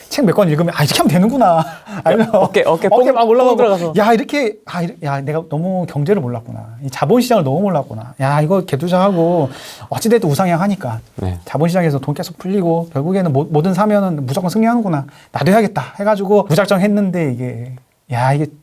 책 몇 권 읽으면 이렇게 하면 되는구나. 아니면 어깨 막 올라가고 들어가서. 야 내가 너무 경제를 몰랐구나. 이 자본시장을 너무 몰랐구나. 야 이거 개투자하고 어찌됐든 우상향 하니까 네. 자본시장에서 돈 계속 풀리고 결국에는 뭐든 사면은 무조건 승리하는구나. 나도 해야겠다 해가지고 무작정 했는데 이게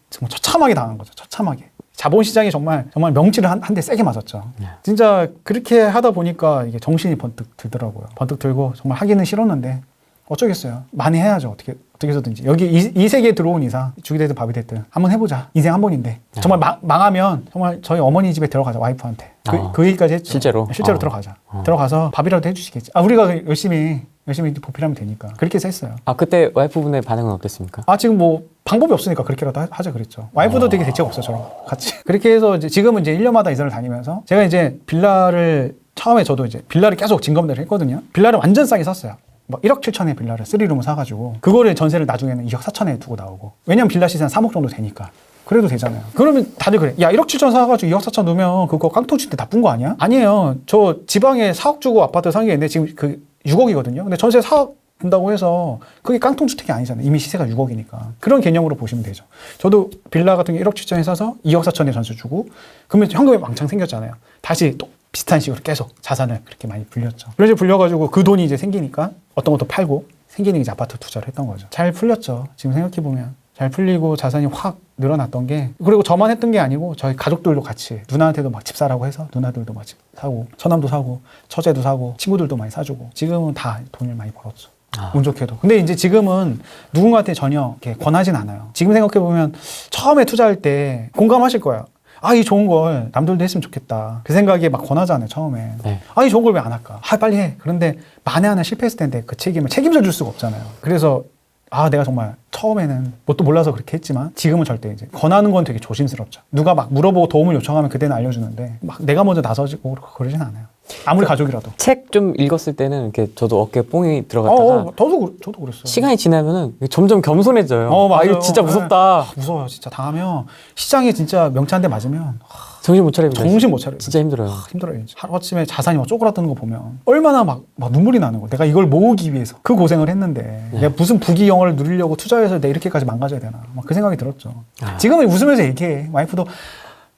정말 처참하게 당한 거죠. 처참하게. 자본시장이 정말 명치를 한 대 세게 맞았죠. 진짜 그렇게 하다 보니까 이게 정신이 번뜩 들더라고요. 번뜩 들고 정말 하기는 싫었는데 어쩌겠어요. 많이 해야죠. 어떻게 해서든지. 여기 이 세계에 들어온 이상 죽이 되든 밥이 됐든 한번 해보자. 인생 한 번인데. 정말 망하면 정말 저희 어머니 집에 들어가자. 와이프한테. 그 얘기까지 했죠. 실제로 들어가자. 들어가서 밥이라도 해주시겠지. 우리가 열심히 보필하면 되니까. 그렇게 해서 했어요. 그때 와이프분의 반응은 어땠습니까? 지금 뭐 방법이 없으니까 그렇게라도 하자 그랬죠. 와이프도 되게 대책 없어 저랑 같이. 그렇게 해서 지금은 이제 1년마다 이사를 다니면서 제가 이제 빌라를 처음에 저도 이제 빌라를 계속 진검대를 했거든요. 빌라를 완전 싸게 샀어요. 막 1억 7천의 빌라를 3룸을 사가지고 그거를 전세를 나중에는 2억 4천에 두고 나오고. 왜냐면 빌라 시세는 3억 정도 되니까. 그래도 되잖아요. 그러면 다들 그래. 야, 1억 7천 사가지고 2억 4천 넣으면 그거 깡통 칠 때 나쁜 거 아니야? 아니에요. 저 지방에 4억 주고 아파트 산 게 있는데 지금 그 6억이거든요. 근데 전세 4억 준다고 해서 그게 깡통 주택이 아니잖아요. 이미 시세가 6억이니까. 그런 개념으로 보시면 되죠. 저도 빌라 같은 게 1억 7천에 사서 2억 4천에 전세 주고 그러면 현금이 왕창 생겼잖아요. 다시 또 비슷한 식으로 계속 자산을 그렇게 많이 불렸죠. 그래서 불려가지고 그 돈이 이제 생기니까 어떤 것도 팔고 생기는 이제 아파트 투자를 했던 거죠. 잘 풀렸죠. 지금 생각해보면. 잘 풀리고 자산이 확 늘어났던 게 그리고 저만 했던 게 아니고 저희 가족들도 같이 누나한테도 막 집 사라고 해서 누나들도 막 집 사고 처남도 사고 처제도 사고 친구들도 많이 사주고 지금은 다 돈을 많이 벌었죠. 운 좋게도. 근데 이제 지금은 누군가한테 전혀 이렇게 권하진 않아요. 지금 생각해보면 처음에 투자할 때 공감하실 거예요. 아, 이 좋은 걸 남들도 했으면 좋겠다. 그 생각에 막 권하잖아요, 처음에. 네. 아, 이 좋은 걸 왜 안 할까? 아, 빨리 해. 그런데 만에 하나 실패했을 텐데 그 책임을 책임져 줄 수가 없잖아요. 그래서 아, 내가 정말 처음에는 뭣도 몰라서 그렇게 했지만 지금은 절대 이제 권하는 건 되게 조심스럽죠. 누가 막 물어보고 도움을 요청하면 그때는 알려주는데 막 내가 먼저 나서지고 그러진 않아요. 아무리 가족이라도. 책 좀 읽었을 때는 이렇게 저도 어깨에 뽕이 들어갔다가 저도 그랬어요. 시간이 지나면은 점점 겸손해져요. 맞아요. 아, 이거 진짜 무섭다. 아, 무서워요. 진짜 당하면 시장에 진짜 명치 한 대 맞으면 정신 못 차리고 정신 못 차려요. 진짜 힘들어요. 힘들어요. 하루아침에 자산이 막 쪼그라드는 거 보면 얼마나 막 눈물이 나는 거야. 내가 이걸 모으기 위해서 그 고생을 했는데 내가 무슨 부귀영화를 누리려고 투자해서 내가 이렇게까지 망가져야 되나 막 그 생각이 들었죠. 지금은 웃으면서 얘기해. 와이프도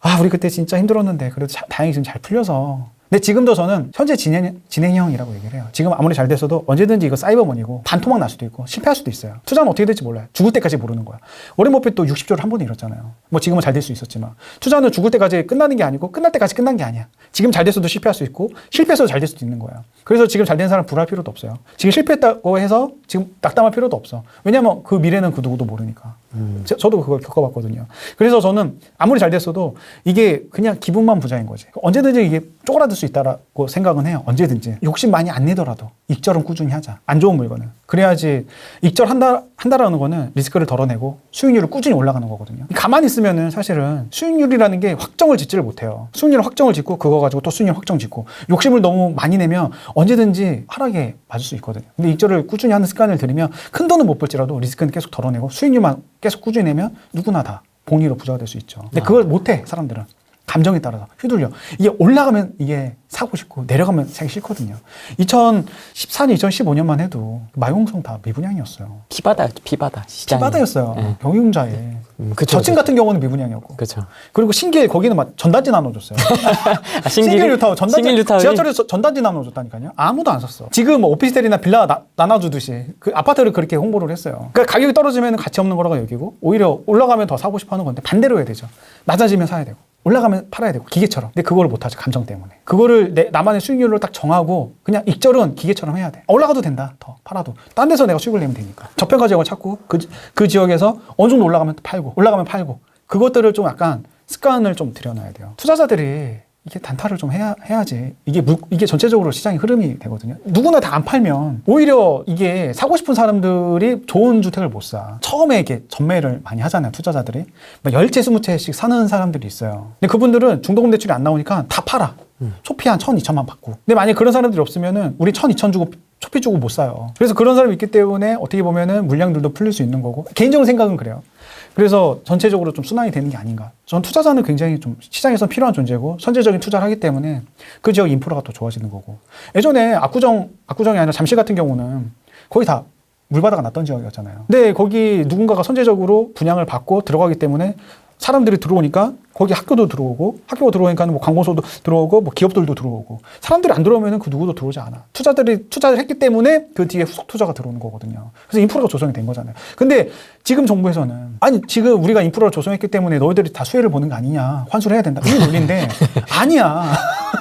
아, 우리 그때 진짜 힘들었는데 그래도 다행히 지금 잘 풀려서. 근데 지금도 저는 현재 진행형이라고 얘기를 해요. 지금 아무리 잘 됐어도 언제든지 이거 사이버머니고 반토막 날 수도 있고 실패할 수도 있어요. 투자는 어떻게 될지 몰라요. 죽을 때까지 모르는 거야. 워렌 버핏도 60조를 한 번에 잃었잖아요. 뭐 지금은 잘 될 수 있었지만 투자는 죽을 때까지 끝나는 게 아니고 끝날 때까지 끝난 게 아니야. 지금 잘 됐어도 실패할 수 있고 실패해서도 잘 될 수도 있는 거야. 그래서 지금 잘 된 사람 불할 필요도 없어요. 지금 실패했다고 해서 지금 낙담할 필요도 없어. 왜냐면 그 미래는 그 누구도 모르니까. 저도 그걸 겪어봤거든요. 그래서 저는 아무리 잘 됐어도 이게 그냥 기분만 부자인 거지. 언제든지 이게 쪼그라들 수 있다라고 생각은 해요. 언제든지. 욕심 많이 안 내더라도 익절은 꾸준히 하자. 안 좋은 물건은. 그래야지 익절 한다라는 거는 리스크를 덜어내고 수익률을 꾸준히 올라가는 거거든요. 가만히 있으면은 사실은 수익률이라는 게 확정을 짓지를 못해요. 수익률 확정을 짓고 그거 가지고 또 수익률 확정 짓고 욕심을 너무 많이 내면 언제든지 하락에 맞을 수 있거든요. 근데 익절을 꾸준히 하는 습관을 들이면 큰 돈은 못 벌지라도 리스크는 계속 덜어내고 수익률만 계속 꾸준히 내면 누구나 다 봉리로 부자가 될 수 있죠. 근데 그걸 못해 사람들은. 감정에 따라서 휘둘려. 이게 올라가면 이게 사고 싶고 내려가면 사기 싫거든요. 2014년, 2015년만 해도 마용성 다 미분양이었어요. 피바다 시장. 피바다였어요. 네. 경유자에. 그쵸, 저층 같은 경우는 미분양이었고. 그렇죠. 그리고 신길 거기는 막 전단지 나눠줬어요. 신길 뉴타워 지하철에서 전단지 나눠줬다니까요. 아무도 안 샀어. 지금 뭐 오피스텔이나 빌라 나눠주듯이 그 아파트를 그렇게 홍보를 했어요. 그러니까 가격이 떨어지면 가치 없는 거라고 여기고 오히려 올라가면 더 사고 싶어하는 건데 반대로 해야 되죠. 낮아지면 사야 되고. 올라가면 팔아야 되고 기계처럼. 근데 그거를 못하죠. 감정 때문에. 그거를 나만의 수익률로 딱 정하고 그냥 익절은 기계처럼 해야 돼. 올라가도 된다. 더 팔아도. 딴 데서 내가 수익을 내면 되니까. 저평가 지역을 찾고 그 지역에서 어느 정도 올라가면 팔고 올라가면 팔고 그것들을 좀 약간 습관을 좀 들여놔야 돼요. 투자자들이 이게 단타를 좀 해야지. 이게 전체적으로 시장의 흐름이 되거든요. 누구나 다 안 팔면 오히려 이게 사고 싶은 사람들이 좋은 주택을 못 사. 처음에 이렇게 전매를 많이 하잖아요. 투자자들이. 막 10채, 20채씩 사는 사람들이 있어요. 근데 그분들은 중도금 대출이 안 나오니까 다 팔아. 초피 한 1,000, 2,000만 받고. 근데 만약에 그런 사람들이 없으면은 우리 1,000, 2,000 주고 초피 주고 못 사요. 그래서 그런 사람이 있기 때문에 어떻게 보면은 물량들도 풀릴 수 있는 거고. 개인적인 생각은 그래요. 그래서 전체적으로 좀 순환이 되는 게 아닌가. 전 투자자는 굉장히 좀 시장에서 필요한 존재고 선제적인 투자를 하기 때문에 그 지역 인프라가 또 좋아지는 거고. 예전에 압구정이 아니라 잠실 같은 경우는 거의 다 물바다가 났던 지역이었잖아요. 근데 거기 누군가가 선제적으로 분양을 받고 들어가기 때문에 사람들이 들어오니까 거기 학교도 들어오고 학교가 들어오니까 뭐 관공서도 들어오고 뭐 기업들도 들어오고 사람들이 안 들어오면은 그 누구도 들어오지 않아. 투자를 했기 때문에 그 뒤에 후속 투자가 들어오는 거거든요. 그래서 인프라가 조성이 된 거잖아요. 근데 지금 정부에서는 아니 지금 우리가 인프라를 조성했기 때문에 너희들이 다 수혜를 보는 거 아니냐. 환수를 해야 된다. 이 논리인데 아니야.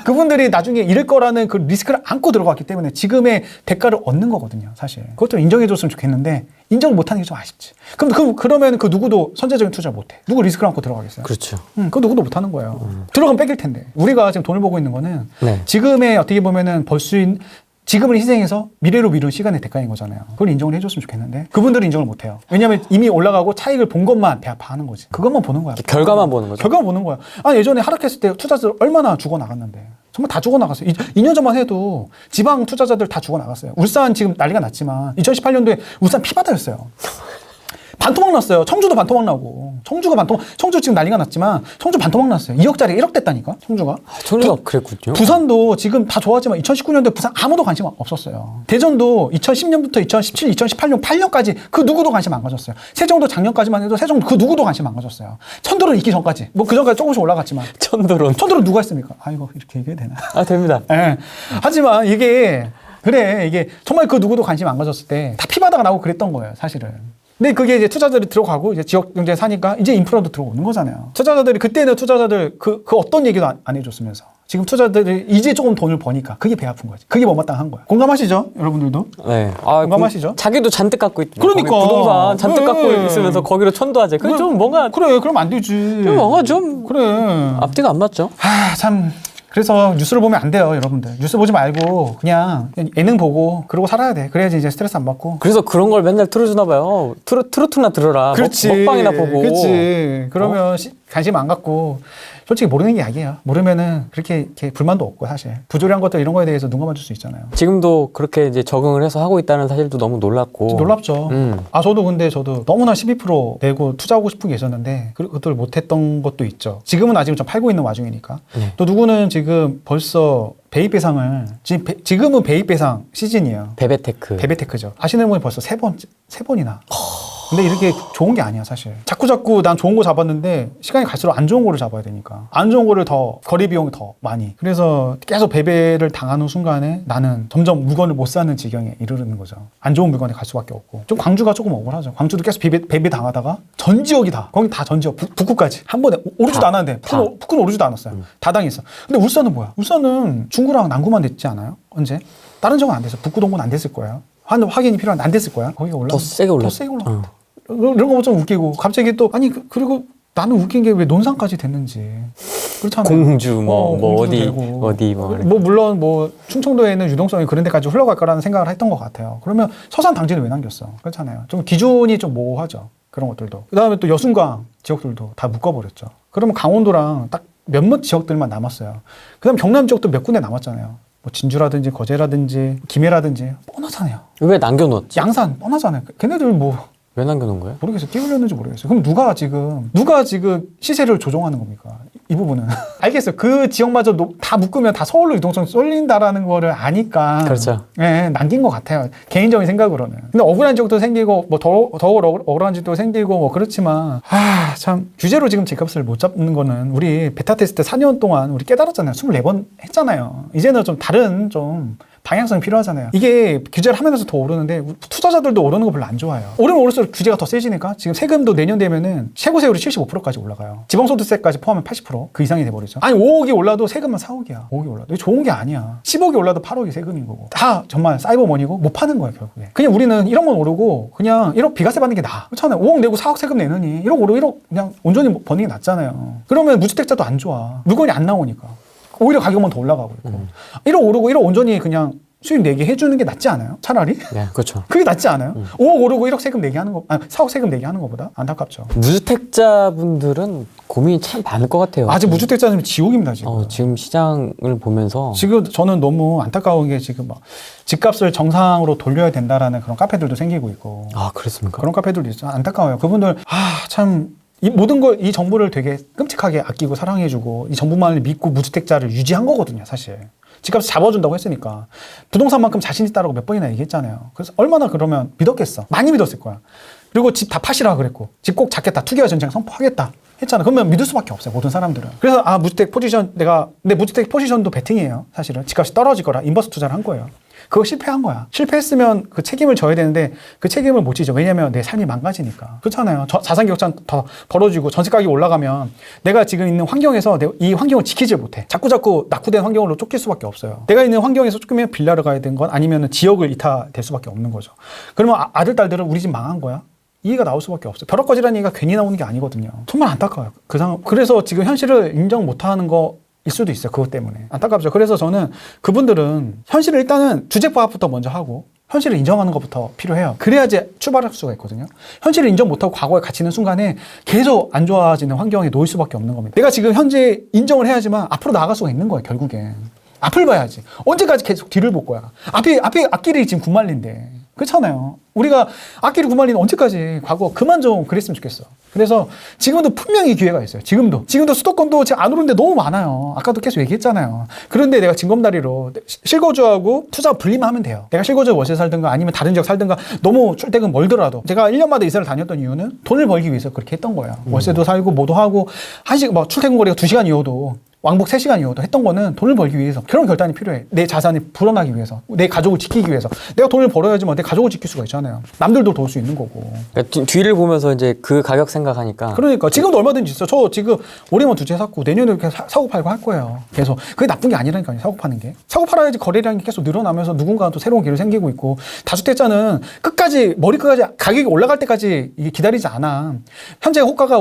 그분들이 나중에 잃을 거라는 그 리스크를 안고 들어갔기 때문에 지금의 대가를 얻는 거거든요. 사실. 그것도 인정해 줬으면 좋겠는데 인정을 못하는 게 좀 아쉽지. 그러면 그 누구도 선제적인 투자를 못해. 누구 리스크를 안고 들어가겠어요? 그렇죠. 그거 누구도 못하는 거예요. 들어가면 뺏길 텐데. 우리가 지금 돈을 보고 있는 거는 네. 지금의 어떻게 보면은 벌 수 있는 지금을 희생해서 미래로 미룬 시간의 대가인 거잖아요. 그걸 인정을 해줬으면 좋겠는데 그분들은 인정을 못해요. 왜냐하면 이미 올라가고 차익을 본 것만 배합하는 거지. 그것만 보는 거야. 결과만 보는 거죠. 결과만 보는 거야. 아니 예전에 하락했을 때 투자자들 얼마나 죽어나갔는데 정말 다 죽어나갔어요. 2년 전만 해도 지방 투자자들 다 죽어나갔어요. 울산 지금 난리가 났지만 2018년도에 울산 피바다였어요. 반토막 났어요. 청주도 반토막 나고. 청주 지금 난리가 났지만 청주 반토막 났어요. 2억짜리 1억 됐다니까, 청주가. 청주가 그랬군요. 부산도 지금 다 좋았지만 2019년도에 부산 아무도 관심 없었어요. 대전도 2010년부터 2017, 2018년 8년까지 그 누구도 관심 안 가졌어요. 세종도 작년까지만 해도 세종도 그 누구도 관심 안 가졌어요. 천도로 있기 전까지. 뭐 그 전까지 조금씩 올라갔지만. 천도론 누가 했습니까? 아, 이거 이렇게 얘기해도 되나? 아, 됩니다. 예. 하지만 이게 정말 그 누구도 관심 안 가졌을 때 다 피바다가 나고 그랬던 거예요, 사실은. 근데 그게 이제 투자자들이 들어가고 이제 지역 경제에 사니까 이제 인프라도 들어오는 거잖아요. 투자자들이 그때는 그 어떤 얘기도 안 해줬으면서 지금 투자자들이 이제 조금 돈을 버니까 그게 배 아픈 거지. 그게 못마땅한 거야. 공감하시죠? 여러분들도? 네. 공감하시죠? 자기도 잔뜩 갖고 있고. 그러니까. 부동산 잔뜩 갖고 있으면서 거기로 천도하지. 그게 좀 뭔가. 그래, 그럼 안 되지. 뭔가 좀. 그래. 앞뒤가 안 맞죠? 참. 그래서 뉴스를 보면 안 돼요, 여러분들. 뉴스 보지 말고 그냥 예능 보고 그러고 살아야 돼. 그래야지 이제 스트레스 안 받고. 그래서 그런 걸 맨날 틀어주나 봐요. 트로트나 들어라. 그렇지. 먹방이나 보고. 그렇지. 그러면 관심 안 갖고 솔직히 모르는 게 약이야. 모르면은 그렇게 불만도 없고 사실 부조리한 것들 이런 거에 대해서 눈 감아줄 수 있잖아요. 지금도 그렇게 이제 적응을 해서 하고 있다는 사실도 너무 놀랍고. 놀랍죠. 저도 너무나 12% 내고 투자하고 싶은 게 있었는데 그것들 못했던 것도 있죠. 지금은 아직 좀 팔고 있는 와중이니까. 네. 또 누구는 지금 벌써 배입배상을 지금은 배입배상 시즌이에요. 베베테크죠. 아시는 분이 벌써 세 번이나. 근데 이렇게 좋은 게 아니야, 사실. 자꾸 난 좋은 거 잡았는데 시간이 갈수록 안 좋은 거를 잡아야 되니까. 안 좋은 거를 더 거리 비용이 더 많이. 그래서 계속 배배를 당하는 순간에 나는 점점 물건을 못 사는 지경에 이르는 거죠. 안 좋은 물건에 갈 수밖에 없고. 좀 광주가 조금 억울하죠. 광주도 계속 배배 당하다가 전 지역이 다. 거기 다 전 지역. 북구까지. 한 번에 오르지도 않았는데. 북구는 오르지도 않았어요. 다 당했어. 근데 울산은 뭐야? 울산은 중구랑 남구만 됐지 않아요? 언제? 다른 지역은 안 됐어. 북구 동구는 안 됐을 거예요. 확인이 필요한데 안 됐을 거야. 거기가 올라. 더 세게 올라. 이런 거 좀 웃기고 갑자기 또 그리고 나는 웃긴 게 왜 논산까지 됐는지 그렇잖아요. 공주 어디 물론 충청도에 있는 유동성이 그런 데까지 흘러갈 거라는 생각을 했던 것 같아요. 그러면 서산 당진을 왜 남겼어? 그렇잖아요. 좀 기준이 좀 모호하죠. 그런 것들도. 그다음에 또 여순강 지역들도 다 묶어버렸죠. 그러면 강원도랑 딱 몇몇 지역들만 남았어요. 그다음 경남 지역도 몇 군데 남았잖아요. 진주라든지 거제라든지 김해라든지 뻔하잖아요. 왜 남겨놓았지? 양산 뻔하잖아요. 걔네들 왜 남겨놓은 거예요? 모르겠어요. 띄우려는지 모르겠어요. 그럼 누가 지금 시세를 조정하는 겁니까? 이 부분은. 알겠어요. 그 지역마저 다 묶으면 다 서울로 유동성이 쏠린다라는 거를 아니까. 그렇죠. 네, 남긴 것 같아요. 개인적인 생각으로는. 근데 억울한 지역도 생기고, 더 억울한 지역도 생기고, 그렇지만, 참, 규제로 지금 집값을 못 잡는 거는 우리 베타 테스트 4년 동안 우리 깨달았잖아요. 24번 했잖아요. 이제는 좀 다른 방향성이 필요하잖아요. 이게 규제를 하면서 더 오르는데 투자자들도 오르는 거 별로 안 좋아해요. 오르면 오를수록 규제가 더 세지니까 지금 세금도 내년 되면은 최고세율이 75%까지 올라가요. 지방소득세까지 포함하면 80%, 그 이상이 돼버리죠. 아니 5억이 올라도 세금만 4억이야. 5억이 올라도. 이게 좋은 게 아니야. 10억이 올라도 8억이 세금인 거고. 다 정말 사이버머니고 못 파는 거야 결국에. 그냥 우리는 1억만 오르고 그냥 1억 비과세 받는 게 나아. 그렇잖아요. 5억 내고 4억 세금 내느니 1억 오르고 1억 그냥 온전히 버는 게 낫잖아요. 그러면 무주택자도 안 좋아. 물건이 안 나오니까. 오히려 가격만 더 올라가고 있고. 1억 오르고 1억 온전히 그냥 수익 내게 해주는 게 낫지 않아요? 차라리? 네, 그렇죠. 그게 낫지 않아요? 5억 오르고 1억 세금 내게 하는 거, 4억 세금 내게 하는 것보다 안타깝죠. 무주택자분들은 고민이 참 많을 것 같아요. 아직 무주택자는 지옥입니다, 지금. 지금 시장을 보면서. 지금 저는 너무 안타까운 게 지금 집값을 정상으로 돌려야 된다라는 그런 카페들도 생기고 있고. 아, 그렇습니까? 그런 카페들도 있어요. 안타까워요. 그분들, 참. 이 모든 걸, 이 정부를 되게 끔찍하게 아끼고 사랑해주고 이 정부만을 믿고 무주택자를 유지한 거거든요, 사실. 집값을 잡아준다고 했으니까. 부동산만큼 자신 있다라고 몇 번이나 얘기했잖아요. 그래서 얼마나 그러면 믿었겠어. 많이 믿었을 거야. 그리고 집 다 파시라 그랬고, 집 꼭 잡겠다. 투기와 전쟁 선포하겠다. 했잖아. 그러면 믿을 수밖에 없어요. 모든 사람들은. 그래서 무주택 포지션, 근데 무주택 포지션도 베팅이에요. 사실은. 집값이 떨어질 거라 인버스 투자를 한 거예요. 그거 실패한 거야. 실패했으면 그 책임을 져야 되는데 그 책임을 못 지죠. 왜냐면 내 삶이 망가지니까. 그렇잖아요. 자산 격차 더 벌어지고 전세 가격이 올라가면 내가 지금 있는 환경에서 이 환경을 지키지 못해. 자꾸 낙후된 환경으로 쫓길 수밖에 없어요. 내가 있는 환경에서 쫓기면 빌라를 가야 되는 건 아니면 지역을 이탈될 수밖에 없는 거죠. 그러면 아들, 딸들은 우리 집 망한 거야? 이해가 나올 수밖에 없어요. 벼락거지라는 얘기가 괜히 나오는 게 아니거든요. 정말 안타까워요. 그 상황. 그래서 지금 현실을 인정 못하는 거 일 수도 있어요. 그것 때문에. 안타깝죠. 그래서 저는 그분들은 현실을 일단은 주택파악부터 먼저 하고 현실을 인정하는 것부터 필요해요. 그래야지 출발할 수가 있거든요. 현실을 인정 못하고 과거에 갇히는 순간에 계속 안 좋아지는 환경에 놓일 수밖에 없는 겁니다. 내가 지금 현재 인정을 해야지만 앞으로 나아갈 수가 있는 거예요. 결국엔. 앞을 봐야지. 언제까지 계속 뒤를 볼 거야. 앞에 앞길이 지금 구말린데. 그렇잖아요. 우리가 앞길이 구말리는 언제까지 과거 그만 좀 그랬으면 좋겠어. 그래서 지금도 분명히 기회가 있어요. 지금도 수도권도 지금 안 오르는 데 너무 많아요. 아까도 계속 얘기했잖아요. 그런데 내가 징검다리로 실거주하고 투자 분리만 하면 돼요. 내가 실거주에 월세 살든가 아니면 다른 지역 살든가 너무 출퇴근 멀더라도 제가 1년마다 이사를 다녔던 이유는 돈을 벌기 위해서 그렇게 했던 거예요. 월세도 살고 뭐도 하고 막 출퇴근 거리가 2시간이어도 왕복 3시간이어도 했던 거는 돈을 벌기 위해서. 그런 결단이 필요해. 내 자산이 불어나기 위해서. 내 가족을 지키기 위해서. 내가 돈을 벌어야지만 내 가족을 지킬 수가 있잖아요. 남들도 도울 수 있는 거고. 그러니까 뒤를 보면서 이제 그 가격 생각하니까. 그러니까 지금도 얼마든지 있어. 저 지금 올해만 2채 샀고 내년에 이렇게 사고 팔고 할 거예요. 계속. 그게 나쁜 게 아니라니까요. 사고 파는 게. 사고 팔아야지 거래량이 계속 늘어나면서 누군가 또 새로운 길을 생기고 있고. 다주택자는 머리 끝까지 가격이 올라갈 때까지 이게 기다리지 않아. 현재 호가가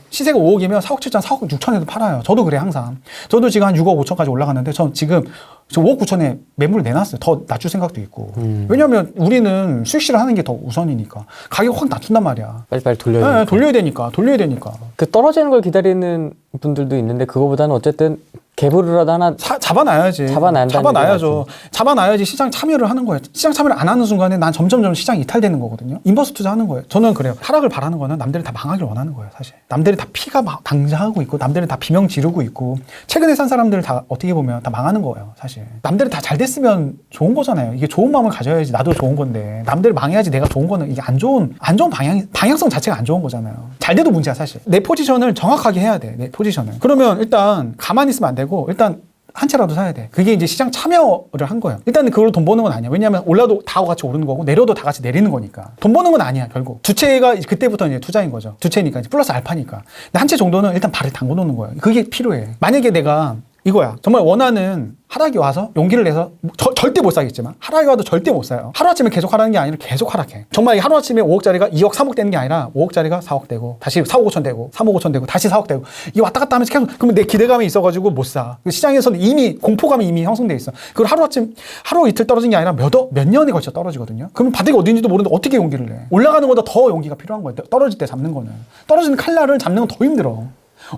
시세가 5억이면 4억 7천, 4억 6천에도 팔아요. 저도 그래 항상. 저도 지금 한 6억 5천까지 올라갔는데 전 지금 5억 9천에 매물을 내놨어요. 더 낮출 생각도 있고. 왜냐하면 우리는 수익실을 하는 게 더 우선이니까. 가격 확 낮춘단 말이야. 빨리빨리 돌려야 되니까. 돌려야 되니까. 그 떨어지는 걸 기다리는 분들도 있는데 그거보다는 어쨌든 갭으로라도 하나 잡아놔야지. 잡아놔야지 시장 참여를 하는 거예요. 시장 참여를 안 하는 순간에 난 점점 시장이 이탈되는 거거든요. 인버스 투자하는 거예요. 저는 그래요. 하락을 바라는 거는 남들이 다 망하길 원하는 거예요. 사실. 남들이 다 피가 방자하고 있고 남들이 다 비명 지르고 있고 최근에 산 사람들 다 어떻게 보면 다 망하는 거예요. 사실. 남들이 다 잘 됐으면 좋은 거잖아요. 이게 좋은 마음을 가져야지 나도 좋은 건데 남들 망해야지 내가 좋은 거는 이게 안 좋은 방향성 자체가 안 좋은 거잖아요. 잘 돼도 문제야 사실. 내 포지션을 정확하게 해야 돼. 내 포지션을. 그러면 일단 가만히 있으면 안 되고 일단 한 채라도 사야 돼. 그게 이제 시장 참여를 한 거예요. 일단은 그걸로 돈 버는 건 아니야. 왜냐하면 올라도 다 같이 오르는 거고 내려도 다 같이 내리는 거니까. 돈 버는 건 아니야 결국. 두 채가 그때부터 이제 투자인 거죠. 두 채니까 이제 플러스 알파니까. 근데 한 채 정도는 일단 발을 담궈 놓는 거예요. 그게 필요해. 만약에 내가 이거야. 정말 원하는 하락이 와서 용기를 내서 절대 못 사겠지만 하락이 와도 절대 못 사요. 하루아침에 계속 하라는 게 아니라 계속 하락해. 정말 하루아침에 5억짜리가 2억 3억 되는 게 아니라 5억짜리가 4억 되고 다시 4억 5천 되고 3억 5천 되고 다시 4억 되고 이게 왔다 갔다 하면서 계속 그러면 내 기대감이 있어가지고 못 사. 시장에서는 이미 공포감이 이미 형성돼 있어. 그걸 하루 이틀 떨어진 게 아니라 몇 년에 걸쳐 떨어지거든요. 그러면 바닥이 어딘지도 모르는데 어떻게 용기를 내? 올라가는 것보다 더 용기가 필요한 거예요. 떨어질 때 잡는 거는. 떨어지는 칼날을 잡는 건 더 힘들어.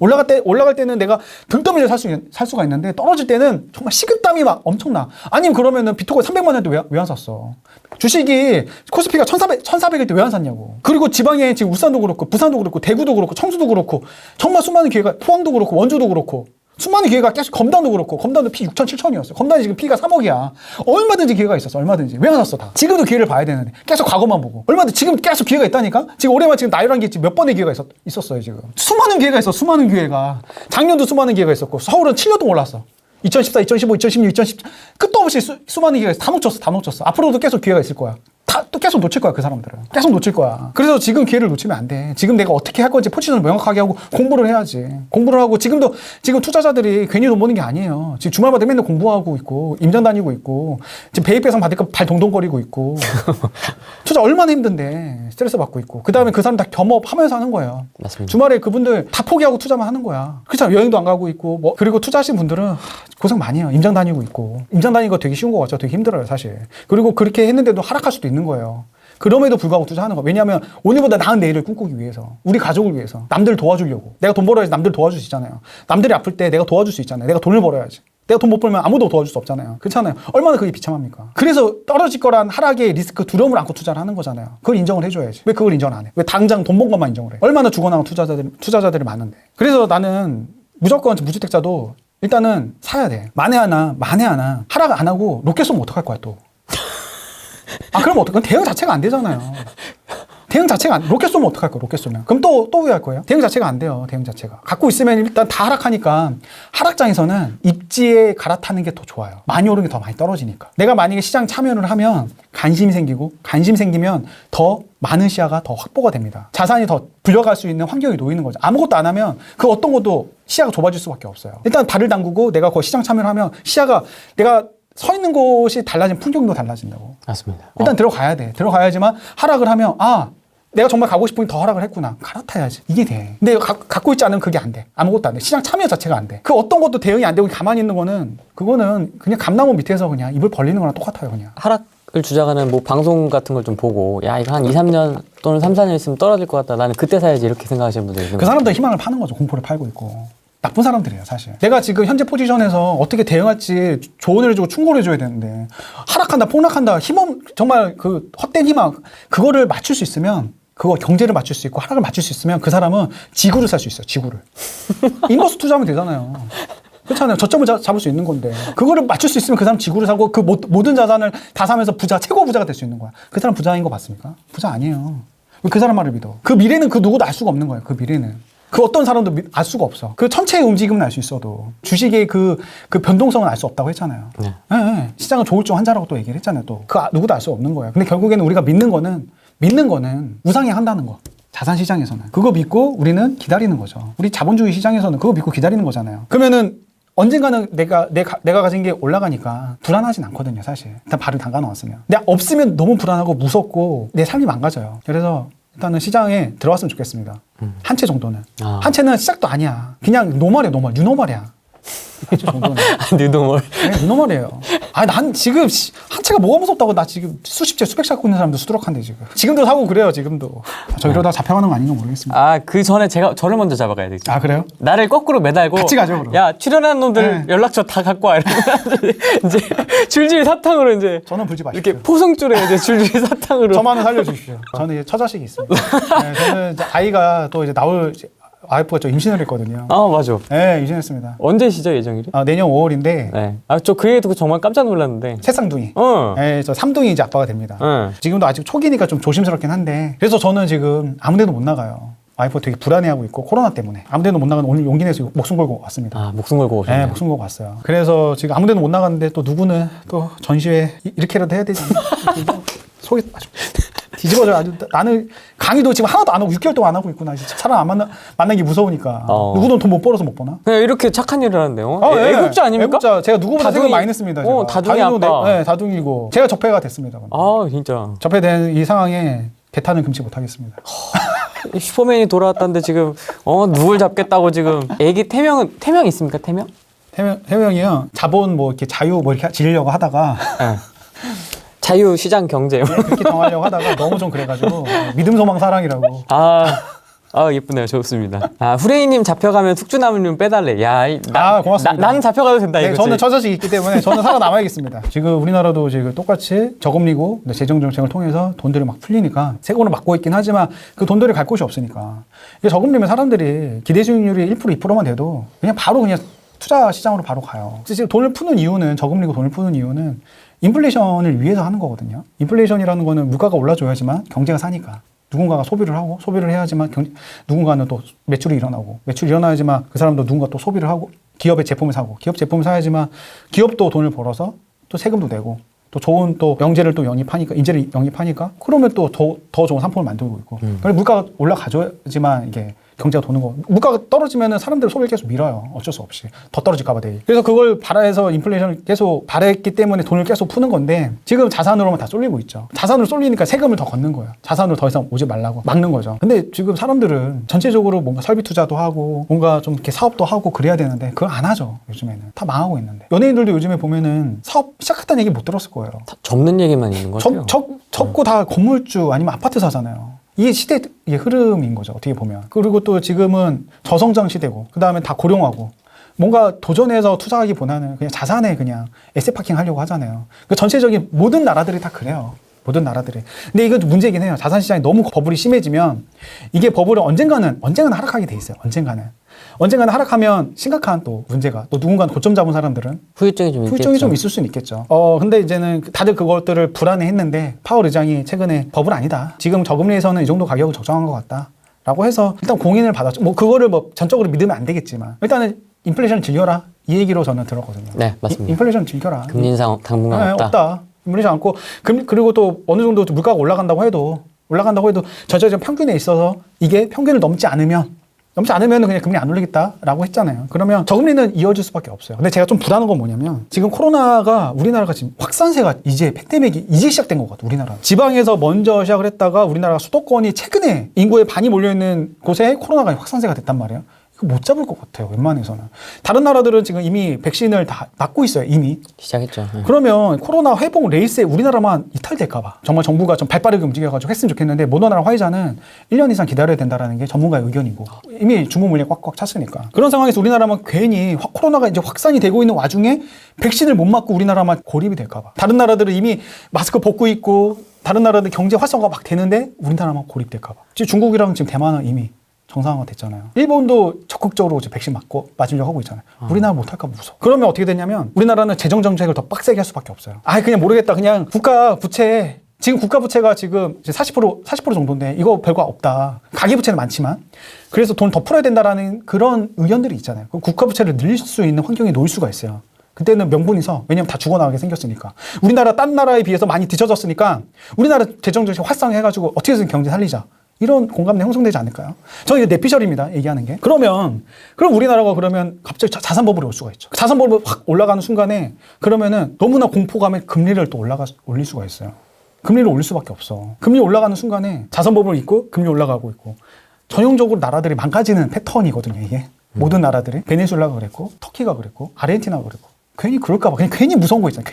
올라갈 때는 내가 등 떠밀려 살 수가 있는데 떨어질 때는 정말 식은땀이 막 엄청나. 아니면 그러면은 비트코인 300만 원도 왜 안 샀어? 주식이 코스피가 1400일 때 왜 안 샀냐고. 그리고 지방에 지금 울산도 그렇고 부산도 그렇고 대구도 그렇고 청주도 그렇고 정말 수많은 기회가 포항도 그렇고 원주도 그렇고 수많은 기회가 계속 검단도 그렇고 검단도 피 6천 7천이었어. 검단이 지금 피가 3억이야. 얼마든지 기회가 있었어. 얼마든지. 왜 안 샀어 다? 지금도 기회를 봐야 되는데 계속 과거만 보고. 얼마든지 지금 계속 기회가 있다니까? 지금 올해만 지금 나이란 게 몇 번의 기회가 있었어요 지금. 수많은 기회가 있어. 수많은 기회가. 작년도 수많은 기회가 있었고 서울은 7년 동안 올랐어. 2014, 2015, 2016, 2017 끝도 없이 수많은 기회가 있어. 다 놓쳤어. 앞으로도 계속 기회가 있을 거야. 또 계속 놓칠 거야, 그 사람들은. 계속 놓칠 거야. 그래서 지금 기회를 놓치면 안 돼. 지금 내가 어떻게 할 건지 포지션을 명확하게 하고 공부를 해야지. 공부를 하고 지금 투자자들이 괜히 돈 버는 게 아니에요. 지금 주말마다 맨날 공부하고 있고, 임장 다니고 있고, 지금 배입배상 받을까 발 동동거리고 있고. 투자 얼마나 힘든데 스트레스 받고 있고. 그 다음에 그 사람 다 겸업하면서 하는 거예요. 맞습니다. 주말에 그분들 다 포기하고 투자만 하는 거야. 그렇잖아. 여행도 안 가고 있고, 그리고 투자하신 분들은 고생 많이 해요. 임장 다니고 있고. 임장 다니는 거 되게 쉬운 거 같죠? 되게 힘들어요, 사실. 그리고 그렇게 했는데도 하락할 수도 있는 거예요. 그럼에도 불구하고 투자하는 거. 왜냐하면 오늘보다 나은 내일을 꿈꾸기 위해서. 우리 가족을 위해서. 남들 도와주려고. 내가 돈 벌어야지 남들 도와줄 수 있잖아요. 남들이 아플 때 내가 도와줄 수 있잖아요. 내가 돈을 벌어야지. 내가 돈 못 벌면 아무도 도와줄 수 없잖아요. 그렇잖아요. 얼마나 그게 비참합니까? 그래서 떨어질 거란 하락의 리스크 두려움을 안고 투자를 하는 거잖아요. 그걸 인정을 해줘야지. 왜 그걸 인정을 안 해? 왜 당장 돈 번 것만 인정을 해? 얼마나 죽어나간 투자자들이 많은데. 그래서 나는 무조건 무주택자도 일단은 사야 돼. 만에 하나 하락 안 하고 로켓 쏘면 어떡할 거야 또. 그럼 어떡해? 대응 자체가 안 되잖아요. 로켓 쏘면 어떡할 거야, 로켓 쏘면. 그럼 또 왜 할 거예요? 대응 자체가 안 돼요, 대응 자체가. 갖고 있으면 일단 다 하락하니까, 하락장에서는 입지에 갈아타는 게 더 좋아요. 많이 오르는 게 더 많이 떨어지니까. 내가 만약에 시장 참여를 하면 관심 생기면 더 많은 시야가 더 확보가 됩니다. 자산이 더 불려갈 수 있는 환경이 놓이는 거죠. 아무것도 안 하면 그 어떤 것도 시야가 좁아질 수밖에 없어요. 일단 발을 담그고 내가 그 시장 참여를 하면 시야가 내가 서 있는 곳이 달라지면 풍경도 달라진다고. 맞습니다. 일단 들어가야 돼. 들어가야지만 하락을 하면 내가 정말 가고 싶은 게 더 하락을 했구나. 갈아타야지. 이게 돼. 근데 갖고 있지 않으면 그게 안 돼. 아무것도 안 돼. 시장 참여 자체가 안 돼. 그 어떤 것도 대응이 안 되고 가만히 있는 거는 그거는 그냥 감나무 밑에서 그냥 입을 벌리는 거랑 똑같아요. 그냥. 하락을 주장하는 뭐 방송 같은 걸 좀 보고 야 이거 한 2, 3년 또는 3, 4년 있으면 떨어질 것 같다. 나는 그때 사야지 이렇게 생각하시는 분들이 있는 그 사람들 희망을 파는 거죠. 공포를 팔고 있고. 나쁜 사람들이에요, 사실. 내가 지금 현재 포지션에서 어떻게 대응할지 조언을 해주고 충고를 해줘야 되는데 하락한다, 폭락한다, 정말 그 헛된 희망 그거를 맞출 수 있으면 그거 경제를 맞출 수 있고 하락을 맞출 수 있으면 그 사람은 지구를 살 수 있어요, 지구를. 인버스 투자하면 되잖아요. 그렇잖아요. 저점을 잡을 수 있는 건데 그거를 맞출 수 있으면 그 사람 지구를 사고 그 모든 자산을 다 사면서 최고 부자가 될 수 있는 거야. 그 사람 부자인 거 맞습니까? 부자 아니에요. 왜 그 사람 말을 믿어? 그 미래는 그 누구도 알 수가 없는 거예요. 그 미래는. 그 어떤 사람도 알 수가 없어. 그 천체의 움직임은 알 수 있어도 주식의 그 변동성은 알 수 없다고 했잖아요. 네. 네. 시장은 조울증 환자라고 또 얘기를 했잖아요. 또 그 누구도 알 수 없는 거예요. 근데 결국에는 우리가 믿는 거는 우상향한다는 거. 자산 시장에서는 그거 믿고 우리는 기다리는 거죠. 우리 자본주의 시장에서는 그거 믿고 기다리는 거잖아요. 그러면은 언젠가는 내가 가진 게 올라가니까 불안하진 않거든요, 사실. 일단 발을 담가 놓았으면. 근데 없으면 너무 불안하고 무섭고 내 삶이 망가져요. 그래서 일단은 시장에 들어왔으면 좋겠습니다. 한 채 정도는. 한 채는 시작도 아니야. 그냥 노멀이야, 뉴노멀이야. 한 채 정도는. 뉴노멀. 네, 뉴노멀이에요. 아니, 난 지금 한 채가 뭐가 무섭다고 나 지금 수십 채, 수백 채 갖고 있는 사람도 수두룩한데 지금. 지금도 사고 그래요, 지금도. 저 이러다 잡혀가는 거 아닌가 모르겠습니다. 그 전에 저를 먼저 잡아가야 되지. 아, 그래요? 나를 거꾸로 매달고. 같이 가죠, 그럼. 야, 출연한 놈들 연락처 다 갖고 와. 이러면 이제 줄줄이 사탕으로 이제. 저는 불지 마십시오. 이렇게 포승줄에 이제 줄줄이 사탕으로. 저만은 살려주십시오. 저는 이제 처자식이 있습니다. 네, 저는 이제 아이가 또 이제 와이프가 저 임신을 했거든요. 아, 맞아. 네, 임신했습니다. 언제 시작 예정일이? 내년 5월인데. 네. 저 그 얘기 듣고 정말 깜짝 놀랐는데. 새쌍둥이. 어. 네, 저 삼둥이 이제 아빠가 됩니다. 지금도 아직 초기니까 좀 조심스럽긴 한데. 그래서 저는 지금 아무데도 못 나가요. 와이프가 되게 불안해하고 있고 코로나 때문에 아무데도 못 나가는 오늘 용기 내서 목숨 걸고 왔습니다. 목숨 걸고 오셨네요. 네, 목숨 걸고 왔어요. 그래서 지금 아무데도 못 나갔는데 또 누구는 또 전시회 이렇게라도 해야 되지 않나. 속이 아주 뒤집어져요. 아주 나는 강의도 지금 하나도 안 하고 6개월 동안 안 하고 있구나. 진짜 사람 안 만나는 게 무서우니까. 누구는 돈 못 벌어서 못 버나? 그냥 이렇게 착한 일을 하는데요. 네. 애국자 아닙니까? 애국자. 제가 누구보다 생각 많이 냈습니다. 제가. 다둥이 아빠. 네, 다둥이고. 제가 접해가 됐습니다. 진짜. 접해된 이 상황에 배타는 금치 못하겠습니다. 슈퍼맨이 돌아왔다는데 지금 누굴 잡겠다고 지금. 애기 태명 있습니까? 태명? 태명이요. 자본 이렇게 자유 이렇게 지으려고 하다가. 네. 자유 시장 경제. 그렇게 정하려고 하다가 너무 좀 그래가지고 믿음 소망 사랑이라고. 예쁘네요. 좋습니다. 후레이님 잡혀가면 숙주나물님 빼달래. 고맙습니다. 나는 잡혀가도 된다. 네, 이거지. 저는 처자식이 있기 때문에 저는 살아남아야겠습니다. 지금 우리나라도 지금 똑같이 저금리고 재정정책을 통해서 돈들이 막 풀리니까 세금을 막고 있긴 하지만 그 돈들이 갈 곳이 없으니까. 이게 저금리면 사람들이 기대 수익률이 1% 2%만 돼도 그냥 투자 시장으로 바로 가요. 지금 돈을 푸는 이유는 저금리고 돈을 푸는 이유는 인플레이션을 위해서 하는 거거든요. 인플레이션이라는 거는 물가가 올라줘야지만 경제가 사니까. 누군가가 소비를 하고 소비를 해야지만 누군가는 또 매출이 일어나야지만 그 사람도 누군가 또 소비를 하고 기업의 제품을 사고 기업 제품을 사야지만 기업도 돈을 벌어서 또 세금도 내고 또 좋은 또 영재를 또 인재를 영입하니까 그러면 또 더 좋은 상품을 만들고 있고. 그래서 물가가 올라가줘야지만 이게 경제가 도는 거. 물가가 떨어지면은 사람들 소비를 계속 밀어요. 어쩔 수 없이. 더 떨어질까 봐 되게. 그래서 그걸 바라해서 인플레이션을 계속 바랬기 때문에 돈을 계속 푸는 건데 지금 자산으로만 다 쏠리고 있죠. 자산으로 쏠리니까 세금을 더 걷는 거예요. 자산으로 더 이상 오지 말라고 막는 거죠. 근데 지금 사람들은 전체적으로 뭔가 설비 투자도 하고 뭔가 좀 이렇게 사업도 하고 그래야 되는데 그걸 안 하죠. 요즘에는. 다 망하고 있는데. 연예인들도 요즘에 보면은 사업 시작했다는 얘기 못 들었을 거예요. 접는 얘기만 있는 거죠. 접고 다 건물주 아니면 아파트 사잖아요. 이게 시대의 흐름인 거죠. 어떻게 보면. 그리고 또 지금은 저성장 시대고 그다음에 다 고령화고 뭔가 도전해서 투자하기보다는 그냥 자산에 그냥 에세파킹 하려고 하잖아요. 그 전체적인 모든 나라들이 다 그래요. 모든 나라들이. 근데 이건 문제긴 해요. 자산시장이 너무 버블이 심해지면 이게 버블은 언젠가는 하락하게 돼 있어요. 언젠가는 하락하면 심각한 또 문제가 또 누군가는 고점 잡은 사람들은 후유증이 좀 있을 수는 있겠죠. 근데 이제는 다들 그것들을 불안해했는데 파월 의장이 최근에 버블 아니다. 지금 저금리에서는 이 정도 가격은 적정한 것 같다라고 해서 일단 공인을 받았죠. 그거를 전적으로 믿으면 안 되겠지만 일단은 인플레이션을 즐겨라 이 얘기로 저는 들었거든요. 네, 맞습니다. 인플레이션 즐겨라. 금리 인상 당분간 없다. 인플레이션 않고 그리고 또 어느 정도 물가가 올라간다고 해도 전체적 평균에 있어서 이게 평균을 넘지 않으면 그냥 금리 안 올리겠다라고 했잖아요. 그러면 저금리는 이어질 수밖에 없어요. 근데 제가 좀 불안한 건 뭐냐면 지금 코로나가 우리나라가 지금 확산세가 이제 팬데믹이 이제 시작된 것 같아요. 우리나라. 지방에서 먼저 시작을 했다가 우리나라가 수도권이 최근에 인구의 반이 몰려있는 곳에 코로나가 확산세가 됐단 말이에요. 못 잡을 것 같아요. 웬만해서는. 다른 나라들은 지금 이미 백신을 다 맞고 있어요. 이미. 시작했죠. 그러면 코로나 회복 레이스에 우리나라만 이탈될까봐 정말 정부가 좀 발빠르게 움직여가지고 했으면 좋겠는데 모더나랑 화이자는 1년 이상 기다려야 된다는 게 전문가의 의견이고 이미 주문 물량 꽉꽉 찼으니까 그런 상황에서 우리나라만 괜히 코로나가 이제 확산이 되고 있는 와중에 백신을 못 맞고 우리나라만 고립이 될까봐 다른 나라들은 이미 마스크 벗고 있고 다른 나라들 경제 활성화가 막 되는데 우리나라만 고립될까봐 지금 중국이랑 지금 대만은 이미 정상화가 됐잖아요. 일본도 적극적으로 이제 백신 맞으려고 하고 있잖아요. 우리나라 못할까 무서워. 그러면 어떻게 되냐면 우리나라는 재정 정책을 더 빡세게 할 수밖에 없어요. 그냥 모르겠다. 그냥 국가 부채 지금 국가 부채가 지금 이제 40% 정도인데 이거 별거 없다. 가계 부채는 많지만 그래서 돈 더 풀어야 된다라는 그런 의견들이 있잖아요. 그럼 국가 부채를 늘릴 수 있는 환경에 놓일 수가 있어요. 그때는 명분이서 왜냐면 다 죽어나가게 생겼으니까 우리나라 딴 나라에 비해서 많이 뒤처졌으니까 우리나라 재정 정책 활성화해가지고 어떻게든 경제 살리자. 이런 공감대 형성되지 않을까요? 저는 이게 내피셜입니다. 얘기하는 게. 그럼 우리나라가 그러면 갑자기 자산버블이 올 수가 있죠. 자산버블이 확 올라가는 순간에 그러면은 너무나 공포감에 금리를 또 올릴 수가 있어요. 금리를 올릴 수밖에 없어. 금리 올라가는 순간에 자산버블 있고 금리 올라가고 있고 전형적으로 나라들이 망가지는 패턴이거든요. 이게. 모든 나라들이. 베네수엘라가 그랬고 터키가 그랬고 아르헨티나가 그랬고 괜히 그럴까봐 그냥 괜히 무서운 거 있잖아요.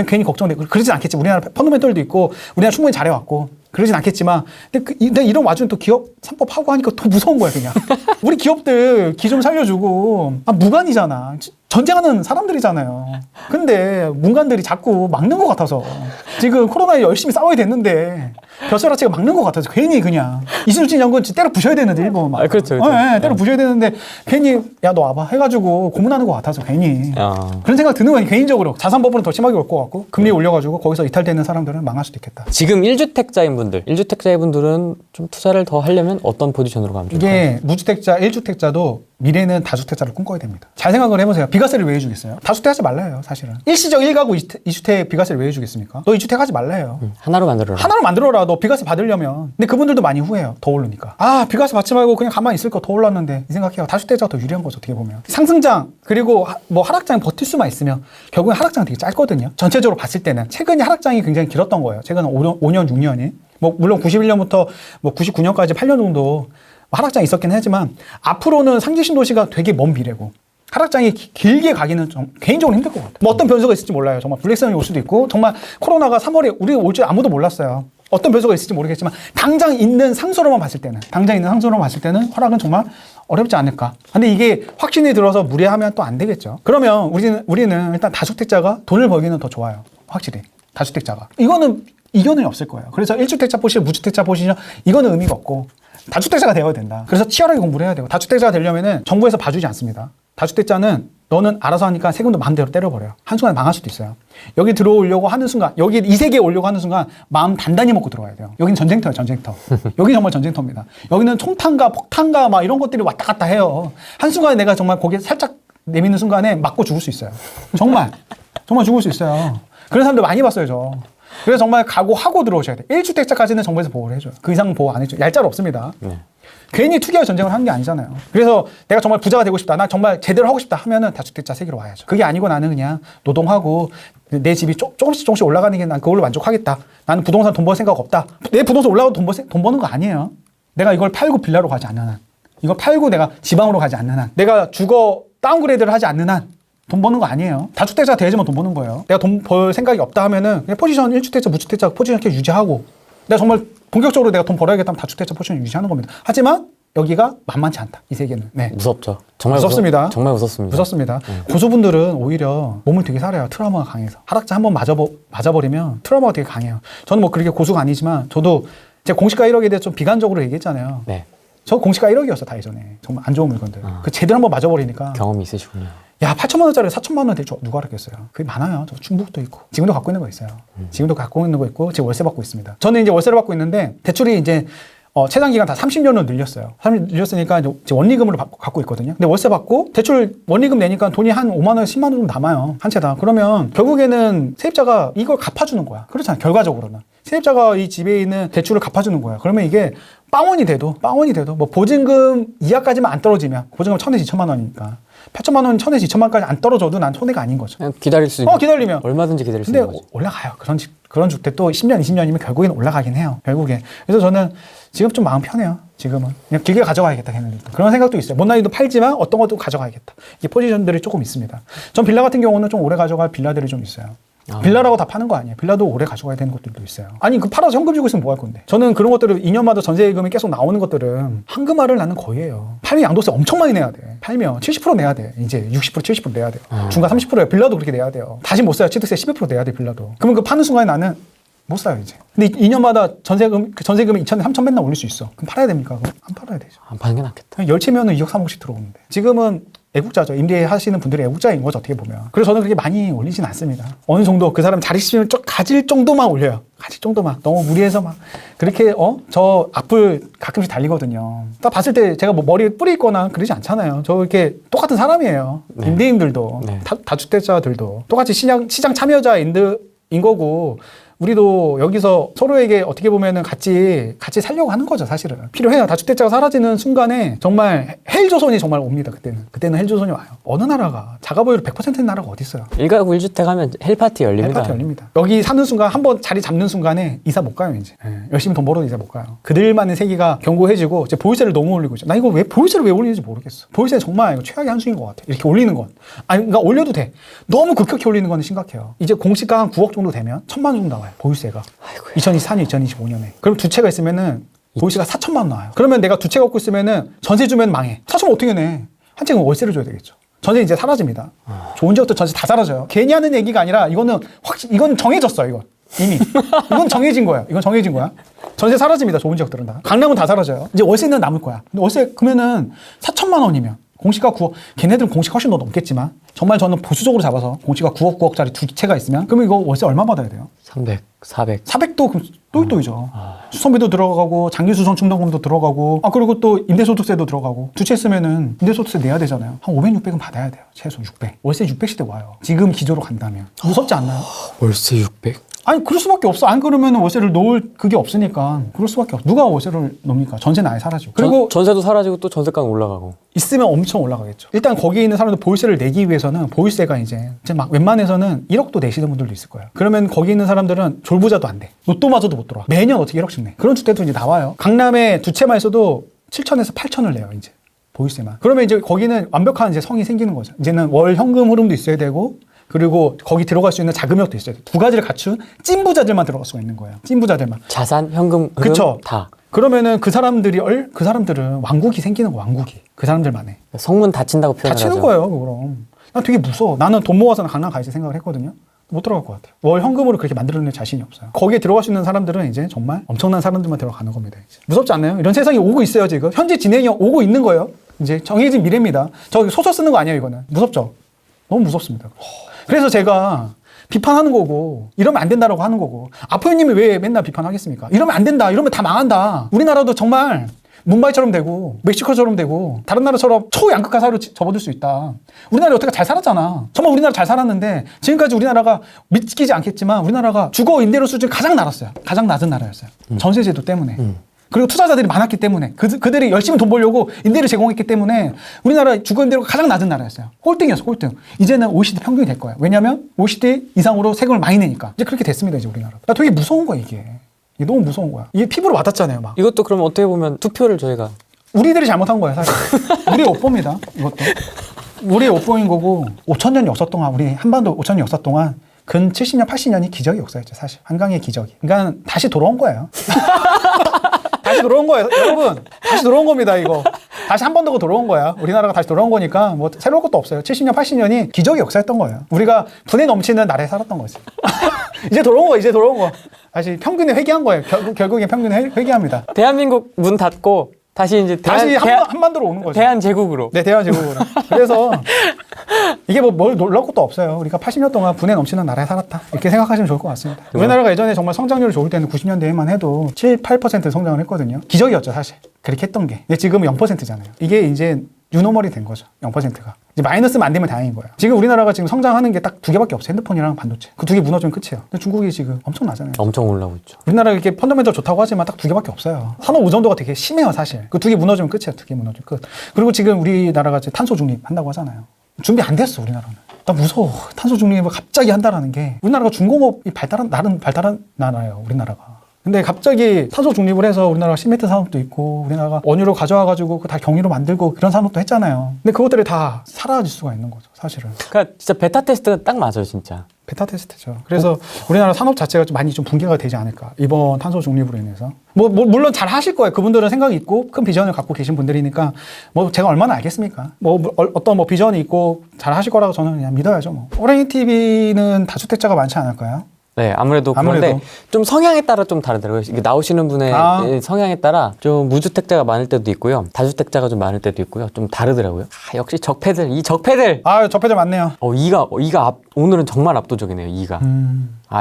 괜히 걱정되고 그러진 않겠지. 우리나라 펀더멘털도 있고 우리나라 충분히 잘해왔고 그러진 않겠지만 근데 이런 와중에 또 기업 3법 하고 하니까 더 무서운 거야 그냥. 우리 기업들 기 좀 살려주고 무관이잖아. 전쟁하는 사람들이잖아요. 근데 문관들이 자꾸 막는 것 같아서 지금 코로나에 열심히 싸워야 됐는데 벼슬아치가 막는 것 같아서 괜히 그냥 이순신 장군 때려 부셔야 되는데 일본 막. 그렇죠. 때려 부셔야 되는데 괜히 야 너 와봐 해가지고 고문하는 것 같아서 괜히 그런 생각 드는 거예요. 개인적으로 자산버블은 더 심하게 올 것 같고 금리 올려가지고 거기서 이탈되는 사람들은 망할 수도 있겠다. 지금 1주택자분들은 좀 투자를 더 하려면 어떤 포지션으로 가면 좋을까요? 이게 무주택자, 1주택자도 미래는 다주택자를 꿈꿔야 됩니다. 잘 생각을 해보세요. 비과세를 왜 해주겠어요? 다주택 하지 말라 해요, 사실은. 일시적 1가구 2주택 비과세를 왜 해주겠습니까? 너 2주택 하지 말라 해요. 하나로 만들어라. 하나로 만들어라. 너 비과세 받으려면. 근데 그분들도 많이 후회해요. 더 오르니까. 비과세 받지 말고 그냥 가만히 있을 거 더 올랐는데 이 생각해요. 다주택자가 더 유리한 거죠, 어떻게 보면. 상승장 그리고 뭐 하락장 버틸 수만 있으면 결국엔 하락장은 되게 짧거든요. 전체적으로 봤을 때는. 최근에 하락장이 굉장히 길었던 거예요. 최근 5년, 6년이. 뭐 물론 91년부터 뭐 99년까지 8년 정도 하락장이 있었긴 하지만 앞으로는 상기 신도시가 되게 먼 미래고 하락장이 길게 가기는 좀 개인적으로 힘들 것 같아요. 뭐 어떤 변수가 있을지 몰라요. 정말 블랙스완이 올 수도 있고 정말 코로나가 3월에 우리 올 줄 아무도 몰랐어요. 어떤 변수가 있을지 모르겠지만 당장 있는 상수로만 봤을 때는 하락은 정말 어렵지 않을까. 근데 이게 확신이 들어서 무리하면 또 안 되겠죠. 그러면 우리는 일단 다주택자가 돈을 벌기는 더 좋아요. 확실히 다주택자가. 이거는 이견이 없을 거예요. 그래서 1주택자 포지션, 무주택자 포지션 이거는 의미가 없고 다주택자가 되어야 된다. 그래서 치열하게 공부를 해야 되고 다주택자가 되려면은 정부에서 봐주지 않습니다. 다주택자는 너는 알아서 하니까 세금도 마음대로 때려버려요. 한순간에 망할 수도 있어요. 여기 들어오려고 하는 순간 여기 이 세계에 오려고 하는 순간 마음 단단히 먹고 들어와야 돼요. 여기는 전쟁터예요. 전쟁터. 여기 정말 전쟁터입니다. 여기는 총탄과 폭탄과 막 이런 것들이 왔다 갔다 해요. 한순간에 내가 정말 고개 살짝 내미는 순간에 맞고 죽을 수 있어요. 정말 죽을 수 있어요. 그런 사람들 많이 봤어요. 저. 그래서 정말 각오하고 들어오셔야 돼요. 1주택자까지는 정부에서 보호를 해줘요. 그 이상 보호 안 해줘요. 얄짤 없습니다. 괜히 투기와 전쟁을 하는 게 아니잖아요. 그래서 내가 정말 부자가 되고 싶다. 나 정말 제대로 하고 싶다 하면은 다주택자 세계로 와야죠. 그게 아니고 나는 그냥 노동하고 내 집이 조금씩 올라가는 게 난 그걸로 만족하겠다. 나는 부동산 돈 벌 생각 없다. 내 부동산 올라가도 돈 버는 거 아니에요. 내가 이걸 팔고 빌라로 가지 않는 한. 이걸 팔고 내가 지방으로 가지 않는 한. 내가 주거 다운그레이드를 하지 않는 한. 돈 버는 거 아니에요. 다주택자가 돼야지만 돈 버는 거예요. 내가 돈 벌 생각이 없다 하면은 그냥 포지션 1주택자, 무주택자 포지션 이렇게 유지하고 내가 정말 본격적으로 내가 돈 벌어야겠다 하면 다주택자 포지션 유지하는 겁니다. 하지만 여기가 만만치 않다. 이 세계는. 네. 무섭죠. 정말 무섭습니다. 정말 무섭습니다. 무섭습니다. 고수분들은 오히려 몸을 되게 살아요. 트라우마가 강해서. 하락자 한번 맞아버리면 트라우마가 되게 강해요. 저는 뭐 그렇게 고수가 아니지만 저도 제 공시가 1억에 대해서 좀 비관적으로 얘기했잖아요. 네. 저 공시가 1억이었어 다 예전에. 정말 안 좋은 물건들. 그 제대로 한번 맞아버리니까. 경험이 있으시군요. 야, 8천만 원짜리 4천만 원 될 줄 누가 알았겠어요. 그게 많아요. 저 충북도 있고. 지금도 갖고 있는 거 있어요. 지금도 갖고 있는 거 있고, 제가 월세 받고 있습니다. 저는 이제 월세를 받고 있는데, 대출이 이제, 최단 기간 다 30년으로 늘렸어요. 30년 늘렸으니까 이제 원리금으로 갖고 있거든요. 근데 월세 받고, 대출 원리금 내니까 돈이 한 5만 원, 10만 원 정도 남아요. 한 채당. 그러면 결국에는 세입자가 이걸 갚아주는 거야. 그렇잖아요. 결과적으로는. 세입자가 이 집에 있는 대출을 갚아주는 거야. 그러면 이게 빵원이 돼도, 뭐 보증금 이하까지만 안 떨어지면, 보증금 1,000에서 2천만 원이니까. 8천만 원, 1,000에서 2천만 원까지 안 떨어져도 난 손해가 아닌 거죠. 그냥 기다릴 수 있는. 기다리면. 얼마든지 기다릴 수 있는 거죠. 근데 올라가요. 그런 주택도 10년, 20년이면 결국에는 올라가긴 해요. 결국에. 그래서 저는 지금 좀 마음 편해요. 지금은 그냥 길게 가져가야겠다 걔네들도 그런 생각도 있어요. 못난이도 팔지만 어떤 것도 가져가야겠다. 이게 포지션들이 조금 있습니다. 전 빌라 같은 경우는 좀 오래 가져갈 빌라들이 좀 있어요. 빌라라고 다 파는 거 아니에요. 빌라도 오래 가져가야 되는 것들도 있어요. 아니 그 팔아서 현금 주고 있으면 뭐 할 건데. 저는 그런 것들을 2년마다 전세금이 계속 나오는 것들은 한금화를 나는 거의예요. 팔면 양도세 엄청 많이 내야 돼. 팔면 70% 내야 돼. 이제 60% 70% 내야 돼. 중과 30%야. 빌라도 그렇게 내야 돼요. 다시 못 사요. 취득세 12% 내야 돼. 빌라도. 그러면 그 파는 순간에 나는 못 사요 이제. 근데 2년마다 전세금이 2,000, 3,000 맨날 올릴 수 있어. 그럼 팔아야 됩니까? 그럼 안 팔아야 되죠. 안 파는 게 낫겠다. 열채면은 2억 3억씩 들어오는데 지금은 애국자죠. 임대하시는 분들이 애국자인 거죠. 어떻게 보면. 그래서 저는 그렇게 많이 올리진 않습니다. 어느 정도 그 사람 자립심을 가질 정도만 올려요. 가질 정도만. 너무 무리해서 막 그렇게 저 앞을 가끔씩 달리거든요. 딱 봤을 때 제가 뭐 머리에 뿌리 있거나 그러지 않잖아요. 저 이렇게 똑같은 사람이에요. 네. 임대인들도 네. 다주택자들도 똑같이 시장 참여자인 거고 우리도 여기서 서로에게 어떻게 보면은 같이 살려고 하는 거죠, 사실은. 필요해요. 다주택자가 사라지는 순간에 정말 헬조선이 정말 옵니다, 그때는 헬조선이 와요. 어느 나라가 자가보유로 100%인 나라가 어디 있어요? 1가구 1주택 하면 헬파티 열립니다. 헬파티 열립니다. 여기 사는 순간 한번 자리 잡는 순간에 이사 못 가요, 이제. 열심히 돈 벌어도 이사 못 가요. 그들만의 세계가 견고해지고 이제 보유세를 너무 올리고 있죠. 나 이거 보유세를 왜 올리는지 모르겠어. 보유세 정말 이거 최악의 한수인 것 같아. 이렇게 올리는 건. 아니, 그러니까 올려도 돼. 너무 급격히 올리는 건 심각해요. 이제 공시가 한 9억 정도 되면 1,000만 원 정도 나와요. 보유세가. 2024년, 2025년에. 그럼 두 채가 있으면은 보유세가 4,000만 원 나와요. 그러면 내가 두 채 갖고 있으면은 전세 주면 망해. 4,000만 어떻게 내? 한 채는 월세를 줘야 되겠죠. 전세 이제 사라집니다. 좋은 지역도 전세 다 사라져요. 괜히 하는 얘기가 아니라 이거는 이건 정해졌어요, 이건. 이미. 이건 정해진 거야. 이건 정해진 거야. 전세 사라집니다, 좋은 지역들은 다. 강남은 다 사라져요. 이제 월세는 남을 거야. 근데 월세 그러면은 4,000만 원이면. 공시가 9억, 걔네들은 공시가 훨씬 더 넘겠지만 정말 저는 보수적으로 잡아서 공시가 9억, 9억짜리 두 채가 있으면 그러면 이거 월세 얼마 받아야 돼요? 300, 400. 400도 그럼 또이또이죠. 수선비도 들어가고 장기수선 충당금도 들어가고 그리고 또 임대소득세도 들어가고 두 채 쓰면은 임대소득세 내야 되잖아요. 한 500, 600은 받아야 돼요. 최소 600. 월세 600 시대 와요. 지금 기조로 간다면. 무섭지 않나요? 월세 600? 아니 그럴 수밖에 없어. 안 그러면 월세를 놓을 그게 없으니까 그럴 수밖에 없어. 누가 월세를 놓습니까? 전세는 아예 사라지고. 그리고 전세도 사라지고 또 전세가는 올라가고. 있으면 엄청 올라가겠죠. 일단 거기에 있는 사람들 보유세를 내기 위해서는 보유세가 이제 막 웬만해서는 1억도 내시는 분들도 있을 거예요. 그러면 거기 있는 사람들은 졸부자도 안 돼. 로또마저도 못 들어와. 매년 어떻게 1억씩 내. 그런 주택도 이제 나와요. 강남에 두 채만 있어도 7천에서 8천을 내요, 이제. 보유세만. 그러면 이제 거기는 완벽한 이제 성이 생기는 거죠. 이제는 월 현금 흐름도 있어야 되고 그리고 거기 들어갈 수 있는 자금력도 있어야 돼. 두 가지를 갖춘 찐부자들만 들어갈 수가 있는 거예요. 찐부자들만. 자산, 현금, 그쵸. 다. 그러면은 그 사람들은 왕국이 생기는 거, 왕국이. 그 사람들만 해. 성문 닫힌다고 표현을 하죠. 닫히는 거예요, 그럼. 난 되게 무서워. 나는 돈 모아서는 강남 가야지 생각을 했거든요. 못 들어갈 것 같아요. 월 현금으로 그렇게 만들어낼 자신이 없어요. 거기에 들어갈 수 있는 사람들은 이제 정말 엄청난 사람들만 들어가는 겁니다. 이제. 무섭지 않나요? 이런 세상이 오고 있어요, 지금. 현재 진행이 오고 있는 거예요. 이제 정해진 미래입니다. 저 소설 쓰는 거 아니에요, 이거는. 무섭죠? 너무 무섭습니다. 그래서 제가 비판하는 거고 이러면 안 된다라고 하는 거고 아포연님이 왜 맨날 비판하겠습니까? 이러면 안 된다. 이러면 다 망한다. 우리나라도 정말 뭄바이처럼 되고 멕시코처럼 되고 다른 나라처럼 초양극화 사회로 접어들 수 있다. 우리나라 여태까지 잘 살았잖아. 정말 우리나라 잘 살았는데 지금까지 우리나라가 믿기지 않겠지만 우리나라가 주거 임대료 수준이 가장 낮았어요. 가장 낮은 나라였어요. 전세제도 때문에. 그리고 투자자들이 많았기 때문에 그들이 열심히 돈 벌려고 임대를 제공했기 때문에 우리나라 주거 임대료가 가장 낮은 나라였어요. 꼴등이었어, 꼴등. 이제는 OECD 평균이 될 거예요. 왜냐하면 OECD 이상으로 세금을 많이 내니까. 이제 그렇게 됐습니다, 이제 우리나라. 나 되게 무서운 거야, 이게 너무 무서운 거야. 이게 피부로 와닿잖아요, 막. 이것도 그럼 어떻게 보면 투표를 저희가 우리들이 잘못한 거예요, 사실. 우리의 옷보입니다, 이것도. 우리의 옷보인 거고 5,000년 역사 동안 우리 한반도 5,000년 역사 동안 근 70년, 80년이 기적의 역사였죠, 사실. 한강의 기적이. 그러니까 다시 돌아온 거예요. 다시 돌아온 거예요. 여러분, 다시 돌아온 겁니다, 이거. 다시 한 번 더 돌아온 거야. 우리나라가 다시 돌아온 거니까 뭐 새로운 것도 없어요. 70년, 80년이 기적의 역사였던 거예요. 우리가 분에 넘치는 나라에 살았던 거지. 이제 돌아온 거, 이제 돌아온 거. 다시 평균에 회귀한 거예요. 결국에 평균에 회귀합니다. 대한민국 문 닫고 다시 이제 다시 한반도로 오는 거죠. 대한제국으로. 네, 대한제국으로. 그래서 이게 뭐 뭘 놀랄 것도 없어요. 우리가 80년 동안 분에 넘치는 나라에 살았다. 이렇게 생각하시면 좋을 것 같습니다. 우리나라가 예전에 정말 성장률이 좋을 때는 90년대에만 해도 7, 8% 성장을 했거든요. 기적이었죠, 사실. 그렇게 했던 게. 근데 지금은 0%잖아요. 이게 이제 뉴노멀이 된 거죠. 0%가. 이제 마이너스면 안 되면 다행인 거예요. 지금 우리나라가 지금 성장하는 게 딱 두 개밖에 없어요. 핸드폰이랑 반도체. 그 두 개 무너지면 끝이에요. 근데 중국이 지금 엄청 나잖아요. 엄청 올라오고 있죠. 우리나라가 이렇게 펀더멘털 좋다고 하지만 딱 두 개밖에 없어요. 산업 의존도가 되게 심해요, 사실. 그 두 개 무너지면 끝이에요. 두 개 무너지면 끝. 그리고 지금 우리나라가 이제 탄소 중립 한다고 하잖아요. 준비 안 됐어, 우리나라는. 나 무서워. 탄소 중립을 갑자기 한다라는 게. 우리나라가 중공업이 나름 발달한 나라예요, 우리나라가. 근데 갑자기 탄소 중립을 해서 우리나라가 시멘트 산업도 있고 우리나라가 원유로 가져와가지고 다 경유로 만들고 그런 산업도 했잖아요. 근데 그것들이 다 사라질 수가 있는 거죠, 사실은. 그러니까 진짜 베타 테스트가 딱 맞아요, 진짜. 베타 테스트죠. 그래서 우리나라 산업 자체가 좀 많이 좀 붕괴가 되지 않을까. 이번 탄소 중립으로 인해서. 물론 잘 하실 거예요. 그분들은 생각이 있고 큰 비전을 갖고 계신 분들이니까 뭐 제가 얼마나 알겠습니까? 어떤 뭐 비전이 있고 잘 하실 거라고 저는 그냥 믿어야죠. 뭐. 호랭이 TV는 다주택자가 많지 않을까요? 네, 아무래도 그런데 좀 성향에 따라 좀 다르더라고요. 이게 나오시는 분의 성향에 따라 좀 무주택자가 많을 때도 있고요. 다주택자가 좀 많을 때도 있고요. 좀 다르더라고요. 역시 적패들, 적패들! 적패들 많네요. 이가 오늘은 정말 압도적이네요, 이가.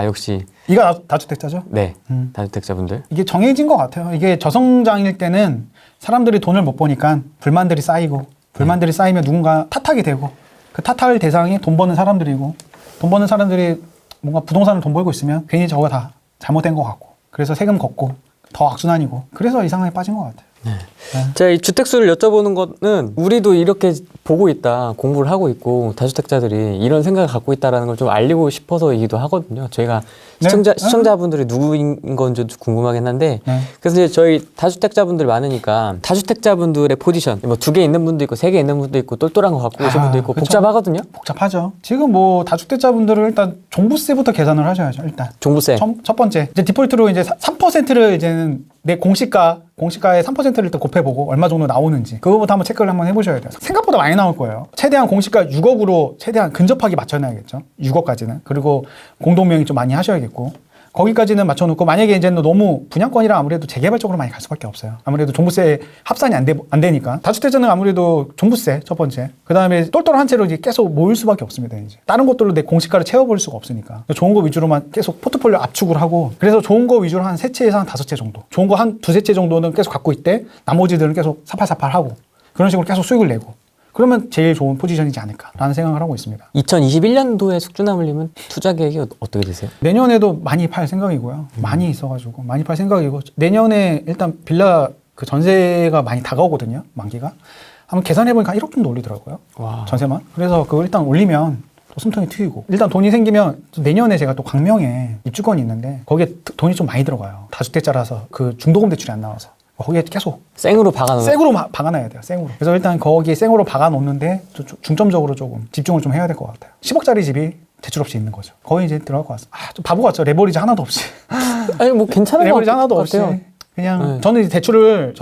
역시. 이가 다주택자죠? 네, 다주택자분들. 이게 정해진 것 같아요. 이게 저성장일 때는 사람들이 돈을 못 버니까 불만들이 쌓이고, 불만들이 쌓이면 누군가 탓하게 되고, 그 탓할 대상이 돈 버는 사람들이고, 돈 버는 사람들이 뭔가 부동산을 돈 벌고 있으면 괜히 저거 다 잘못된 것 같고, 그래서 세금 걷고 더 악순환이고, 그래서 이 상황에 빠진 것 같아요. 네. 제가 이 주택수를 여쭤보는 거는 우리도 이렇게 보고 있다, 공부를 하고 있고 다주택자들이 이런 생각을 갖고 있다는 걸 좀 알리고 싶어서이기도 하거든요. 저희가 시청자분들이 누구인 건지 궁금하긴 한데 그래서 이제 저희 다주택자분들 많으니까 다주택자분들의 포지션 뭐 2개 있는 분도 있고 3개 있는 분도 있고 똘똘한 거 갖고 계신 분도 있고 그쵸? 복잡하거든요. 복잡하죠. 지금 뭐 다주택자분들은 일단 종부세부터 계산을 하셔야죠. 일단 종부세 첫 번째 이제 디폴트로 이제 3%를 이제는 내 공시가의 3%를 일단 곱해보고 얼마 정도 나오는지 그거부터 한번 체크를 한번 해보셔야 돼요. 생각보다 많이 나올 거예요. 최대한 공시가 6억으로 최대한 근접하게 맞춰놔야겠죠. 6억까지는. 그리고 공동명의 좀 많이 하셔야겠고 거기까지는 맞춰놓고 만약에 이제 너무 분양권이라 아무래도 재개발적으로 많이 갈 수밖에 없어요. 아무래도 종부세 합산이 안 되니까 다주택자는 아무래도 종부세 첫 번째 그 다음에 똘똘한 채로 이제 계속 모일 수밖에 없습니다. 이제 다른 것들로 내 공시가를 채워볼 수가 없으니까 좋은 거 위주로만 계속 포트폴리오 압축을 하고 그래서 좋은 거 위주로 한 3채에서 한 5채 정도 좋은 거 한 2-3채 정도는 계속 갖고 있대 나머지들은 계속 사팔사팔하고 그런 식으로 계속 수익을 내고 그러면 제일 좋은 포지션이지 않을까라는 생각을 하고 있습니다. 2021년도에 숙주나물님은 투자 계획이 어떻게 되세요? 내년에도 많이 팔 생각이고요. 많이 있어가지고 많이 팔 생각이고 내년에 일단 빌라 그 전세가 많이 다가오거든요. 만기가. 한번 계산해보니까 1억 정도 올리더라고요. 와. 전세만. 그래서 그걸 일단 올리면 또 숨통이 트이고 일단 돈이 생기면 내년에 제가 또 광명에 입주권이 있는데 거기에 돈이 좀 많이 들어가요. 다주택자라서 그 중도금 대출이 안 나와서. 거기에 계속 생으로 박아놓는 생으로 박아놔야 돼요. 생으로. 그래서 일단 거기에 생으로 박아놓는데 중점적으로 조금 집중을 좀 해야 될 것 같아요. 10억짜리 집이 대출 없이 있는 거죠. 거의 이제 들어갈 것 같습니다. 좀 바보 같죠. 레버리지 하나도 없이. 아니 뭐 괜찮은 것 레버리지 하나도 없이. 같아요. 그냥 저는 이제 대출을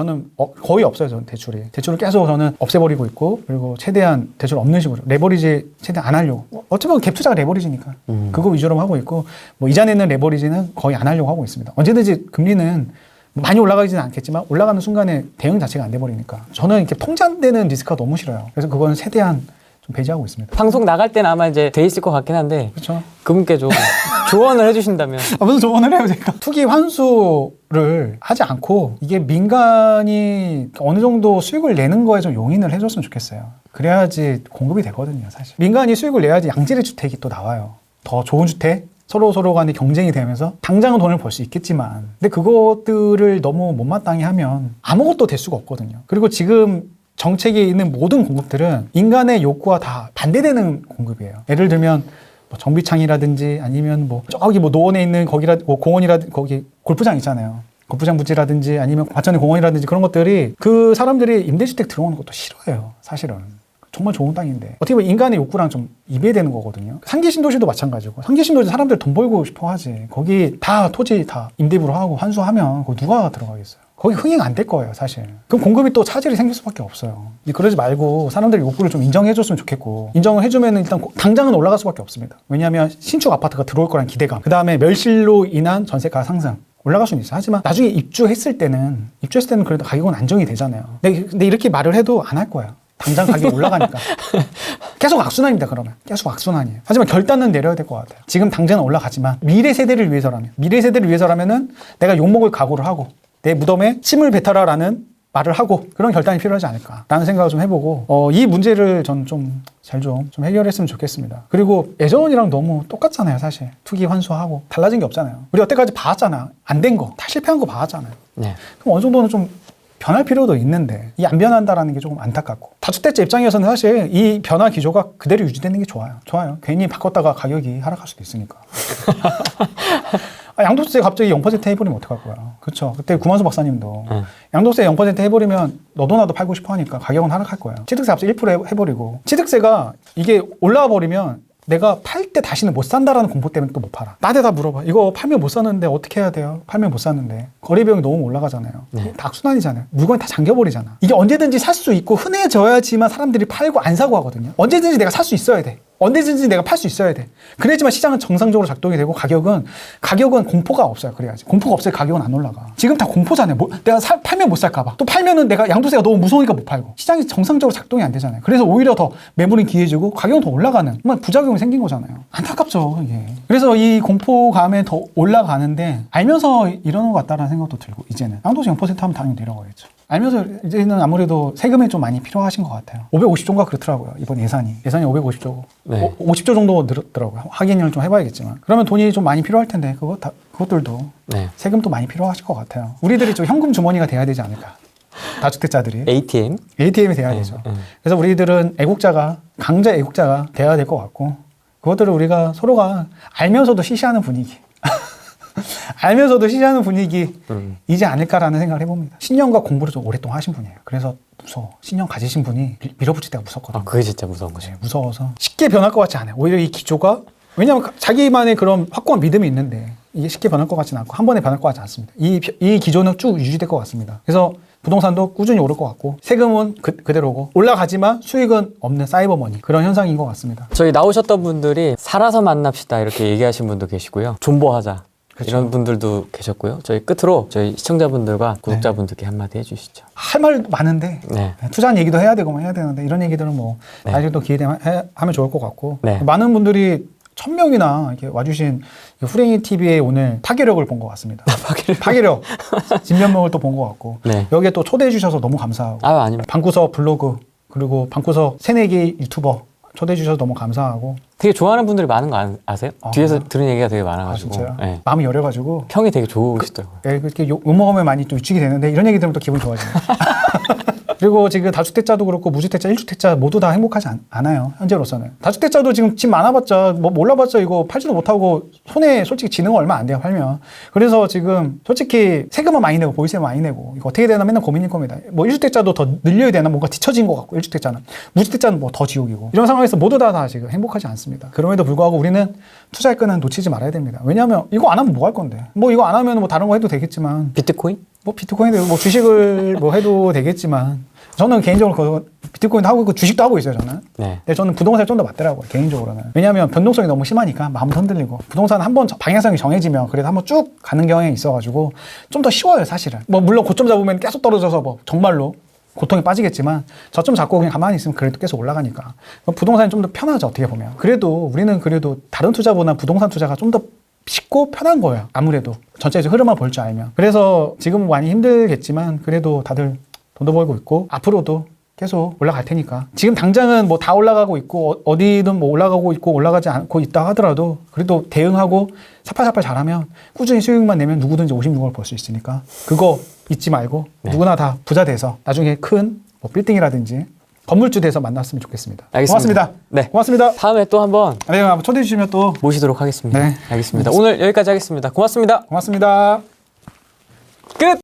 거의 없어요. 저는 대출을 계속 저는 없애버리고 있고 그리고 최대한 대출 없는 식으로 레버리지 최대한 안 하려고. 어쩌면 갭 투자가 레버리지니까 그거 위주로 하고 있고 뭐 이자 내는 레버리지는 거의 안 하려고 하고 있습니다. 언제든지 금리는 많이 올라가지는 않겠지만 올라가는 순간에 대응 자체가 안 돼버리니까 저는 이렇게 통장되는 리스크가 너무 싫어요. 그래서 그건 최대한 좀 배제하고 있습니다. 방송 나갈 때는 아마 이제 돼 있을 것 같긴 한데 그렇죠. 그분께 좀 조언을 해주신다면 무슨 조언을 해요 제가? 투기 환수를 하지 않고 이게 민간이 어느 정도 수익을 내는 거에 좀 용인을 해줬으면 좋겠어요. 그래야지 공급이 되거든요 사실. 민간이 수익을 내야지 양질의 주택이 또 나와요. 더 좋은 주택 서로 간에 경쟁이 되면서 당장은 돈을 벌 수 있겠지만 근데 그것들을 너무 못마땅히 하면 아무것도 될 수가 없거든요. 그리고 지금 정책에 있는 모든 공급들은 인간의 욕구와 다 반대되는 공급이에요. 예를 들면 뭐 정비창이라든지 아니면 뭐 저기 뭐 노원에 있는 공원이라든지 거기 골프장 있잖아요. 골프장 부지라든지 아니면 과천의 공원이라든지 그런 것들이 그 사람들이 임대주택 들어오는 것도 싫어해요. 사실은. 정말 좋은 땅인데 어떻게 보면 인간의 욕구랑 좀 이배되는 거거든요. 상계 신도시도 마찬가지고 상계 신도시 사람들 돈 벌고 싶어 하지 거기 다 토지 다 임대부로 하고 환수하면 거기 누가 들어가겠어요. 거기 흥행 안 될 거예요 사실. 그럼 공급이 또 차질이 생길 수밖에 없어요. 그러지 말고 사람들의 욕구를 좀 인정해줬으면 좋겠고 인정을 해주면 일단 당장은 올라갈 수밖에 없습니다. 왜냐하면 신축 아파트가 들어올 거란 기대감 그 다음에 멸실로 인한 전세가 상승 올라갈 수는 있어요. 하지만 나중에 입주했을 때는 그래도 가격은 안정이 되잖아요. 근데 이렇게 말을 해도 안 할 거예요. 당장 가격이 올라가니까. 계속 악순환입니다, 그러면. 계속 악순환이에요. 하지만 결단은 내려야 될 것 같아요. 지금 당장은 올라가지만 미래 세대를 위해서라면은 내가 욕먹을 각오를 하고 내 무덤에 침을 뱉어라라는 말을 하고 그런 결단이 필요하지 않을까라는 생각을 좀 해보고 이 문제를 저는 좀 잘 좀 해결했으면 좋겠습니다. 그리고 예전이랑 너무 똑같잖아요, 사실. 투기 환수하고 달라진 게 없잖아요. 우리 여태까지 봐왔잖아. 안 된 거, 다 실패한 거 봐왔잖아요. 네. 그럼 어느 정도는 좀 변할 필요도 있는데 이 안 변한다라는 게 조금 안타깝고 다주택자 입장에서는 사실 이 변화 기조가 그대로 유지되는 게 좋아요. 괜히 바꿨다가 가격이 하락할 수도 있으니까. 양도세 갑자기 0% 해버리면 어떡할 거야. 그렇죠. 그때 구만수 박사님도 네. 양도세 0% 해버리면 너도 나도 팔고 싶어 하니까 가격은 하락할 거예요. 취득세 갑자기 1% 해버리고 취득세가 이게 올라와 버리면 내가 팔 때 다시는 못 산다라는 공포 때문에 또 못 팔아. 나한테 다 물어봐. 이거 팔면 못 사는데 어떻게 해야 돼요? 팔면 못 사는데. 거래 비용이 너무 올라가잖아요. 네. 다 악순환이잖아요. 물건이 다 잠겨버리잖아. 이게 언제든지 살 수 있고 흔해져야지만 사람들이 팔고 안 사고 하거든요. 언제든지 내가 살 수 있어야 돼. 언제든지 내가 팔 수 있어야 돼. 그래야지만 시장은 정상적으로 작동이 되고 가격은 공포가 없어요. 그래야지. 공포가 없어야 가격은 안 올라가. 지금 다 공포잖아요. 내가 팔면 못 살까 봐. 또 팔면은 내가 양도세가 너무 무서우니까 못 팔고. 시장이 정상적으로 작동이 안 되잖아요. 그래서 오히려 더 매물이 기해지고 가격은 더 올라가는 정말 부작용이 생긴 거잖아요. 안타깝죠, 이게. 그래서 이 공포감에 더 올라가는데 알면서 이러는 것 같다라는 생각도 들고 이제는 양도세 0% 하면 당연히 내려가겠죠. 알면서 이제는 아무래도 세금이 좀 많이 필요하신 것 같아요. 550조인가 그렇더라고요. 이번 예산이 550조. 네. 50조 정도 늘었더라고요. 확인을 좀 해봐야겠지만. 그러면 돈이 좀 많이 필요할 텐데 그것들도 네. 세금도 많이 필요하실 것 같아요. 우리들이 좀 현금 주머니가 돼야 되지 않을까. 다주택자들이. ATM이 돼야 되죠. 그래서 우리들은 강자 애국자가 돼야 될 것 같고 그것들을 우리가 서로가 알면서도 시시하는 분위기. 알면서도 시시하는 분위기이지 않을까라는 생각을 해봅니다. 신념과 공부를 좀 오랫동안 하신 분이에요. 그래서 무서워. 신념 가지신 분이 밀어붙일 때가 무섭거든요. 그게 진짜 무서운 거죠. 네, 무서워서 쉽게 변할 것 같지 않아요. 오히려 이 기조가 왜냐하면 자기만의 그런 확고한 믿음이 있는데 이게 쉽게 변할 것 같지는 않고 한 번에 변할 것 같지 않습니다. 이 기조는 쭉 유지될 것 같습니다. 그래서 부동산도 꾸준히 오를 것 같고 세금은 그대로고 올라가지만 수익은 없는 사이버머니 그런 현상인 것 같습니다. 저희 나오셨던 분들이 살아서 만납시다 이렇게 얘기하신 분도 계시고요. 존버하자. 그렇죠. 이런 분들도 계셨고요. 저희 끝으로 저희 시청자분들과 구독자분들께 한마디 해주시죠. 할 말 많은데 네. 투자한 얘기도 해야 되는데 이런 얘기들은 뭐 네. 나중에 또 기회 되면 하면 좋을 것 같고 네. 많은 분들이 1000명이나 이렇게 와주신 후랭이 TV의 오늘 파괴력을 본 것 같습니다. 파괴력 진면목을 또 본 것 같고 네. 여기에 또 초대해 주셔서 너무 감사하고 아닙니다. 방구석 블로그 그리고 방구석 새내기 유튜버 초대해 주셔서 너무 감사하고 되게 좋아하는 분들이 많은 거 아세요? 뒤에서 들은 얘기가 되게 아 많아가지고. 진짜요? 네. 마음이 여려가지고 평이 되게 좋으시더라고요. 그렇게 욕 먹으면 많이 또 위축이 되는데 이런 얘기 들으면 또 기분 좋아지네요. 그리고 지금 다주택자도 그렇고 무주택자, 1주택자 모두 다 행복하지 않아요. 현재로서는. 다주택자도 지금 집 많아봤자 뭐 몰라봤자 이거 팔지도 못하고 손에 솔직히 지는 거 얼마 안 돼요. 팔면. 그래서 지금 솔직히 세금은 많이 내고 보이세 많이 내고 이거 어떻게 되나 맨날 고민일 겁니다. 뭐 1주택자도 더 늘려야 되나 뭔가 뒤처진 것 같고 1주택자는. 무주택자는 뭐 더 지옥이고. 이런 상황에서 모두 다 지금 행복하지 않습니다. 그럼에도 불구하고 우리는 투자의 끈은 놓치지 말아야 됩니다. 왜냐하면 이거 안 하면 뭐 할 건데. 뭐 이거 안 하면 뭐 다른 거 해도 되겠지만 비트코인? 뭐 비트코인도 뭐 주식을 뭐 해도 되겠지만 저는 개인적으로 그 비트코인 하고 있고 주식도 하고 있어요 저는. 네. 근데 저는 부동산이 좀 더 맞더라고요 개인적으로는. 왜냐하면 변동성이 너무 심하니까 마음도 흔들리고 부동산 한번 방향성이 정해지면 그래도 한번 쭉 가는 경향이 있어가지고 좀 더 쉬워요 사실은. 뭐 물론 고점 잡으면 계속 떨어져서 뭐 정말로 고통에 빠지겠지만 저점 잡고 그냥 가만히 있으면 그래도 계속 올라가니까 부동산이 좀 더 편하죠 어떻게 보면. 그래도 우리는 그래도 다른 투자보다 부동산 투자가 좀 더 쉽고 편한 거예요. 아무래도 전체적 흐름만 볼 줄 알면. 그래서 지금은 많이 힘들겠지만 그래도 다들 돈도 벌고 있고 앞으로도 계속 올라갈 테니까. 지금 당장은 뭐 다 올라가고 있고 어디든 뭐 올라가고 있고 올라가지 않고 있다 하더라도 그래도 대응하고 사팔사팔 잘하면 꾸준히 수익만 내면 누구든지 56을 벌 수 있으니까 그거 잊지 말고 네. 누구나 누구나 다 부자 돼서 나중에 큰 뭐 빌딩이라든지 건물주 돼서 만났으면 좋겠습니다. 알겠습니다. 고맙습니다. 네. 고맙습니다. 다음에 또 한번 네, 한번 초대해 주시면 또 모시도록 하겠습니다. 네. 알겠습니다. 오늘 여기까지 하겠습니다. 고맙습니다. 고맙습니다. 끝!